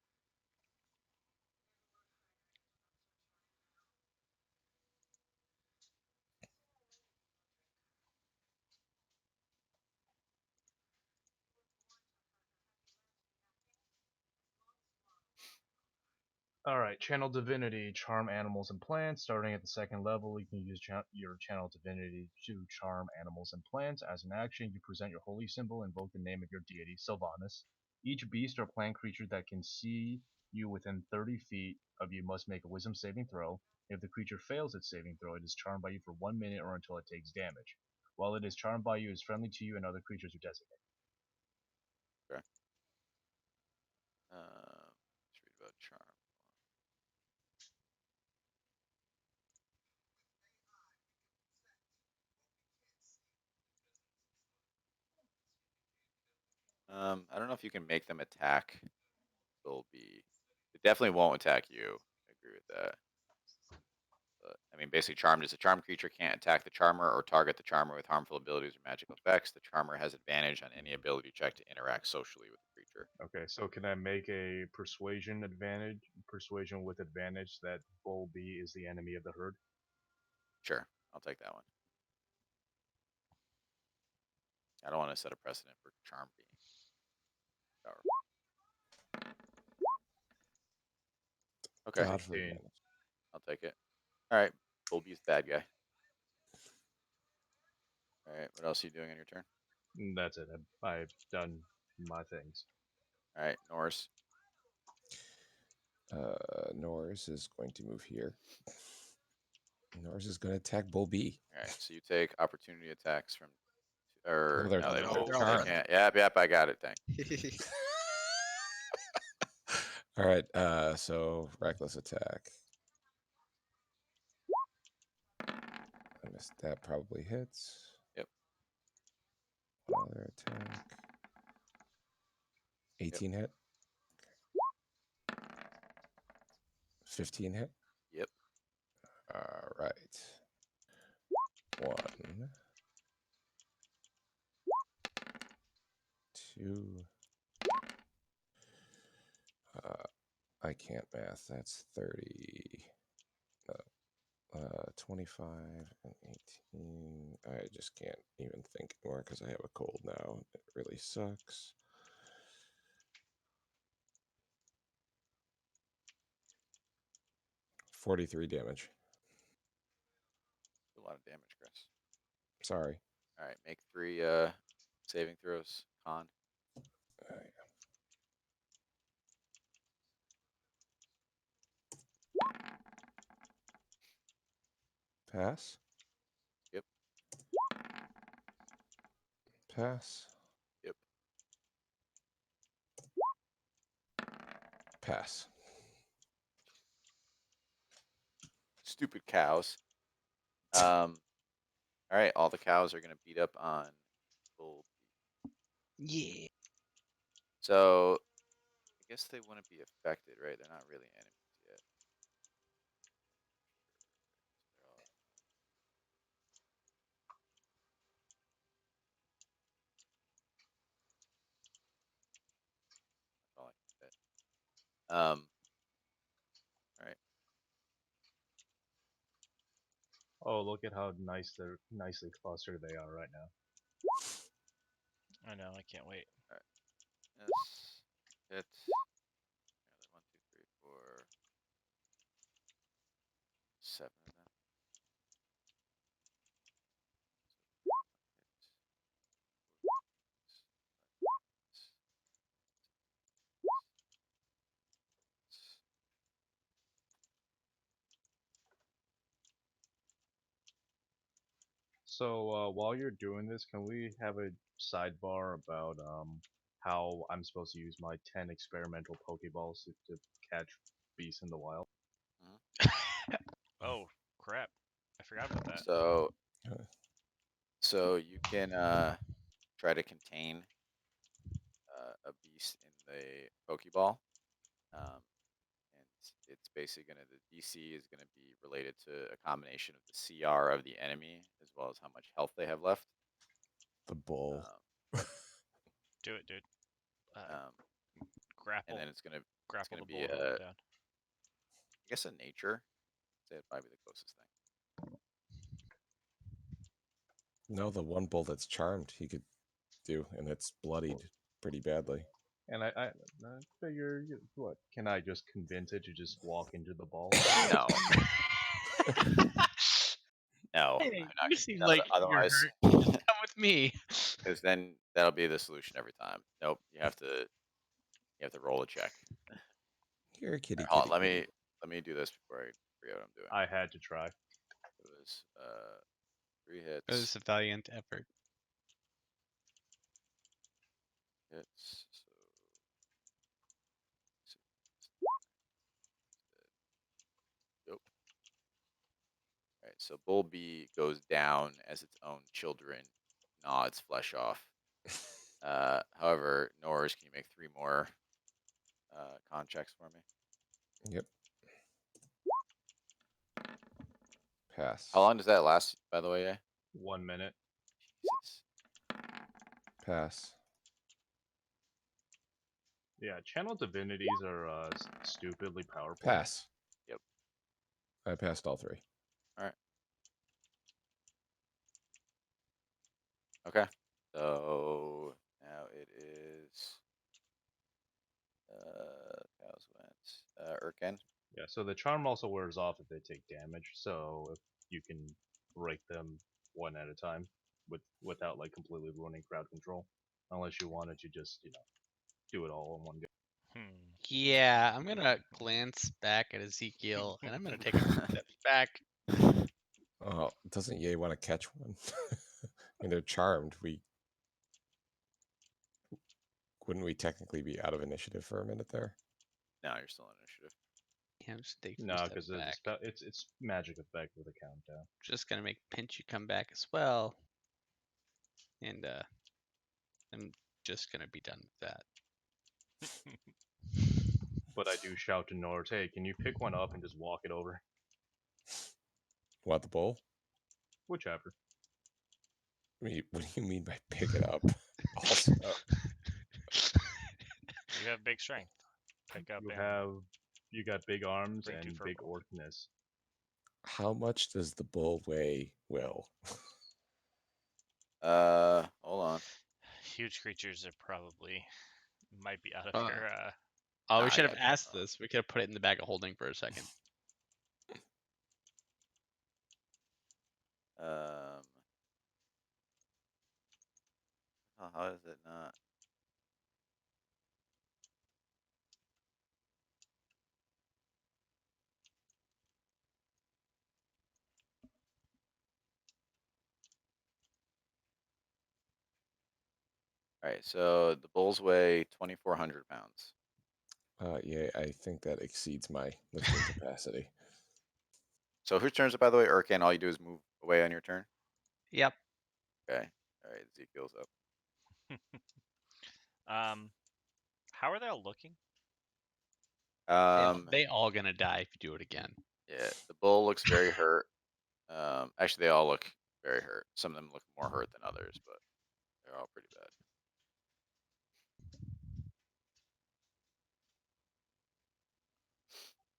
Alright, Channel Divinity, charm animals and plants. Starting at the second level, you can use your Channel Divinity to charm animals and plants. As an action, you present your holy symbol and invoke the name of your deity, Sylvanas. Each beast or plant creature that can see you within 30 feet of you must make a wisdom saving throw. If the creature fails its saving throw, it is charmed by you for 1 minute or until it takes damage. While it is charmed by you, it is friendly to you and other creatures you designate. Okay. Let's read about charm. I don't know if you can make them attack Bull B. It definitely won't attack you. I agree with that. But, I mean, basically, charmed is a charmed creature can't attack the charmer or target the charmer with harmful abilities or magical effects. The charmer has advantage on any ability check to interact socially with the creature. Okay, so can I make a persuasion with advantage that Bull B is the enemy of the herd? Sure, I'll take that one. I don't want to set a precedent for charm being powerful. Okay, God for 16. advantage. I'll take it. All right, Bullbee's bad guy. All right, what else are you doing on your turn? That's it. I've done my things. All right, Norris. Norris is going to move here. Norris is going to attack Bull B. All right, so you take opportunity attacks from, or No, they're no, they not. won't. They're all They fine. can't. Yep, I got it. Thank. All right. So reckless attack. I missed that. Probably hits. Yep. Another attack. 18 hit. 15 hit. Yep. All right. 1, 2. I can't math. That's 30. 25 and 18. I just can't even think anymore because I have a cold now. It really sucks. $43 damage. A lot of damage, Chris. Sorry. All right, make 3 saving throws. Con. All right. Pass. Yep. Pass. Yep. Pass. Stupid cows. All right, all the cows are gonna beat up on Bull. Yeah. So I guess they wouldn't be affected, right? They're not really enemies yet. They're all- that's all I can say. All right. Oh, look at how nicely clustered they are right now. I know. I can't wait. Yes. Hit. Another 1, 2, 3, 4, 7 of them. So while you're doing this, can we have a sidebar about how I'm supposed to use my 10 experimental Pokeballs to catch beasts in the wild? Oh crap! I forgot about that. So, Uh. so you can try to contain a beast in the Pokeball, and it's basically gonna the DC is gonna be related to a combination of the CR of the enemy as well as how much health they have left. The bull. Do it, dude. Um, Grapple. and then it's gonna Grapple the be bull and a- hold it down. I guess a nature. I'd say it'd probably be the closest thing. No, the one bull that's charmed he could do, and it's bloodied pretty badly. And I figure, what, can I just convince it to just walk into the ball? No. No. Hey, I'm not you gonna seem do that, like otherwise, you're hurt. Just come with me. because then that'll be the solution every time. Nope. You have to roll a check. Here, kitty, Hold on, kitty. let me do this before I forget what I'm doing. I had to try. It was 3 hits. It was a valiant effort. Hits. So yep. All right. So Bull B goes down as its own children gnaw its flesh off. However, Norris, can you make 3 more con checks for me? Yep. Pass. How long does that last, by the way? Yeah. 1 minute. Jesus. Pass. Yeah, channel divinities are stupidly powerful. Pass. Yep. I passed all 3. Okay. So now it is cows went Urken. Yeah, so the charm also wears off if they take damage, so if you can break them one at a time without like completely ruining crowd control. Unless you wanted to just, do it all in one go. Yeah, I'm gonna glance back at Ezekiel, and I'm gonna take a few steps back. Oh, doesn't Ye want to catch one? And they're charmed. Wouldn't we technically be out of initiative for a minute there? No, you're still in initiative. Yeah, I'm just taking No, a because step back. it's magic effect with a countdown. Just gonna make Pinchy come back as well, and I'm just gonna be done with that. But I do shout to Nord, hey, can you pick one up and just walk it over? What, the bull? Whichever. What do you mean by pick it up? Also, You have big strength. Pick up You got big arms Bring two and big furballs. orcness. how much does the bull weigh, Will? Hold on. Huge creatures are probably might be out of Uh, your. Oh, we Nah, should have yeah, asked this. We could have put it in the bag of holding for a second. Oh, how is it not? All right, so the bulls weigh 2,400 pounds. Yeah, I think that exceeds my lifting capacity. So whose turn is it, by the way? Urkan, all you do is move away on your turn? Yep. Okay. All right, Ezekiel's up. How are they all looking? They all gonna die if you do it again. Yeah, the bull looks very hurt. Actually, they all look very hurt. Some of them look more hurt than others, but they're all pretty bad.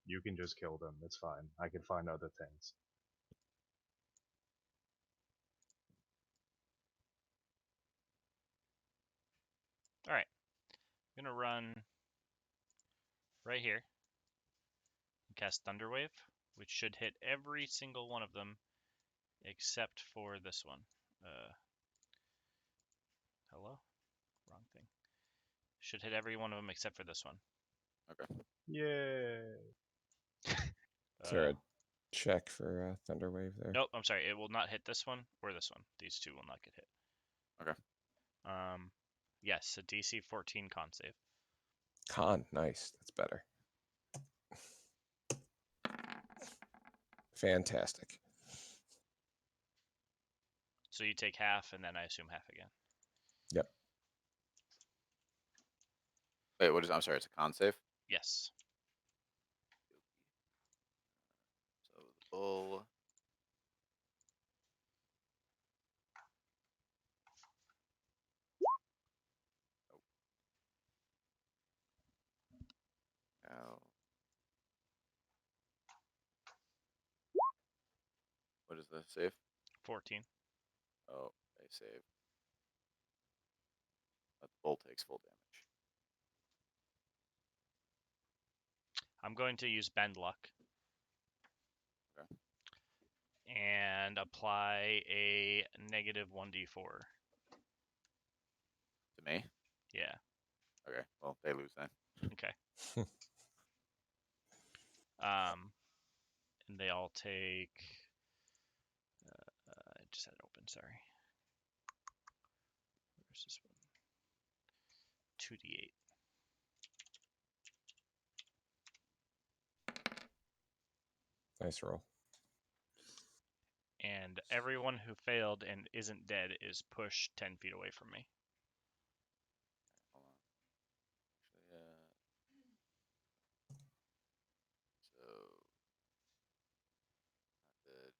You can just kill them. It's fine. I can find other things. All right. I'm gonna run right here and cast Thunderwave, which should hit every single one of them except for this one. Hello? Wrong thing. Should hit every one of them except for this one. Okay. Yay! Is there a check for Thunderwave there? Nope, I'm sorry. It will not hit this one or this one. These two will not get hit. Okay. Yes, a DC 14 con save. Con, nice. That's better. Fantastic. So you take half, and then I assume half again. Yep. Wait, what is? I'm sorry. It's a con save. Yes. So the bull. Ow. What is the save? 14. Oh, they save. But the bull takes full damage. I'm going to use Bend Luck. Okay. And apply a negative 1d4. To me? Yeah. Okay. Well, they lose then. Okay. And they all take. I just had it open. Sorry. Where's this one? 2d8. Nice roll. And everyone who failed and isn't dead is pushed 10 feet away from me. Hold on. Actually, so not dead.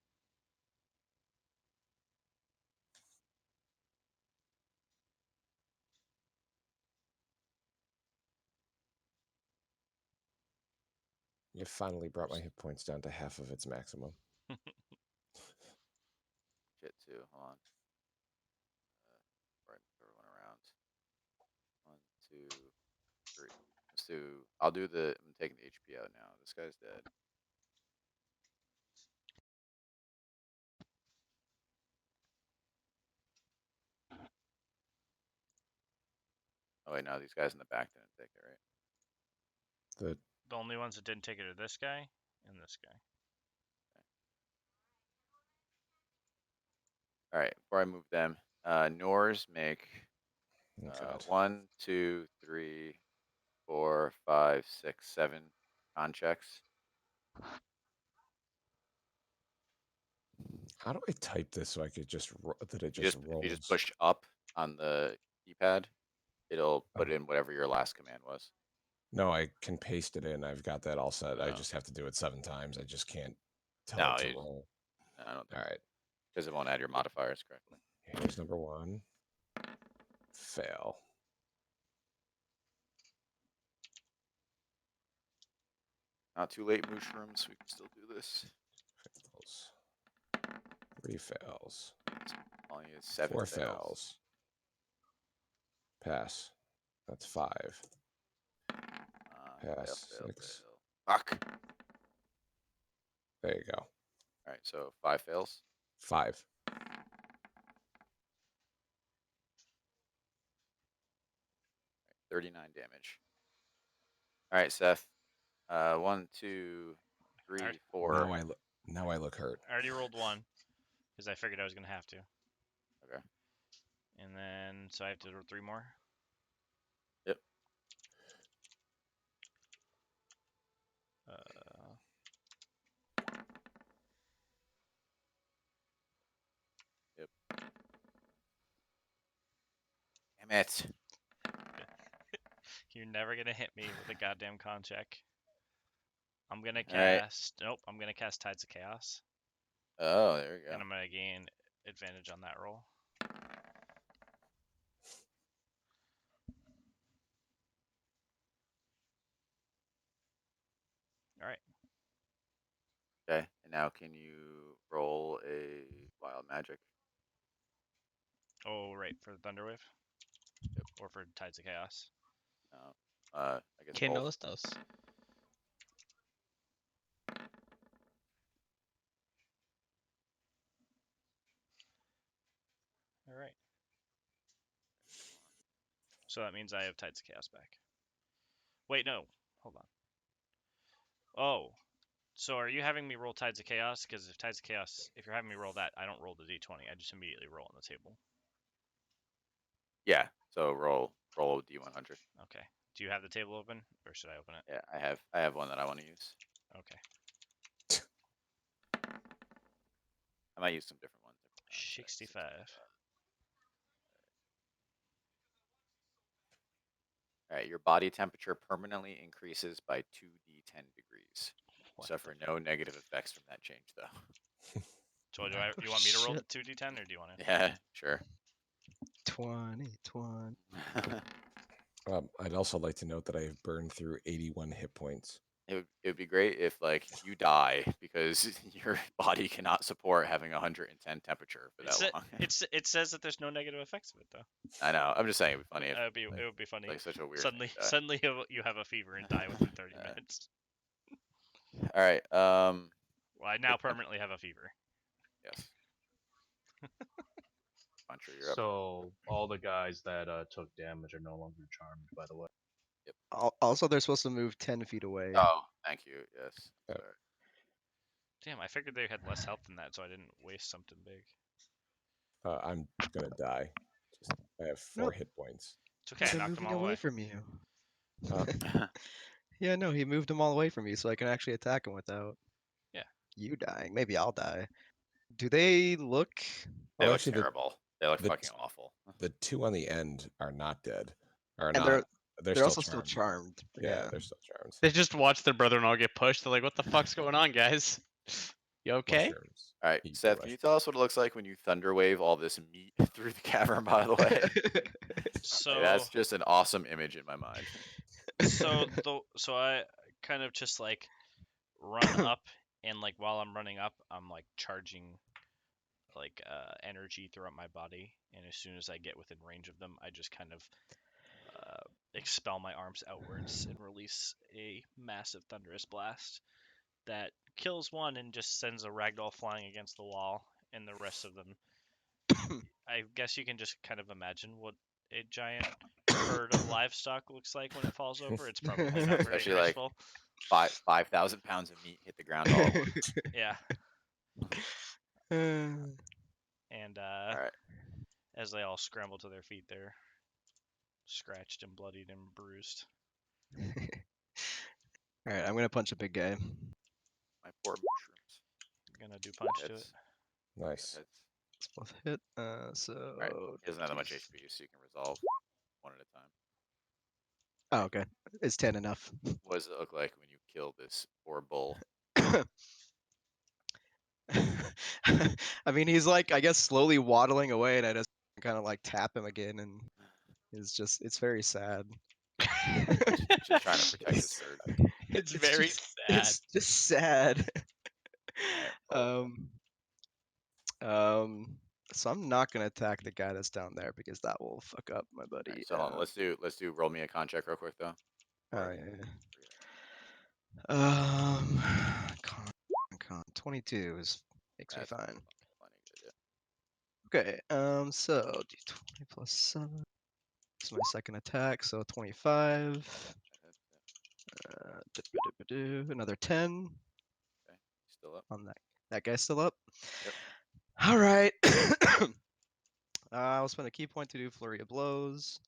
You finally brought my hit points down to half of its maximum. Shit too. Hold on. Right, move everyone around. 1, 2, 3. Let's do. I'll do the. I'm taking the HP out now. This guy's dead. Oh wait, no, these guys in the back didn't take it, right? The only ones that didn't take it are this guy and this guy. All right. Before I move them, Nors make Oh, God. 1, 2, 3, 4, 5, 6, 7 con checks. How do I type this so I could just that it You just just rolls? if you just push up on the keypad, it'll put in whatever your last command was. No, I can paste it in. I've got that all set. I Oh. just have to do it 7 times. I just can't tell No, it to you- roll. No, I don't think All right. because it won't add your modifiers correctly. Here's number 1. Fail. Not too late, mushrooms. We can still do this. Fails. 3 fails. Only is 7 4 fails. fails. Pass. That's 5. Pass. Fail, 6. fail. Fuck. There you go. All right, so 5 fails. 5. 39 damage. All right, Seth. 1, 2, 3, Alright. 4. Now I look hurt. I already rolled 1 because I figured I was going to have to. Okay. And then, so I have to do 3 more. Yep. Yep. Damn it. You're never gonna hit me with a goddamn con check. I'm gonna Alright. cast. Nope. I'm gonna cast Tides of Chaos, Oh, there we go. and I'm gonna gain advantage on that roll. All right. Okay. And now can you roll a wild magic? Oh, right, for the Thunderwave. Yep. Or for Tides of Chaos. No. I guess Que both. no los dos. All right. So that means I have Tides of Chaos back. Wait, no. Hold on. Oh. So are you having me roll Tides of Chaos? Because if Tides of Chaos, if you're having me roll that, I don't roll the d20. I just immediately roll on the table. Yeah. So roll D100. Okay. Do you have the table open, or should I open it? Yeah, I have one that I want to use. Okay. I might use some different ones. 65. All right, your body temperature permanently increases by 2d10 degrees. What Suffer no negative effects from that change, though. So do you want me to roll the Shit. 2d10, or do you want to? Yeah, sure. 20. I'd also like to note that I have burned through 81 hit points. It would be great if like you die because your body cannot support having 110 temperature for that long. It says that there's no negative effects of it though. I know. I'm just saying it'd be funny if It would be funny. like such a weird Suddenly, thing to die. suddenly you have a fever and die within 30 minutes. All right. Well, I now permanently have a fever. Yes. Puncher, you're up. So all the guys that took damage are no longer charmed, by the way. Also, they're supposed to move 10 feet away. Oh, thank you. Yes. Yep. Sorry. Damn, I figured they had less health than that, so I didn't waste something big. I'm gonna die. I have 4 Nope. hit points. It's okay, I They're knocked them moving all away away. from you. Uh, Yeah, no, he moved them all away from you, so I can actually attack him without. Yeah. You dying. Maybe I'll die. Do they look? They Oh, look actually, terrible. They look the fucking t- awful. the 2 on the end are not dead. Are And not. they're They're also still still charmed. charmed. Yeah, they're still charmed. They just watch their brother-in-law get pushed. They're like, "What the fuck's going on, guys? You okay?" Mushrooms. All right, Eat the Seth, can you tell us what it looks like when you thunder wave all this meat through the cavern? By the way, So that's just an awesome image in my mind. so I kind of just like run up, and like while I'm running up, I'm like charging like energy throughout my body, and as soon as I get within range of them, I just kind of expel my arms outwards and release a massive thunderous blast that kills one and just sends a ragdoll flying against the wall, and the rest of them. I guess you can just kind of imagine what a giant herd of livestock looks like when it falls over. It's probably not very Especially, like, graceful. 5,000 pounds of meat hit the ground all at once. Yeah, Uh, and All right. as they all scramble to their feet, they're scratched and bloodied and bruised. Alright, I'm gonna punch a big guy. My poor mushrooms. I'm gonna do punch to it. Hits. Nice. Hits. It's both hit. So. Right. He doesn't have that much HP, so you can resolve one at a time. Oh, okay. Is 10 enough? What does it look like when you kill this poor bull? I mean, he's like, I guess, slowly waddling away, and I just kind of like tap him again, and it's very sad. Just trying to protect his herd. It's very just, sad. It's just sad. Alright, So I'm not gonna attack the guy that's down there because that will fuck up my buddy. alright, so hold on, let's do roll me a con check real quick though. Oh yeah. Con 22 makes me That's fine. plenty good, yeah. Okay. So d20 plus 7. This is my second attack, so 25. Another 10 Okay, still up. on that. That guy's still up. Yep. All right. I'll spend a key point to do flurry of blows.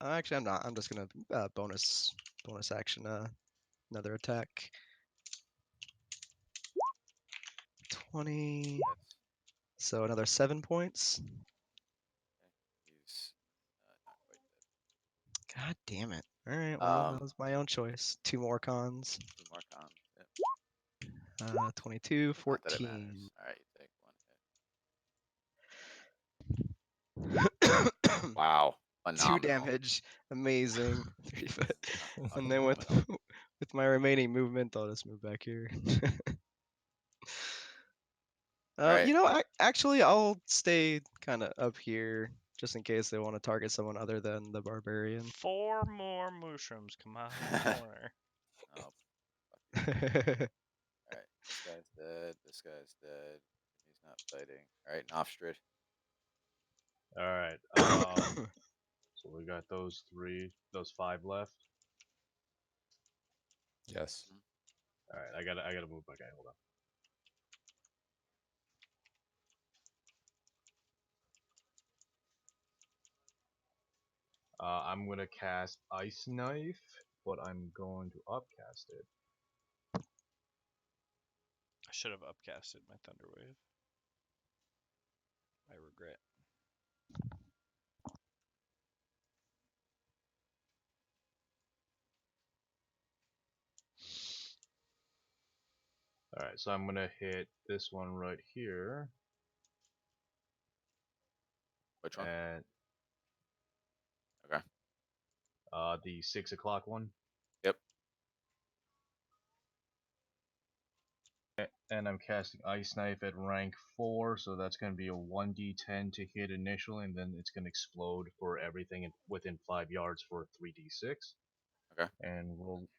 Actually, I'm not. I'm just gonna bonus action another attack. 20. That's So another 7 points. he's not quite dead. God damn it. All right. Well, that Um, was my own choice. 2 more cons. 2 more cons. Yep. 22, Not that it 14. matters. All right, you take 1 hit. Wow, 2 phenomenal. damage. Amazing. 3 foot. This is not And then with phenomenal. with my remaining movement, I'll just move back here. Alright. You know, actually, I'll stay kind of up here just in case they want to target someone other than the barbarian. 4 more mushrooms come out of the corner. Oh, alright. This guy's dead. This guy's dead. He's not fighting. Alright, Nofstrid. Alright, so we got those 5 left. Yes. Alright, I gotta move my guy, hold on. I'm gonna cast Ice Knife, but I'm going to upcast it. I should have upcasted my Thunder Wave. I regret. Alright, so I'm gonna hit this one right here, Which one? and Okay. the 6 o'clock one. Yep. And I'm casting Ice Knife at rank 4, so that's going to be a 1d10 to hit initially, and then it's going to explode for everything within 5 yards for 3d6. Okay.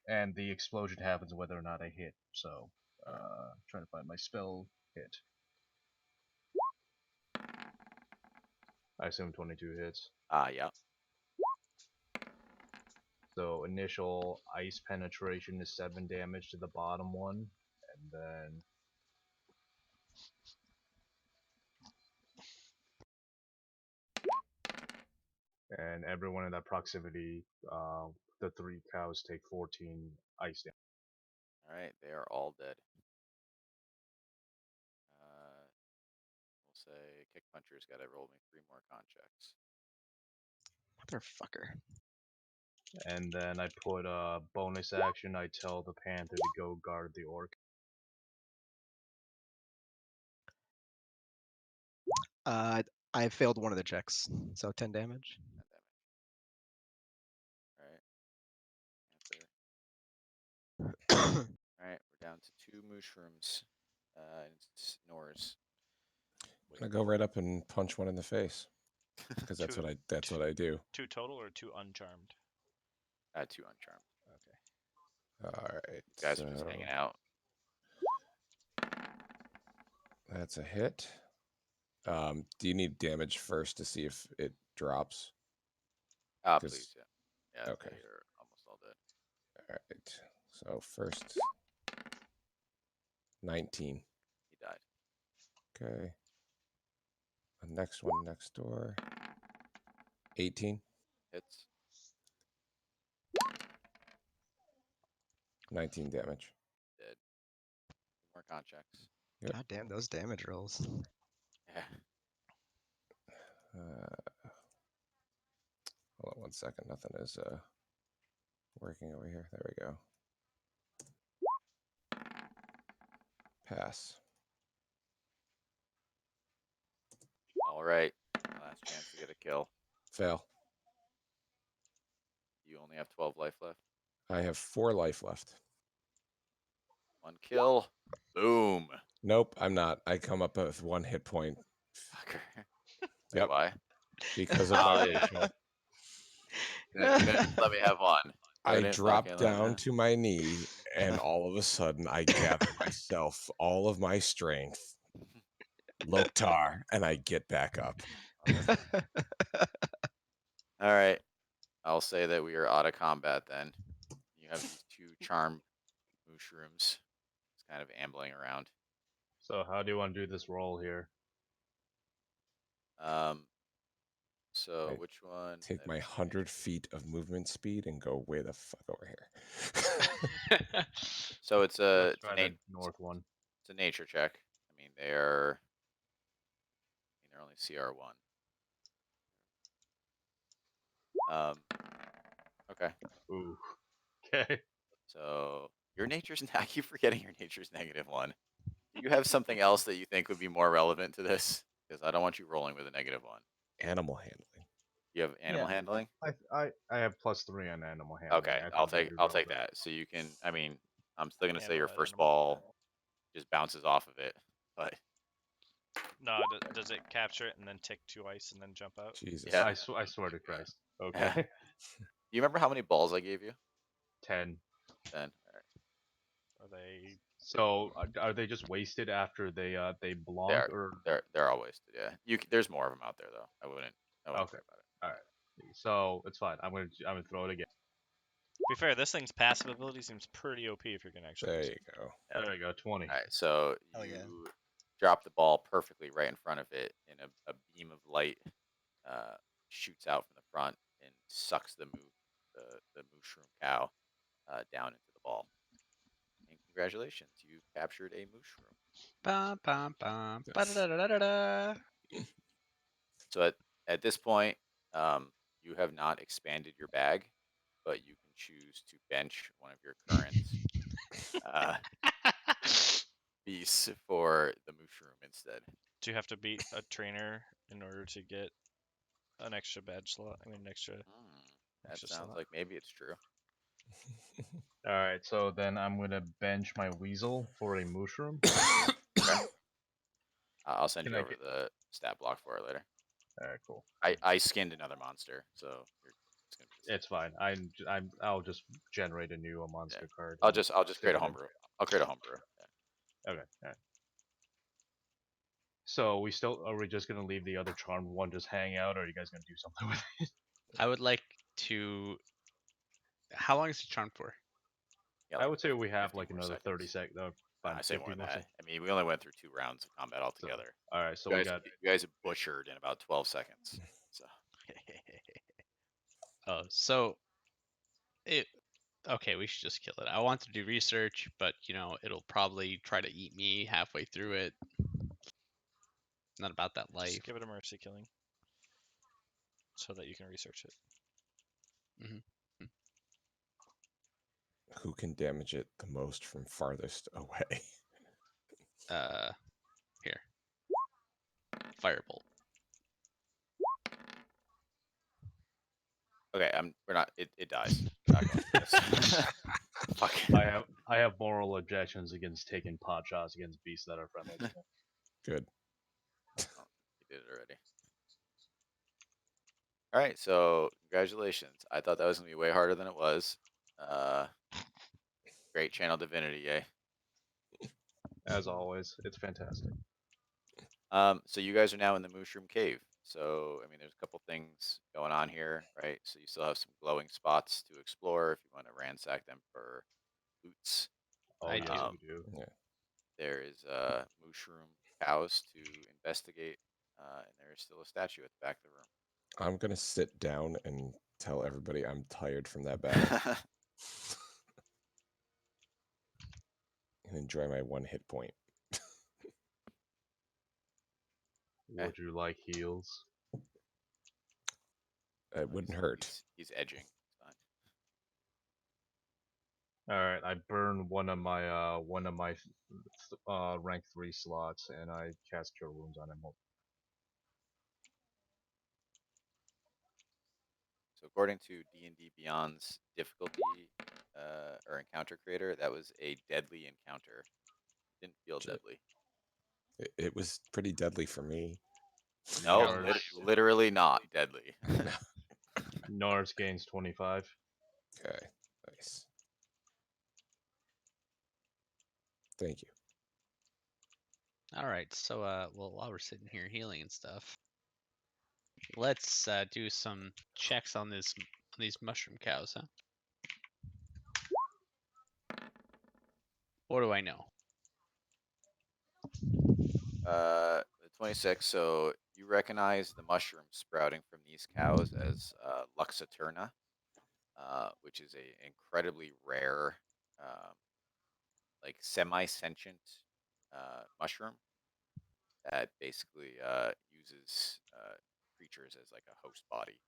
And the explosion happens whether or not I hit. So, trying to find my spell hit. I assume 22 hits. Yeah. So initial ice penetration is 7 damage to the bottom one, and then everyone in that proximity, the 3 cows take 14 ice damage. Alright, they are all dead. We'll say Kick Puncher's gotta roll me 3 more con checks. Motherfucker. And then I put a bonus action. I tell the panther to go guard the orc. I failed one of the checks, so 10 damage. 10 damage. Alright. Alright, we're down to 2 mushrooms. It's Nors. I'm gonna go right up and punch one in the face because that's Two- what I do. 2 total or 2 uncharmed? 2 uncharmed. Okay. All right. You guys are just hanging out. That's a hit. Do you need damage first to see if it drops? Ah, 'Cause- please, yeah. Yeah, okay. they're almost all dead. All right. So first, 19. He died. Okay. The next one next door. 18. Hits. 19 damage. Dead. 2 more con checks. Yep. God damn those damage rolls. Yeah. Hold on 1 second. Nothing is working over here. There we go. Pass. Alright. Last chance to get a kill. Fail. You only have 12 life left. I have 4 life left. 1 kill. Boom. Nope, I'm not. I come up with 1 hit point Fucker. Yep. Why? because of Oh, my yeah. rage. Let me have one. I Couldn't drop fucking let me down have- to my knee, and all of a sudden, I gather myself, all of my strength, Loktar, and I get back up. All right. I'll say that we are out of combat then. You have these 2 charm mushrooms. It's kind of ambling around. So how do you want to do this roll here? So Right. which one? Take That my is 100 feet of movement speed and go way the fuck over here. So it's a Let's try the north one. it's a nature check. I mean they're only CR1. Okay. Ooh. Okay. So your nature's I keep forgetting your nature's -1. Do you have something else that you think would be more relevant to this? Because I don't want you rolling with a -1. Animal handling. You have animal handling? I have +3 on animal handling. Okay, I I'll thought that'd take be I'll take relevant. that. So you can I mean, I'm still gonna say Handle your that first animal. ball just bounces off of it. But No, does it capture it and then tick 2 ice and then jump out? Jesus. Yeah. I swear to Christ. Okay. do you remember how many balls I gave you? 10. Then alright. Are they? So are they just wasted after they belong They're or they're all wasted, yeah. There's more of them out there though. I wouldn't okay? worry about it. All right. So it's fine. I'm gonna throw it again. Be fair, this thing's passive ability seems pretty OP if you're gonna actually There use you it. go. There you go. 20. Alright, so Hell you yeah. drop the ball perfectly right in front of it, and a beam of light shoots out from the front and sucks the mushroom cow down into the ball. And congratulations, you captured a mushroom. Bum, bum, bum, Yes. ba-da-da-da-da-da. So at this point, you have not expanded your bag, but you can choose to bench one of your current uh, beasts for the mushroom instead. Do you have to beat a trainer in order to get an extra badge slot? I mean, an extra. That Extra sounds slot. like maybe it's true. All right. So then I'm gonna bench my weasel for a mushroom. I'll send Can you I over get- the stat block for it later. All right. Cool. I skinned another monster, so it's gonna be the same. It's fine. I'll just generate a new monster card. I'll and just stick create a it in. homebrew. I'll create a homebrew. Yeah. Okay. All right. So are we just gonna leave the other charmed one just hang out, or are you guys gonna do something with it? I would like to. How long is it charmed for? Yeah, I like would say we have 50 like more another seconds. 30 seconds. I say more than that. seconds. I mean, we only went through 2 rounds of combat So, altogether. all right. So you we guys, got. you guys butchered in about 12 seconds. So Oh, so it. Okay, we should just kill it. I want to do research, but it'll probably try to eat me halfway through it. Not about that life. Just give it a mercy killing, so that you can research it. Who can damage it the most from farthest away? Here. Firebolt. okay, we're not. It dies. We're not going through this. Fuck. I have moral objections against taking pot shots against beasts that are friendly. to me. Good. You did it already. All right, so congratulations. I thought that was gonna be way harder than it was. Great channel divinity, eh? As always, it's fantastic. So you guys are now in the Mushroom Cave. So I mean, there's a couple things going on here, right? So you still have some glowing spots to explore if you want to ransack them for loots. Oh I yes, do. we do. There is mushroom cows to investigate, and there is still a statue at the back of the room. I'm gonna sit down and tell everybody I'm tired from that battle and enjoy my 1 hit point. Would you like heals? It wouldn't hurt. He's edging. It's fine. All right, I burn one of my rank 3 slots, and I cast Cure Wounds on him. So according to D&D Beyond's difficulty or encounter creator, that was a deadly encounter. Didn't feel Shit. deadly. It was pretty deadly for me. No, Yards. literally not deadly. Nars gains 25. Okay, nice. Thank you. All right, so well, while we're sitting here healing and stuff, let's do some checks on these mushroom cows, huh? What do I know? The 26. So you recognize the mushrooms sprouting from these cows as Luxaturna, which is a incredibly rare, like semi-sentient mushroom that basically uses creatures as like a host body.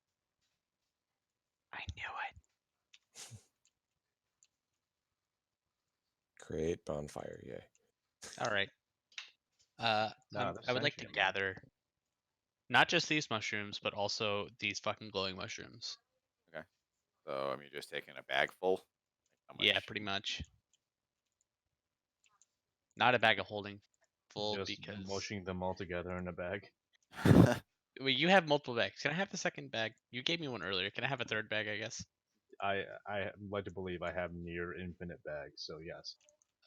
I knew it. Create bonfire, yay. All right. Nah, they're I would like to sentient, man. gather not just these mushrooms, but also these fucking glowing mushrooms. So I mean, just taking a bag full. How much? Yeah, pretty much. Not a bag of holding full Just because mushing them all together in a bag. well, you have multiple bags. Can I have the second bag? You gave me one earlier. Can I have a third bag, I guess? I like to believe I have near infinite bags, so yes.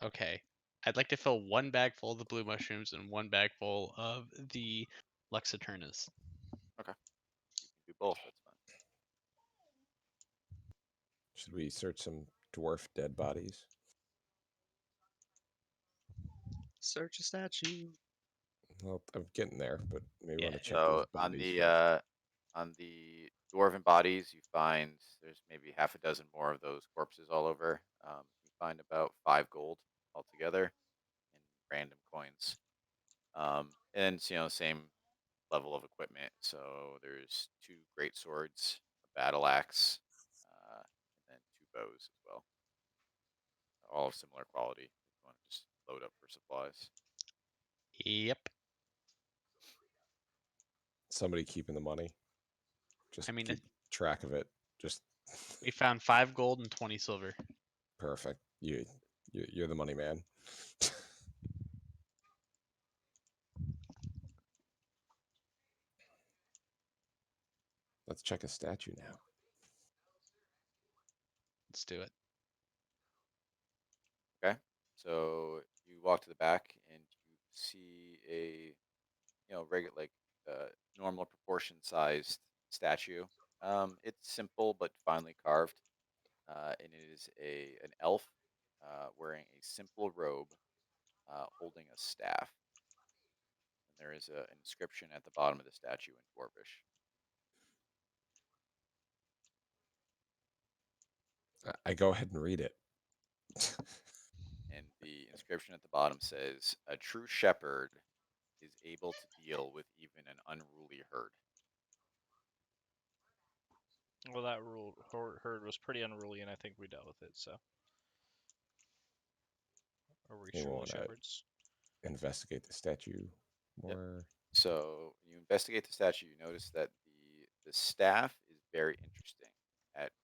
Okay. I'd like to fill one bag full of the blue mushrooms and one bag full of the Luxaturnas. You can do both. That's fine. Should we search some dwarf dead bodies? Search a statue. Well, I'm getting there, but maybe want Yeah. to check So these bodies first. on the dwarven bodies, you find there's maybe half a dozen more of those corpses all over. You find about 5 gold altogether in random coins. And same level of equipment. So there's 2 great swords, a battle axe, and then 2 bows as well. All of similar quality. If you want to just load up for supplies. Yep. Somebody keeping the money. Just I mean, keep track of it. Just we found 5 gold and 20 silver. perfect. You're the money man. Let's check a statue now. Let's do it. Okay. So you walk to the back and you see a regular normal proportion sized statue. It's simple but finely carved, and it is an elf wearing a simple robe, holding a staff. And there is an inscription at the bottom of the statue in Dwarvish. I go ahead and read it. And the inscription at the bottom says, "A true shepherd is able to deal with even an unruly herd." Well, that herd was pretty unruly, and I think we dealt with it. So, are we You truly wanna shepherds? investigate the statue Yep. more. So you investigate the statue. You notice that the staff is very interesting. At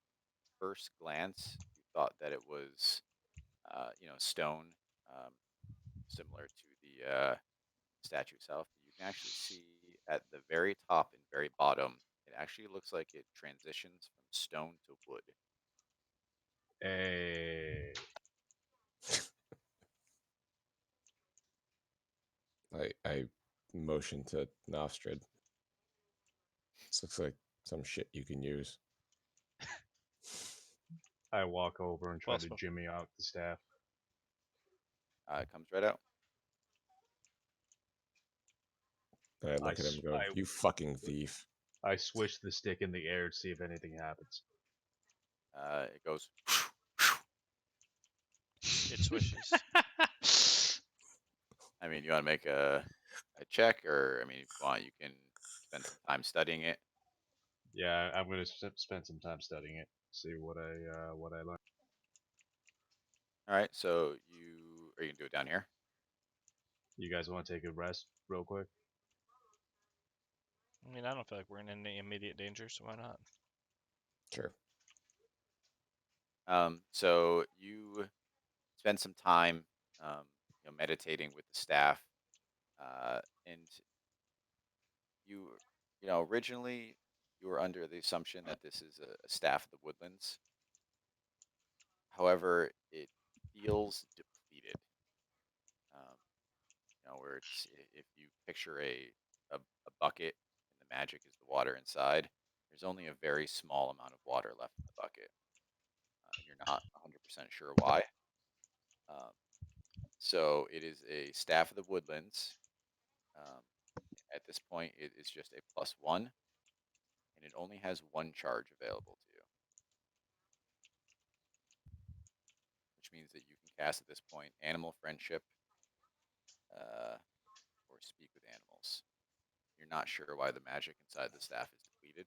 first glance, you thought that it was, stone, similar to the statue itself. But you can actually see at the very top and very bottom, it actually looks like it transitions from stone to wood. Hey, I motion to Nostrid. This looks like some shit you can use. I walk over and try Well to spoken. jimmy out the staff. It comes right out. And I look at him and go, "You fucking thief!" I swish the stick in the air to see if anything happens. It goes. It swishes. I mean, you want to make a check, or I mean, if you want, you can spend some time studying it. Yeah, I'm gonna spend some time studying it, see what I learn. All right, so are you gonna do it down here? You guys want to take a rest real quick? I mean, I don't feel like we're in any immediate danger, so why not? Sure. So you spend some time, meditating with the staff, and you, originally you were under the assumption that this is a staff of the woodlands. However, it feels depleted. Um, where if you picture a bucket and the magic is the water inside, there's only a very small amount of water left in the bucket. You're not 100% sure why. So it is a staff of the woodlands. Um, At this point, it is just a +1, and it only has 1 charge available to you, which means that you can cast at this point Animal Friendship, or Speak with Animals. You're not sure why the magic inside the staff is depleted,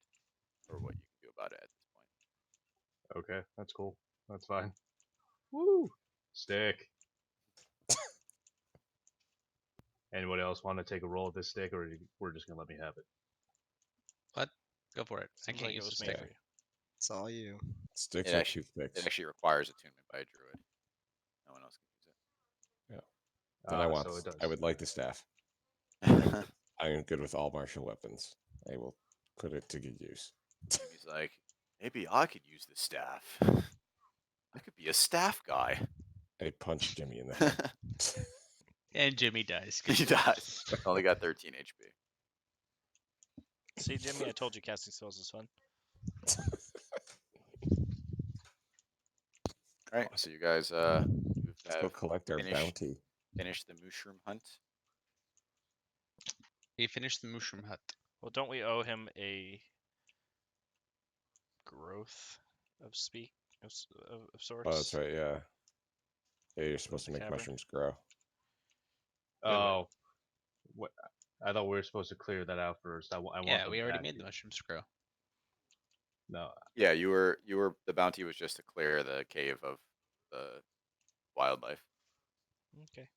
or what you can do about it at this point. Okay, that's cool. That's fine. Woo! Stick. Anybody else want to take a roll at this stick, or we're just gonna let me have it? What? Go for it. I Seems can't like it use the was made stick. for you. It's all you. Sticks It or actually, toothpicks? it actually requires attunement by a druid. No one else can use Then I want. So it does. I would like the staff. it. I am good with all martial weapons. I will put it to good use. He's like, maybe I could use the staff. I could be a staff guy. I punch Jimmy in the head. And Jimmy dies. He dies. Only got 13 HP. See, Jimmy, I told you casting spells is fun. All right, so you guys, Let's go collect our finished- bounty. finished the mushroom hunt. We finished the mushroom hut. Well, don't we owe him a growth of speak of sorts? Oh, that's right. Yeah. Yeah, you're supposed to the make cavern. mushrooms grow. Oh, what? I thought we were supposed to clear that out first. I want. Yeah, them we already back. made the mushrooms grow. No, Yeah, you were. The bounty was just to clear the cave of the wildlife. Okay.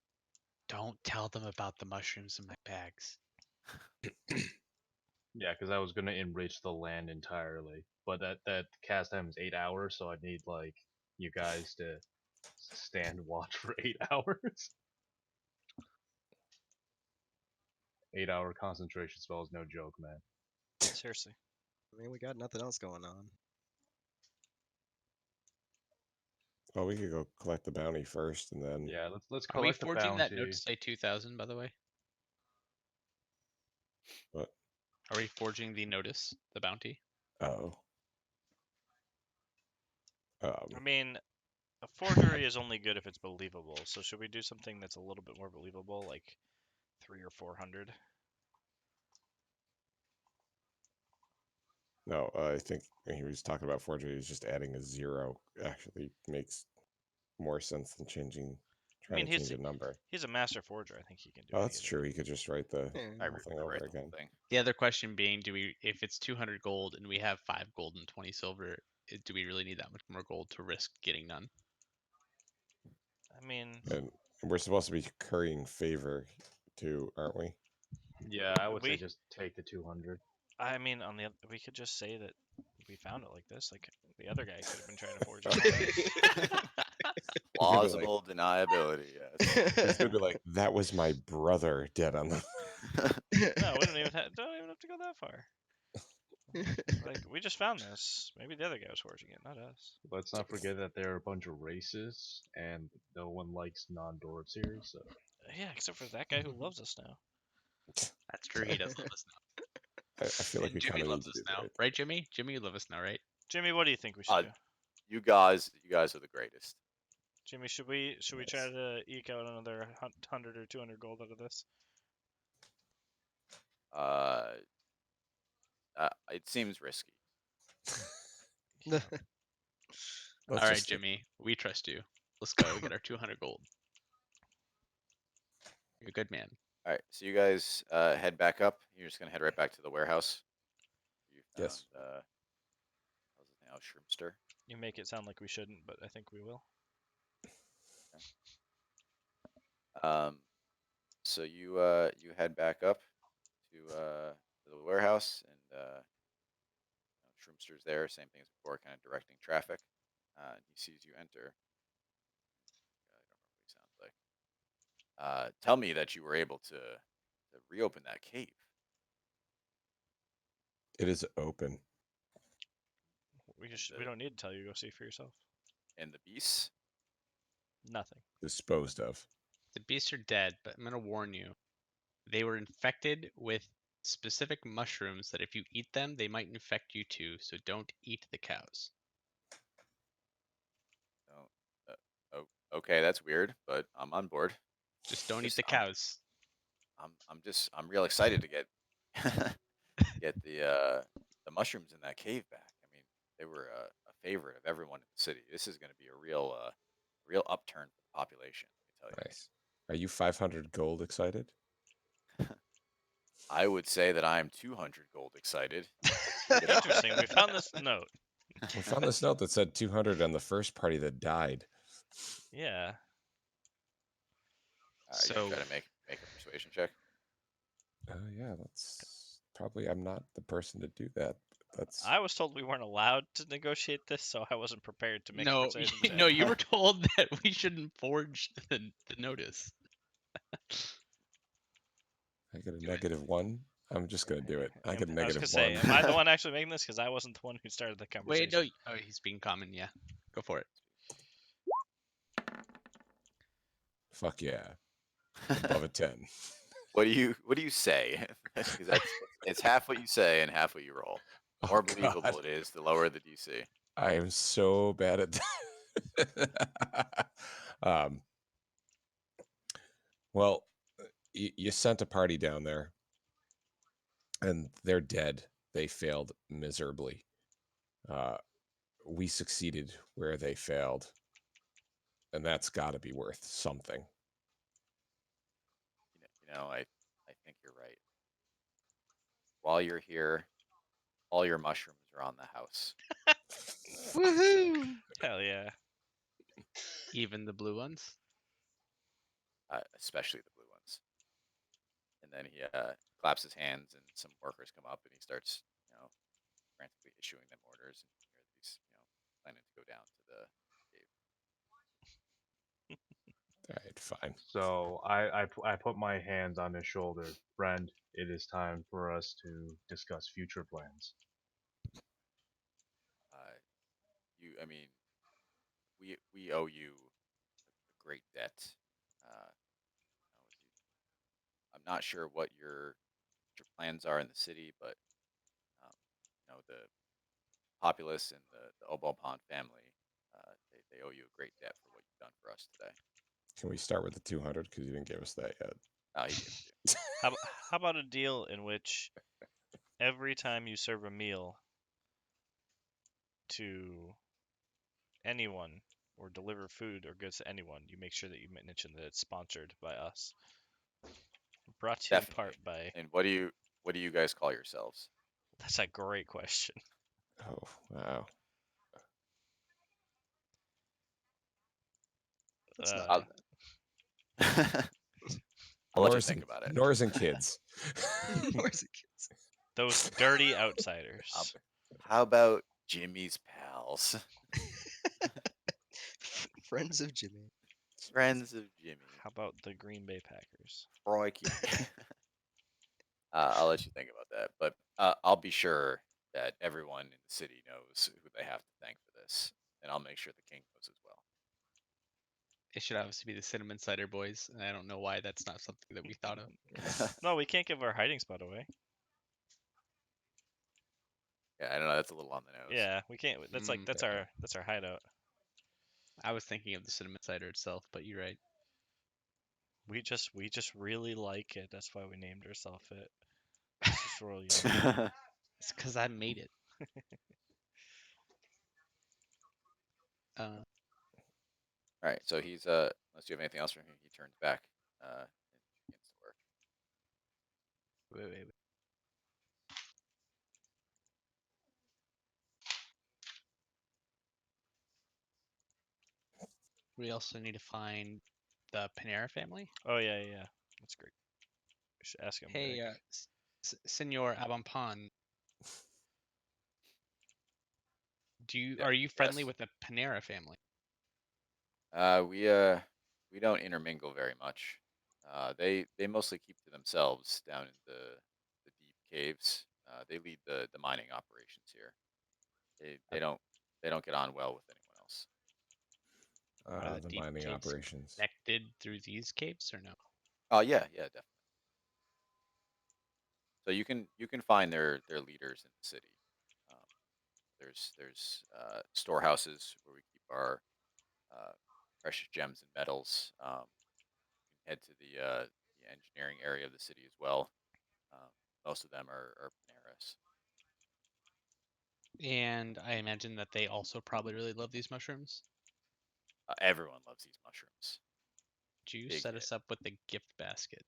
Don't tell them about the mushrooms in my bags. yeah, because I was gonna enrich the land entirely, but that cast time is 8 hours, so I need like you guys to stand watch for 8 hours. 8-hour concentration spell is no joke, man. Seriously. I mean, we got nothing else going on. Well, we could go collect the bounty first, and then Yeah, let's Are we collect the forging that note bounty. to say 2,000, by the way? What? Are we forging the notice, the bounty? Oh. I mean, a forgery is only good if it's believable. So should we do something that's a little bit more believable, like 300 or 400? No, I think when he was talking about forgery, he's just adding a 0. Actually, makes more sense than trying to he's- change a number. He's a master forger. I think he can do. Oh, that's anything. true. He could just write the Yeah. I whole thing over rewrite the again. whole thing. The other question being, if it's 200 gold and we have 5 gold and 20 silver, do we really need that much more gold to risk getting none? I mean, And we're supposed to be currying favor too, aren't we? Yeah, I would say We- just take the 200. we could just say that we found it like this. Like the other guy could have been trying to forge it. Plausible deniability. Yes. It's gonna be like, that was my brother dead on the. No, we don't even have to go that far. Like we just found this. Maybe the other guy was forging it, not us. Let's not forget that there are a bunch of races, and no one likes non-dwarves here. So Yeah, except for that guy who loves us now. That's true. He does love us now. I feel like And we Jimmy kind of loves need us to do now, that. right, Jimmy? Jimmy, you love us now, right? Jimmy, what do you think we should do? You guys are the greatest. Jimmy, should we try Yes. to eke out another 100 or 200 gold out of this? It seems risky. Let's All right, just- Jimmy, we trust you. Let's go. We get our 200 gold. You're a good man. All right, so you guys head back up. You're just gonna head right back to the warehouse. You found, Yes. how's his name? Oh, Shroomster. You make it sound like we shouldn't, but I think we will. So you head back up to the warehouse, and Shroomster's there. Same thing as before, kind of directing traffic. He sees you enter. I don't remember what he sounds like. Tell me that you were able to reopen that cave. It is open. We don't need to tell you. Go see for yourself. And the beasts. Nothing. Disposed of. The beasts are dead, but I'm going to warn you. They were infected with specific mushrooms that if you eat them, they might infect you too, so don't eat the cows. Okay, that's weird, but I'm on board. Just don't eat Just, the cows. I'm real excited to get get the mushrooms in that cave back. I mean, they were a favorite of everyone in the city. This is going to be a real upturn for the population. Let me tell you. Nice. Are you 500 gold excited? I would say that I am 200 gold excited. Interesting. We found this note. We found this note that said 200 on the first party that died. Yeah. You So- try to make a persuasion check. Yeah, that's probably. I'm not the person to do that. That's. I was told we weren't allowed to negotiate this, so I wasn't prepared to make a No, persuasion check. no, you were told that we shouldn't forge the notice. I get a -1. I'm just gonna do it. I get a I was gonna -1. say, am I the one actually making this? Because I wasn't the one who started the conversation. Wait, no. Oh, he's being common. Yeah, go for it. Fuck yeah. Above a 10. What do you say? 'Cause it's half what you say and half what you roll. The more believable God. it is, the lower the DC. I am so bad at that. Well, you sent a party down there, and they're dead. They failed miserably. We succeeded where they failed, and that's got to be worth something. I think you're right. While you're here, all your mushrooms are on the house. Woohoo! Hell yeah. Even the blue ones. Especially the blue ones. And then he claps his hands, and some workers come up, and he starts, frantically issuing them orders. And here these, planning to go down to the cave. All right, fine. So I put my hands on his shoulder. Friend, it is time for us to discuss future plans. We owe you a great debt. I'm not sure what your plans are in the city, but the populace and the Obopon family, they owe you a great debt for what you've done for us today. Can we start with the 200 because you didn't give us that yet? Oh, he gives you. How about a deal in which every time you serve a meal to anyone or deliver food or goods to anyone, you make sure that you mention that it's sponsored by us. Brought to you in part by. And what do you guys call yourselves? That's a great question. Oh, wow. I'll let you think about it. Norse and kids. Norse and kids. Those dirty outsiders. How about Jimmy's pals? Friends of Jimmy. Friends of Jimmy. How about the Green Bay Packers? Crikey. I'll let you think about that, but I'll be sure that everyone in the city knows who they have to thank for this, and I'll make sure the king knows as well. It should obviously be the Cinnamon Cider Boys, and I don't know why that's not something that we thought of. No, we can't give our hiding spot away. Yeah, I don't know. That's a little on the nose. Yeah, we can't. That's like that's our hideout. I was thinking of the Cinnamon Cider itself, but you're right. We just really like it. That's why we named ourselves it. It's just real yummy. It's because I made it. All right. So he's unless you have anything else from him, he turns back and begins to work. Wait. We also need to find the Panera family. Oh yeah, that's great. We should ask him. Hey, Senor Abampan, are you friendly yes. with the Panera family? We don't intermingle very much. They mostly keep to themselves down in the deep caves. They lead the mining operations here. They don't get on well with anyone else. Are The deep mining caves operations. connected through these caves or no? Oh yeah, definitely. So you can find their leaders in the city. There's storehouses where we keep our precious gems and metals. You can head to the engineering area of the city as well. most of them are Paneras. And I imagine that they also probably really love these mushrooms. Everyone loves these mushrooms. Do you Big set hit. us up with the gift basket?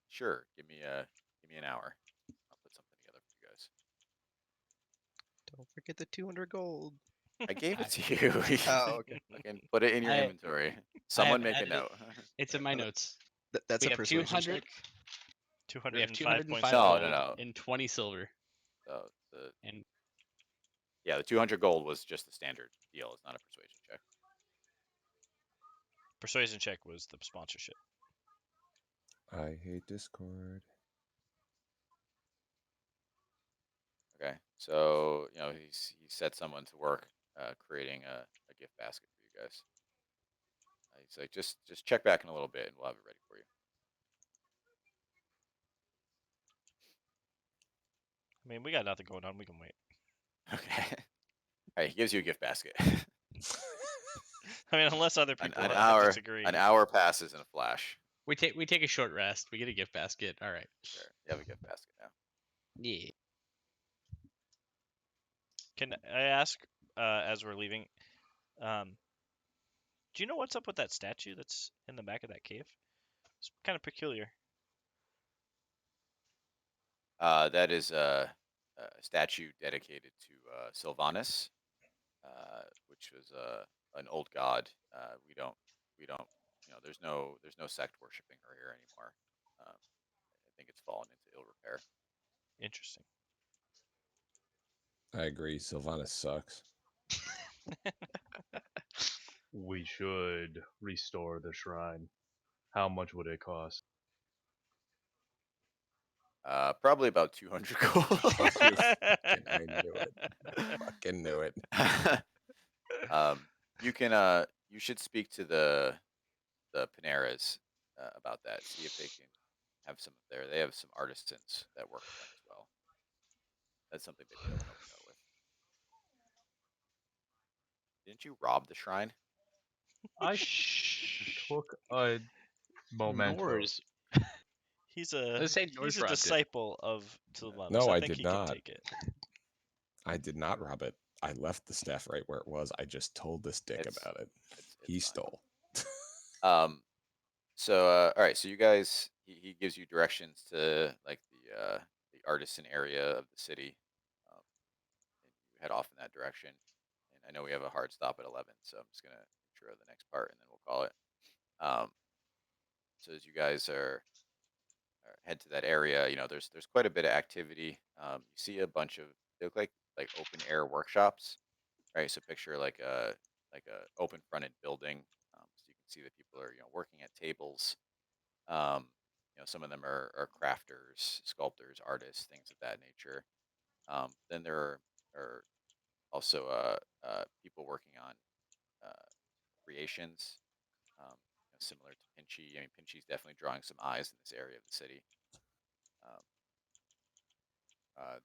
Sure. Give me an hour. I'll put something together for you guys. Don't forget the 200 gold. I gave it to you. Oh, okay. Fucking put it in your I- inventory. Someone have make a added it. note. It's in my notes. That's We a have persuasion 200. check. We have 205 points. 205 No, gold no, no. and 20 silver. So And the 200 gold was just the standard deal. It's not a persuasion check. Persuasion check was the sponsorship. I hate Discord. Okay. So he set someone to work creating a gift basket for you guys. He's like, just check back in a little bit and we'll have it ready for you. I mean, we got nothing going on. We can wait. Okay. All right. He gives you a gift basket. I mean, unless other an people hour. disagree. An hour passes in a flash. we take a short rest. We get a gift basket. All right. Sure. You have a gift basket now. Yeah. Can I ask, as we're leaving, do you know what's up with that statue that's in the back of that cave? It's kind of peculiar. That is a statue dedicated to Sylvanas, which was an old god. We don't, there's no sect worshiping her here anymore. I think it's fallen into ill repair. Interesting. I agree. Sylvanas sucks. We should restore the shrine. How much would it cost? Probably about 200 gold. I knew it. Fucking knew it. You should speak to the Paneras about that. See if they can have some of their. They have some artisans that work for them as well. That's something they'd be able to help you out with. Didn't you rob the shrine? I took a memento. Nors. He's Let's say Nor's a robbed it. disciple of Sylvanas. No, I think did he not. Can take it. I did not rob it. I left the staff right where it was. I just told this dick It's- about it. It's He fine. stole. So all right. So you guys, he gives you directions to like the artisan area of the city, and you head off in that direction. And I know we have a hard stop at 11, so I'm just gonna intro the next part and then we'll call it. So as you guys are head to that area, there's quite a bit of activity. You see a bunch of they look like open air workshops, right? So picture like a open fronted building, so you can see that people are working at tables. Some of them are crafters, sculptors, artists, things of that nature. Then there are also people working on creations, similar to Pinchy. I mean, Pinchy's definitely drawing some eyes in this area of the city.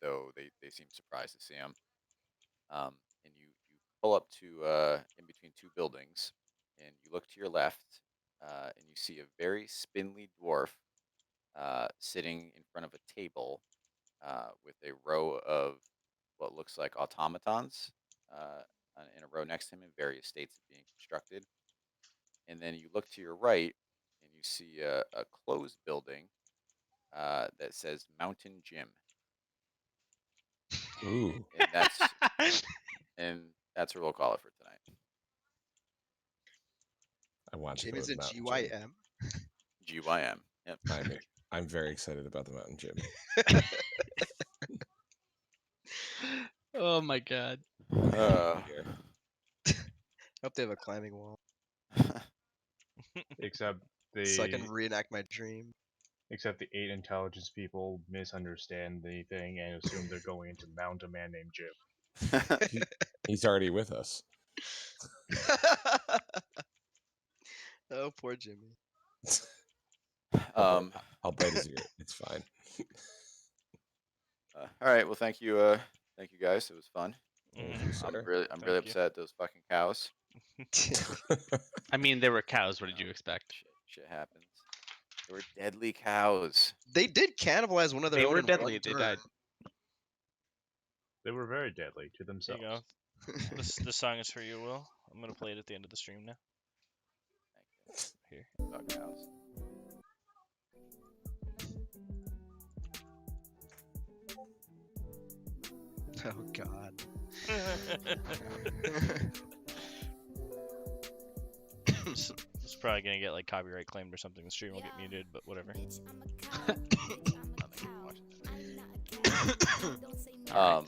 Though they seem surprised to see him. And you pull up to in between two buildings, and you look to your left, and you see a very spindly dwarf sitting in front of a table with a row of what looks like automatons in a row next to him in various states of being constructed. And then you look to your right, and you see a closed building that says Mountain Gym. Ooh. And that's what we'll call it for tonight. I want to Jim go is to a the mountain gym. GYM. GYM. Yep. I'm very excited about the mountain gym. Oh my god. Here. Hope they have a climbing wall Except so I can the reenact my dream. except the 8 intelligence people misunderstand the thing and assume they're going to mount a man named Jim. He's already with us. Oh, poor Jimmy. Um, I'll bite his ear. It's fine. all right. Well, thank you guys. It was fun. Thank Mhm. you, sir. I'm really Thank you. upset at those fucking cows. I mean, they were cows. What did you expect? Shit happens. They were deadly cows. They did cannibalize one of their They own were in deadly. one They turn. died. They were very deadly to There themselves. you go. This song is for you, Will. I'm gonna play it at the end of the stream now. Here. About cows. Oh God. It's probably gonna get like copyright claimed or something. The stream will get muted, but whatever. Um,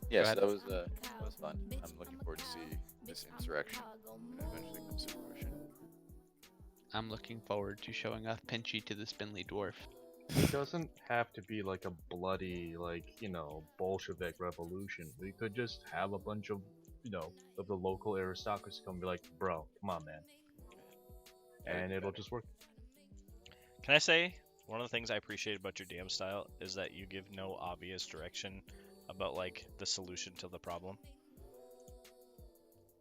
yeah, ahead. so that was fun. I'm looking forward to see this insurrection when it eventually comes to fruition. I'm looking forward to showing off Pinchy to the spindly dwarf. It doesn't have to be like a bloody, like, Bolshevik revolution. We could just have a bunch of, of the local aristocracy come and be like, bro, come on, man. And it'll just work. Can I say one of the things I appreciate about your DM style is that you give no obvious direction about like the solution to the problem.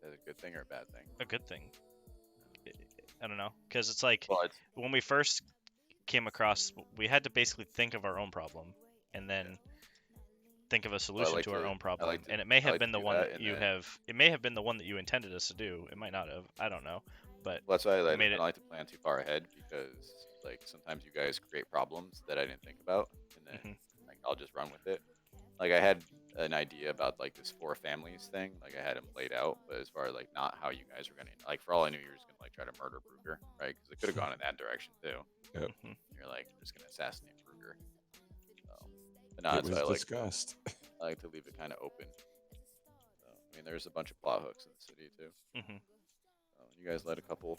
Is it a good thing or a bad thing? A good thing. I don't know, because it's like Well, it's when we first came across, we had to basically think of our own problem and then think of a solution like to our to- own problem. like to- And it may I have like been to the do one that that and you then- have. It may have been the one that you intended us to do. It might not have. I don't know. But well, that's why I made don't it- like to plan too far ahead because like sometimes you guys create problems that I didn't think about, and then like I'll just run with it. Like I had an idea about like this 4 families thing, like I had them laid out, but as far as like not how you guys were gonna like, for all I knew, you were just gonna like try to murder Brugger, right? Because it could have gone in that direction too. Mhm. You're like just gonna assassinate Brugger. So, but no, It that's was why discussed. I like to leave it kind of open. So, I mean, there's a bunch of plot hooks in the city too. Mhm. So, you guys let a couple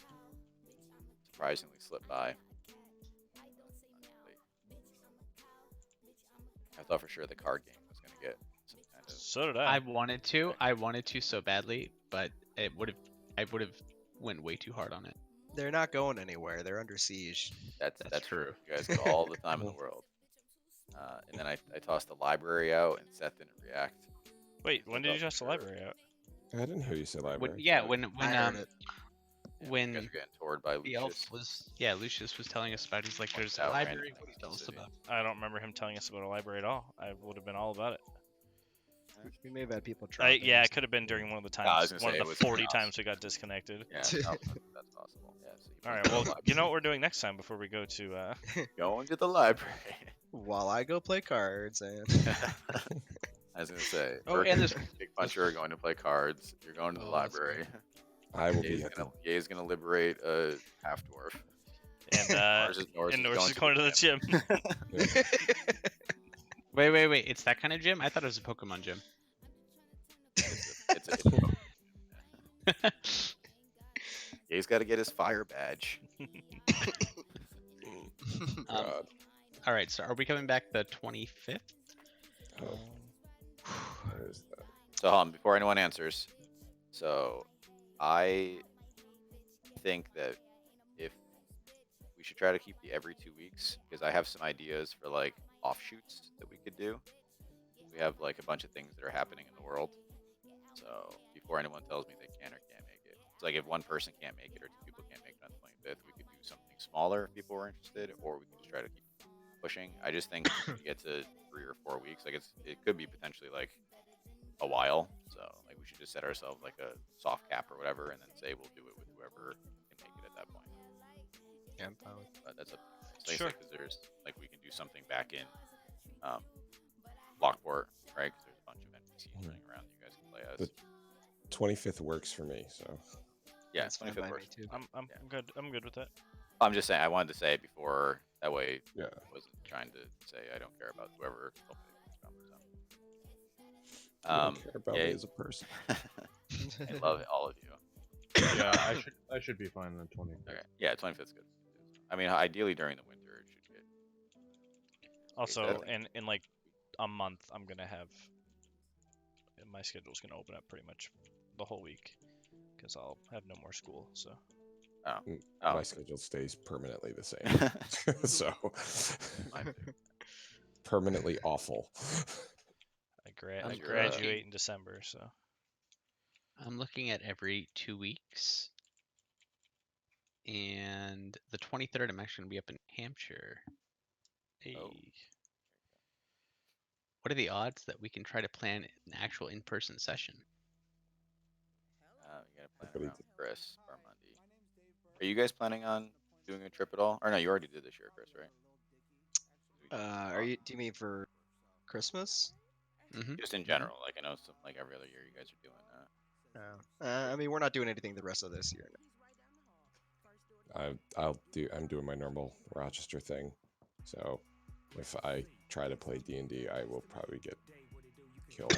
surprisingly slip by. I thought for sure the card game was gonna get some kind of. So did I I. wanted to. I wanted to so badly, but it would have. I would have went way too hard on it. They're not going anywhere. They're under siege. That's true. You guys got all the time in the world. And then I tossed the library out, and Seth didn't react. Wait, when did thought you for toss the sure. library out? I didn't hear you say library. When I heard it. Yeah, when you guys were getting toured by the Lucius. elf was Lucius was telling us about. He's like, there's a out library. randomly What do you in tell the us city. about? I don't remember him telling us about a library at all. I would have been all about it. We may have had people try. Yeah, it could have been during one of the No, I was times, gonna one say of it the was 40 something else. times we got disconnected. Yeah, that's possible. Yeah, so you All went right, to the well, you know library. what we're doing next time before we go to. Going to the library. While I go play cards and. I was gonna say. Oh, Burke and and this- Big Puncher are going to play cards. You're going to the Oh, that's good. library. I will be at the Ye's gonna liberate a half dwarf. And Norris is going to the gym. Wait. It's that kind of gym? I thought it was a Pokemon gym. It's a Ye's got to get his fire badge. God. All right. So are we coming back the 25th? Oh, what is that? So hold on, before anyone answers, so I think that if we should try to keep the every 2 weeks, because I have some ideas for like offshoots that we could do. We have like a bunch of things that are happening in the world. So before anyone tells me they can or can't make it, it's like if one person can't make it or 2 people can't make it on the 25th, we could do something smaller if people were interested, or we could just try to keep pushing. I just think if we get to 3 or 4 weeks, like it could be potentially like a while. So like we should just set ourselves like a soft cap or whatever, and then say we'll do it with whoever can make it at that point. Yeah, I'm fine with But that's up to you guys. Like, Sure. because there's like we can do something back in Lockport, right? Because there's a bunch of NPCs running around that you guys can play as. The 25th works for me, so Yeah, That's fine 25th by me works. too. I'm Yeah. good. I'm good with that. I'm just saying I wanted to say it before that way. yeah. I wasn't trying to say I don't care about whoever told me to come. So. I don't care about yeah. me as a person. I love all of you. Yeah, I should be fine on the 20th. Okay. Yeah, 25th's good. I mean, ideally during the winter it should get. Also, definitely. in like a month, I'm gonna have my schedule's gonna open up pretty much the whole week because I'll have no more school. So Oh, My schedule stays permanently the same. So Mine too. permanently awful. I How's your, graduate in December. So I'm looking at every 2 weeks. And the 23rd, I'm actually going to be up in Hampshire. Hey. Oh. What are the odds that we can try to plan an actual in-person session? You gotta plan Everybody around Chris Barmundi. Are you guys planning on doing a trip at all? Or no, you already did this year, Chris, right? Do you mean for Christmas? Mm-hmm. Just in general, like I know some, like every other year you guys are doing that. No. I mean, we're not doing anything the rest of this year. I'm doing my normal Rochester thing, so if I try to play D&D, I will probably get killed.